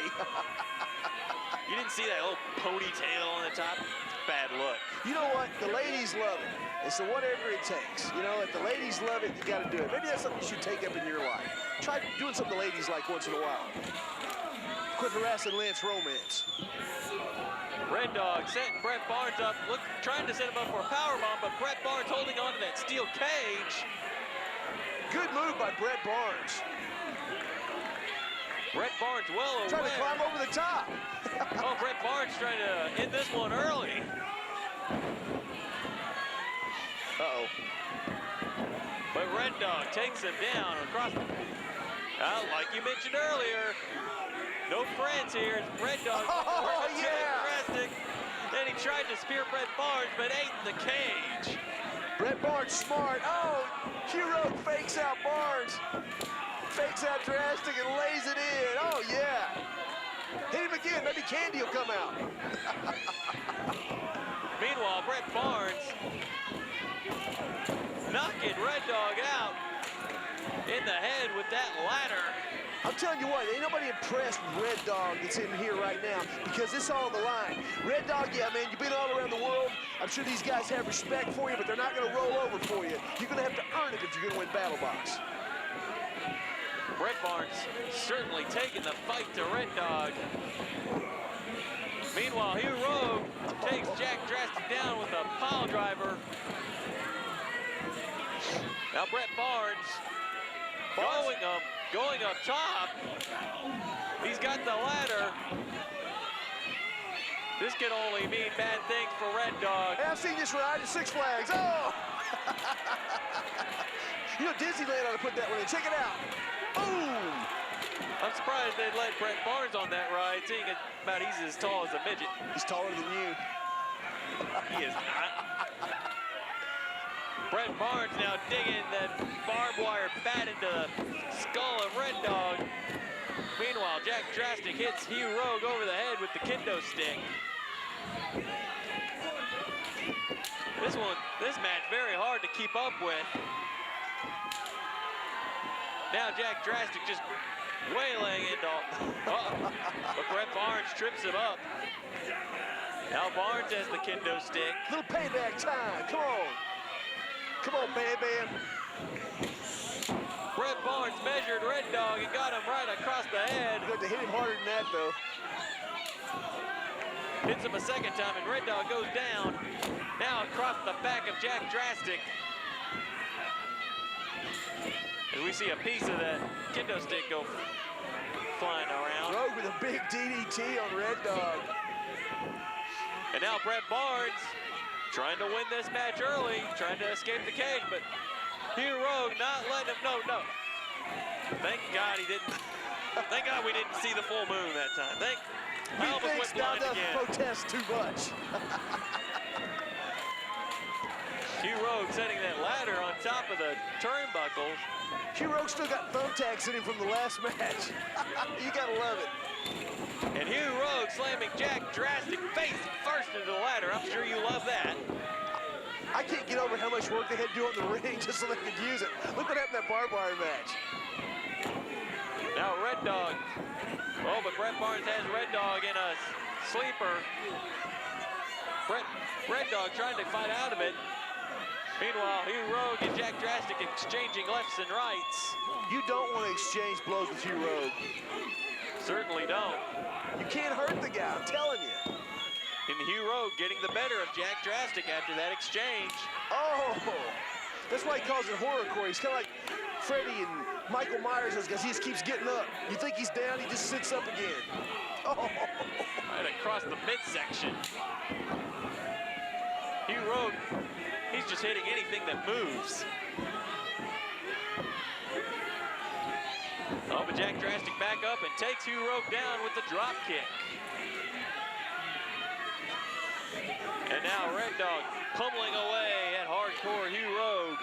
You didn't see that little ponytail on the top? Bad look. You know what? The ladies love it. And so whatever it takes. You know, if the ladies love it, you got to do it. Maybe that's something you should take up in your life. Try doing something the ladies like once in a while. Quit harassing Lance Romance. Red Dog setting Bret Barnes up, trying to set him up for a powerbomb, but Bret Barnes holding on to that steel cage. Good move by Bret Barnes. Bret Barnes well aware. Trying to climb over the top. Oh, Bret Barnes trying to end this one early. Uh-oh. But Red Dog takes him down across. Like you mentioned earlier, no friends here. It's Red Dog. Oh, yeah. Then he tried to spear Bret Barnes, but ate in the cage. Bret Barnes smart. Oh, Hero fakes out Barnes. Fakes out Drastic and lays it in. Oh, yeah. Hit him again. Maybe Candy will come out. Meanwhile, Bret Barnes knocking Red Dog out in the head with that ladder. I'm telling you what, ain't nobody impressed with Red Dog that's in here right now because it's all on the line. Red Dog, yeah, man, you've been all around the world. I'm sure these guys have respect for you, but they're not going to roll over for you. You're going to have to earn it if you're going to win Battle Box. Bret Barnes certainly taking the fight to Red Dog. Meanwhile, Hugh Rogue takes Jack Drastic down with a pile driver. Now Bret Barnes going up top. He's got the ladder. This can only mean bad things for Red Dog. Hey, I've seen this ride at Six Flags. Oh! You know, Disneyland ought to put that one in. Check it out. Boom! I'm surprised they'd let Bret Barnes on that ride, seeing it about he's as tall as a midget. He's taller than you. He is not. Bret Barnes now digging that barbed wire bat into the skull of Red Dog. Meanwhile, Jack Drastic hits Hugh Rogue over the head with the kendo stick. This match very hard to keep up with. Now Jack Drastic just waylaying into, but Bret Barnes trips him up. Now Barnes has the kendo stick. Little payback time, come on. Come on, Bam Bam. Bret Barnes measured Red Dog and got him right across the head. You got to hit him harder than that, though. Hits him a second time, and Red Dog goes down. Now across the back of Jack Drastic. As we see a piece of that kendo stick go flying around. Rogue with a big DDT on Red Dog. And now Bret Barnes trying to win this match early, trying to escape the cage, but Hugh Rogue not letting him know. No. Thank God he didn't. Thank God we didn't see the full moon that time. I almost went blind again. Protest too much. Hugh Rogue setting that ladder on top of the turnbuckles. Hugh Rogue still got thumbtacks in him from the last match. You gotta love it. And Hugh Rogue slamming Jack Drastic face first into the ladder. I'm sure you love that. I can't get over how much work they had to do on the ring just so they could use it. Look what happened in that barbed wire match. Now Red Dog. Oh, but Bret Barnes has Red Dog in a sleeper. Red Dog trying to fight out of it. Meanwhile, Hugh Rogue and Jack Drastic exchanging lefts and rights. You don't want to exchange blows with Hugh Rogue. Certainly don't. You can't hurt the guy, I'm telling you. And Hugh Rogue getting the better of Jack Drastic after that exchange. Oh, that's why he calls it horrorcore. He's kind of like Freddy and Michael Myers because he just keeps getting up. You think he's down, he just sits up again. Oh. Right across the midsection. Hugh Rogue, he's just hitting anything that moves. Oh, but Jack Drastic back up and takes Hugh Rogue down with the drop kick. And now Red Dog pummeling away at hardcore Hugh Rogue.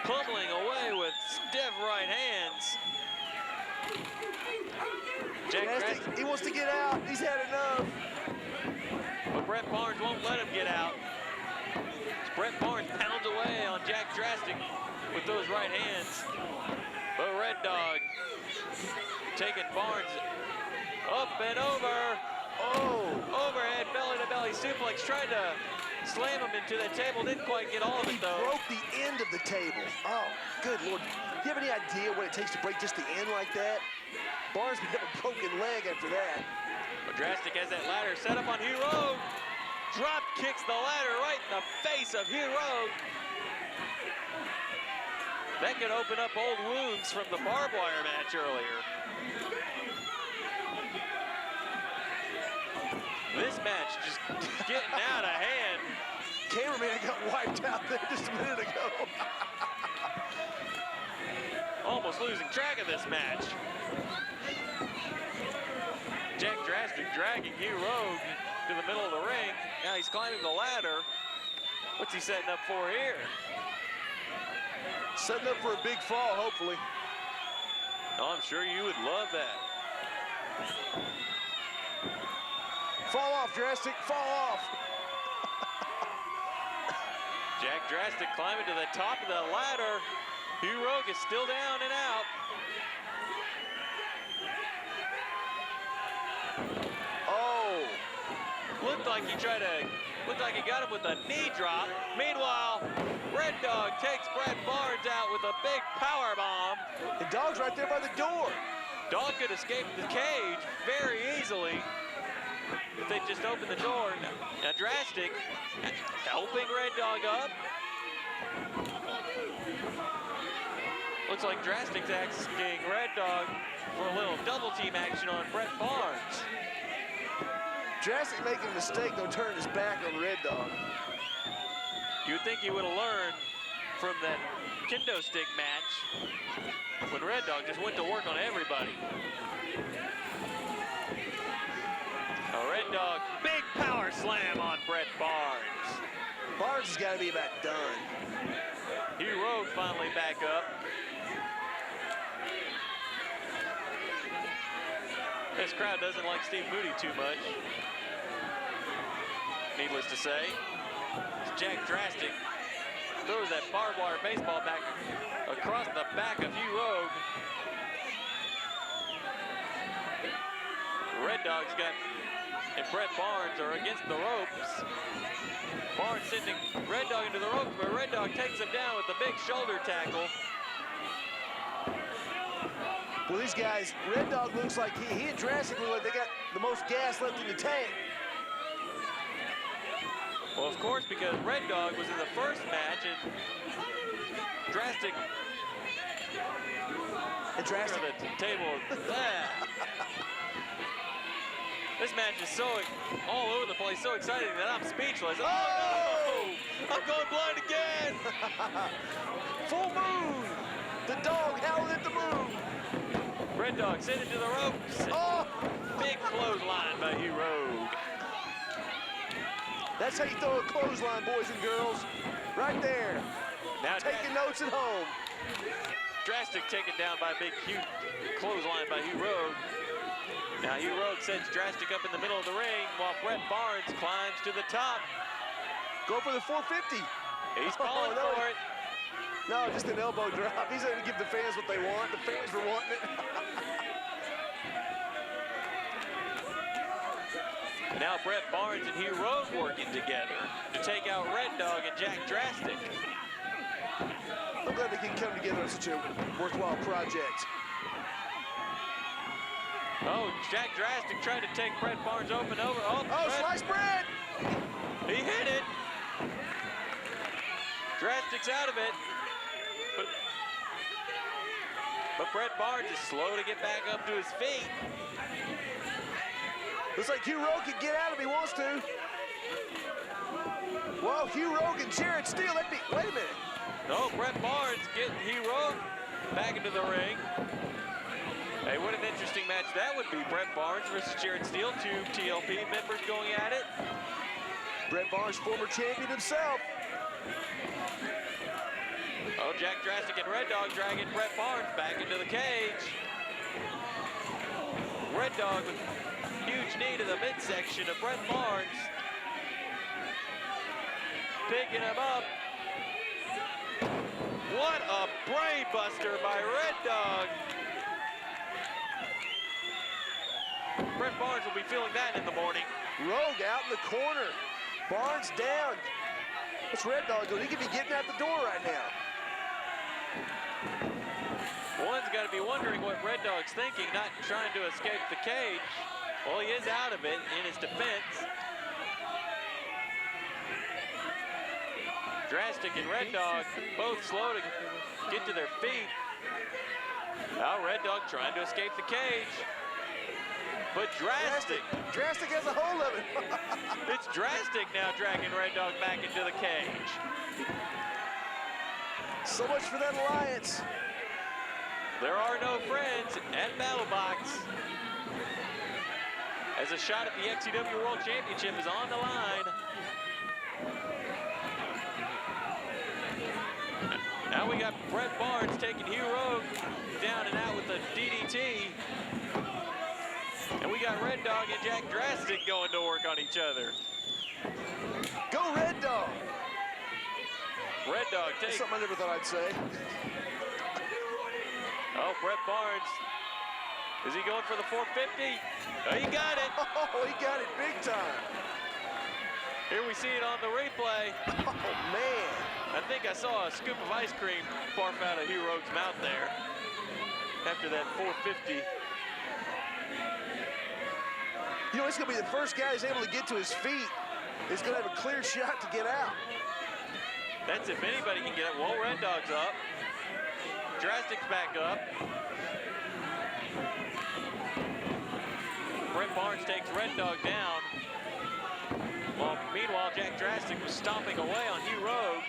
Pummeling away with stiff right hands. Jack Drastic, he wants to get out. He's had enough. But Brett Barnes won't let him get out. Brett Barnes pounds away on Jack Drastic with those right hands. But Red Dog taking Barnes up and over. Oh! Overhead belly-to-belly suplex. Tried to slam him into the table. Didn't quite get all of it, though. He broke the end of the table. Oh, good Lord. Do you have any idea what it takes to break just the end like that? Barnes would have a broken leg after that. But Drastic has that ladder set up on Hugh Rogue. Drop kicks the ladder right in the face of Hugh Rogue. That could open up old wounds from the barbed wire match earlier. This match just getting out of hand. Cameraman got wiped out there just a minute ago. Almost losing track of this match. Jack Drastic dragging Hugh Rogue to the middle of the ring. Now he's climbing the ladder. What's he setting up for here? Setting up for a big fall, hopefully. Oh, I'm sure you would love that. Fall off, Drastic, fall off. Jack Drastic climbing to the top of the ladder. Hugh Rogue is still down and out. Oh. Looked like he got him with a knee drop. Meanwhile, Red Dog takes Brett Barnes out with a big power bomb. The Dog's right there by the door. Dog could escape the cage very easily if they just opened the door. Now Drastic helping Red Dog up. Looks like Drastic's asking Red Dog for a little double team action on Brett Barnes. Drastic making a mistake, though, turning his back on Red Dog. You'd think he would have learned from that kendo stick match when Red Dog just went to work on everybody. A Red Dog, big power slam on Brett Barnes. Barnes has got to be about done. Hugh Rogue finally back up. This crowd doesn't like Steve Moody too much, needless to say. Jack Drastic throws that barbed wire baseball back across the back of Hugh Rogue. Red Dog's got, and Brett Barnes are against the ropes. Barnes sending Red Dog into the ropes, but Red Dog takes him down with a big shoulder tackle. Well, these guys, Red Dog looks like he and Drastic look like they got the most gas left in the tank. Well, of course, because Red Dog was in the first match, and Drastic. And Drastic. The table. This match is so all over the place, so exciting that I'm speechless. Oh no! I'm going blind again! Full moon! The Dog howling at the moon! Red Dog sent it to the ropes. Oh! Big clothesline by Hugh Rogue. That's how you throw a clothesline, boys and girls. Right there. Now taking notes at home. Drastic taken down by a big huge clothesline by Hugh Rogue. Now Hugh Rogue sends Drastic up in the middle of the ring while Brett Barnes climbs to the top. Go for the 450. He's calling no. for it. No, just an elbow drop. He's going to give the fans what they want. The fans were wanting it. Now Brett Barnes and Hugh Rogue working together to take out Red Dog and Jack Drastic. I'm glad they can come together on such a worthwhile project. Oh, Jack Drastic tried to take Brett Barnes open over. Oh, sliced bread! He hit it. Drastic's out of it. But Brett Barnes is slow to get back up to his feet. Looks like Hugh Rogue can get out if he wants to. Well, Hugh Rogue and Jarrett Steele, that'd be, wait a minute. No, Brett Barnes getting Hugh Rogue back into the ring. Hey, what an interesting match that would be. Brett Barnes versus Jarrett Steele, two TLP members going at it. Brett Barnes, former champion himself. Oh, Jack Drastic and Red Dog dragging Brett Barnes back into the cage. Red Dog with huge knee to the midsection of Brett Barnes. Picking him up. What a brain buster by Red Dog. Brett Barnes will be feeling that in the morning. Rogue out in the corner. Barnes down. What's Red Dog doing? He could be getting out the door right now. One's got to be wondering what Red Dog's thinking, not trying to escape the cage. Well, he is out of it in his defense. Drastic and Red Dog both slow to get to their feet. Now Red Dog trying to escape the cage. But Drastic has a hold of it. It's Drastic now dragging Red Dog back into the cage. So much for that alliance. There are no friends at BattleBox. As a shot at the XCW World Championship is on the line. Now we got Brett Barnes taking Hugh Rogue down and out with the DDT. And we got Red Dog and Jack Drastic going to work on each other. Go Red Dog. Red Dog takes... That's something I never thought I'd say. Oh, Brett Barnes. Is he going for the 450? Oh, he got it. Oh, he got it big time. Here we see it on the replay. Oh, man. I think I saw a scoop of ice cream barf out of Hugh Rogue's mouth there after that 450. You know, he's going to be the first guy who's able to get to his feet. He's going to have a clear shot to get out. That's if anybody can get up. Well, Red Dog's up. Drastic's back up. Brett Barnes takes Red Dog down. Well, meanwhile, Jack Drastic was stomping away on Hugh Rogue.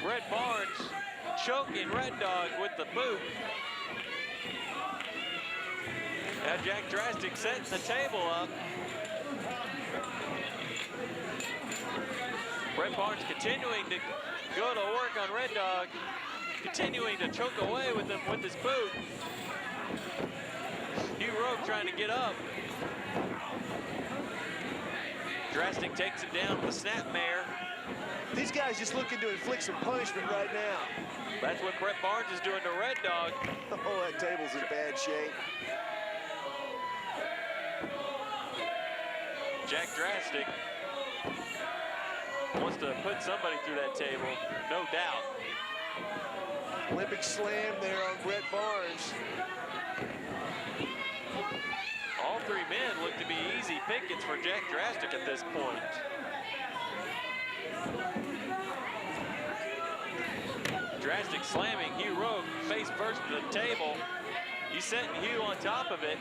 Red Barnes choking Red Dog with the boot. Now Jack Drastic setting the table up. Brett Barnes continuing to go to work on Red Dog, continuing to choke away with him with his boot. Hugh Rogue trying to get up. Drastic takes him down with a snapmare. These guys just looking to inflict some punishment right now. That's what Brett Barnes is doing to Red Dog. Oh, that table's in bad shape. Jack Drastic wants to put somebody through that table, no doubt. Olympic slam there on Brett Barnes. All three men look to be easy pickets for Jack Drastic at this point. Drastic slamming Hugh Rogue face first to the table. He's setting Hugh on top of it.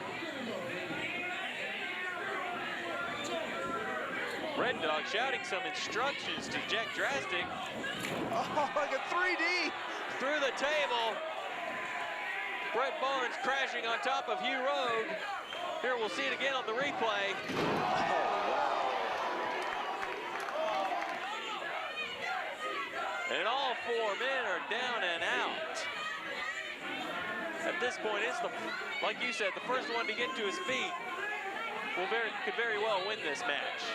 Red Dog shouting some instructions to Jack Drastic. Oh, like a 3D. Through the table. Brett Barnes crashing on top of Hugh Rogue. Here, we'll see it again on the replay. And all four men are down and out. At this point, it's the, like you said, the first one to get to his feet could very well win this match.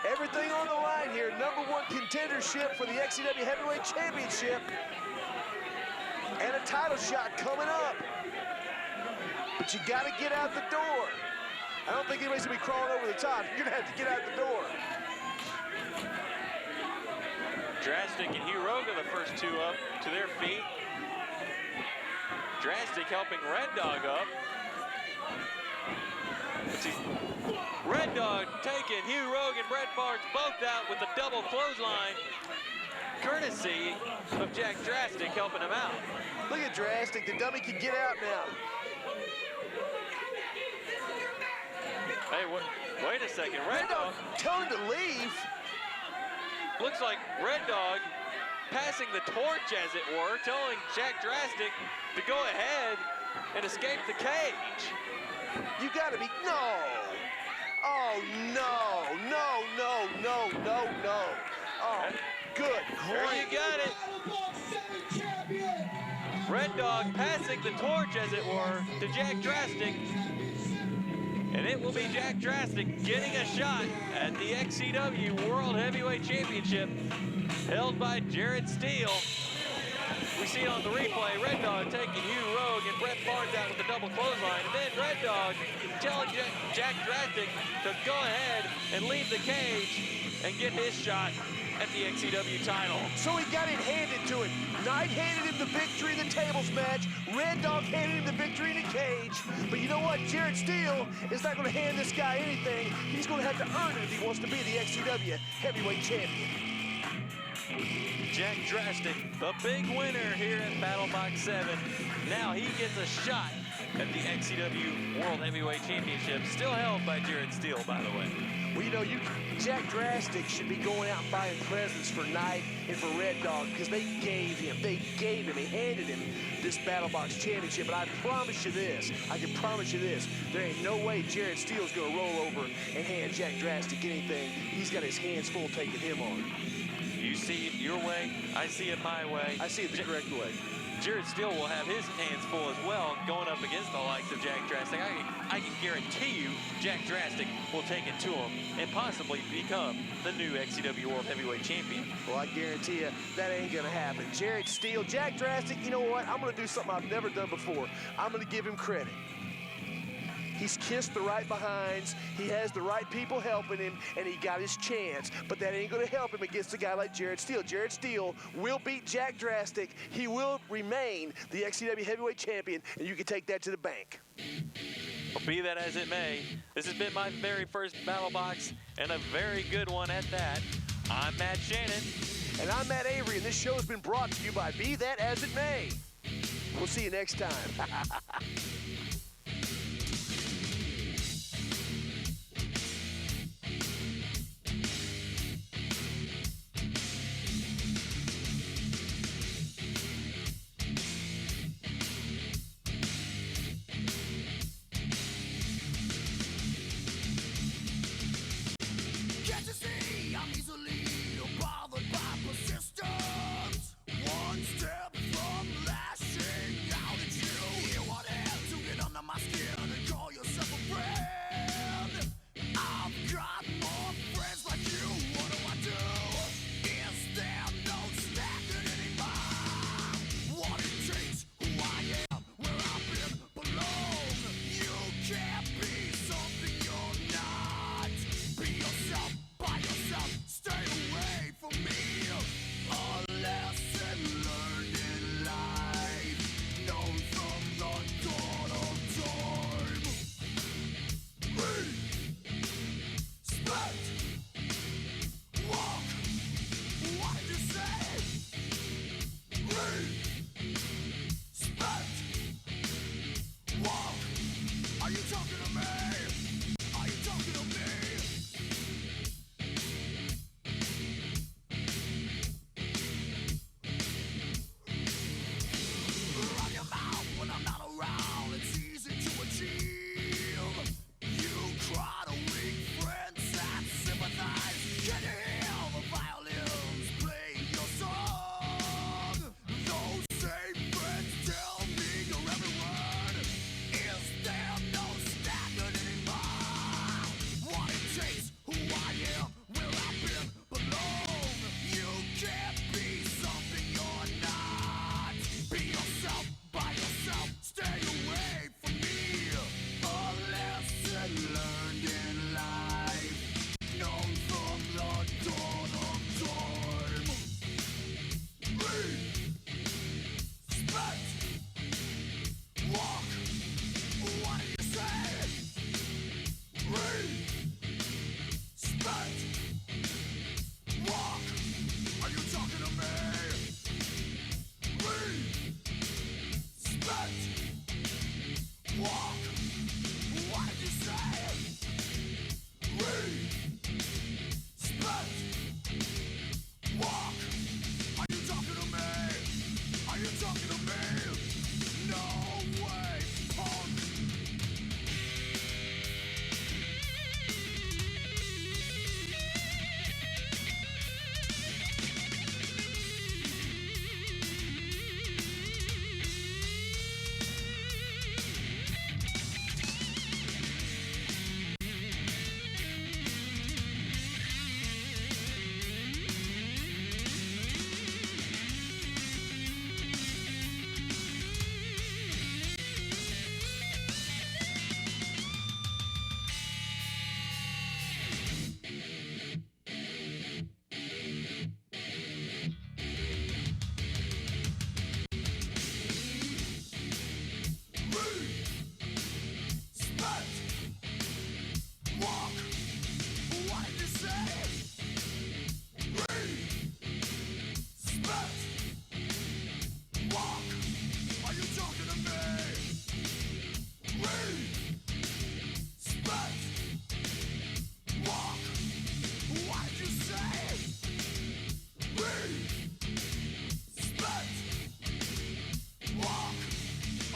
Everything on the line here. #1 contendership for the XCW Heavyweight Championship. And a title shot coming up. But you got to get out the door. I don't think anybody's going to be crawling over the top. You're going to have to get out the door. Drastic and Hugh Rogue are the first two up to their feet. Drastic helping Red Dog up. Red Dog taking Hugh Rogue and Brett Barnes both out with a double clothesline, courtesy of Jack Drastic helping him out. Look at Drastic, the dummy can get out now. Hey, wait a second, Red Dog telling him to leave. Looks like Red Dog passing the torch, as it were, telling Jack Drastic to go ahead and escape the cage. You gotta be, no. Oh, no, no, no, no, no, no. Oh, good There grief. you got it. Red Dog passing the torch, as it were, to Jack Drastic. And it will be Jack Drastic getting a shot at the XCW World Heavyweight Championship, held by Jared Steele. We see it on the replay, Red Dog taking Hugh Rogue and Brett Barnes out with the double clothesline. And then Red Dog telling Jack Drastic to go ahead and leave the cage and get his shot at the XCW title. So he got it handed to him. Knight handed him the victory in the tables match. Red Dog handed him the victory in the cage. But you know what? Jared Steele is not going to hand this guy anything. He's going to have to earn it if he wants to be the XCW Heavyweight Champion. Jack Drastic, the big winner here at BattleBox 7. Now he gets a shot at the XCW World Heavyweight Championship, still held by Jared Steele, by the way. Well, you know, Jack Drastic should be going out and buying presents for Knight and for Red Dog because they handed him this BattleBox Championship. But I promise you this, I can promise you this, there ain't no way Jared Steele's going to roll over and hand Jack Drastic anything. He's got his hands full taking him on. You see it your way, I see it my way. I see it the correct way. Jared Steele will have his hands full as well, going up against the likes of Jack Drastic. I can guarantee you Jack Drastic will take it to him and possibly become the new XCW World Heavyweight Champion. Well, I guarantee you that ain't gonna happen. Jared Steele, Jack Drastic, you know what? I'm gonna do something I've never done before. I'm gonna give him credit. He's kissed the right behinds, he has the right people helping him, and he got his chance. But that ain't gonna help him against a guy like Jared Steele. Jared Steele will beat Jack Drastic. He will remain the XCW Heavyweight Champion, and you can take that to the bank. Well, be that as it may, this has been my very first Battle Box, and a very good one at that. I'm Matt Shannon. And I'm Matt Avery, and this show has been brought to you by Be That As It May. We'll see you next time. One step from lashing out at you. What else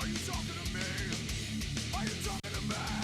Are you talking to me? Are you talking to me?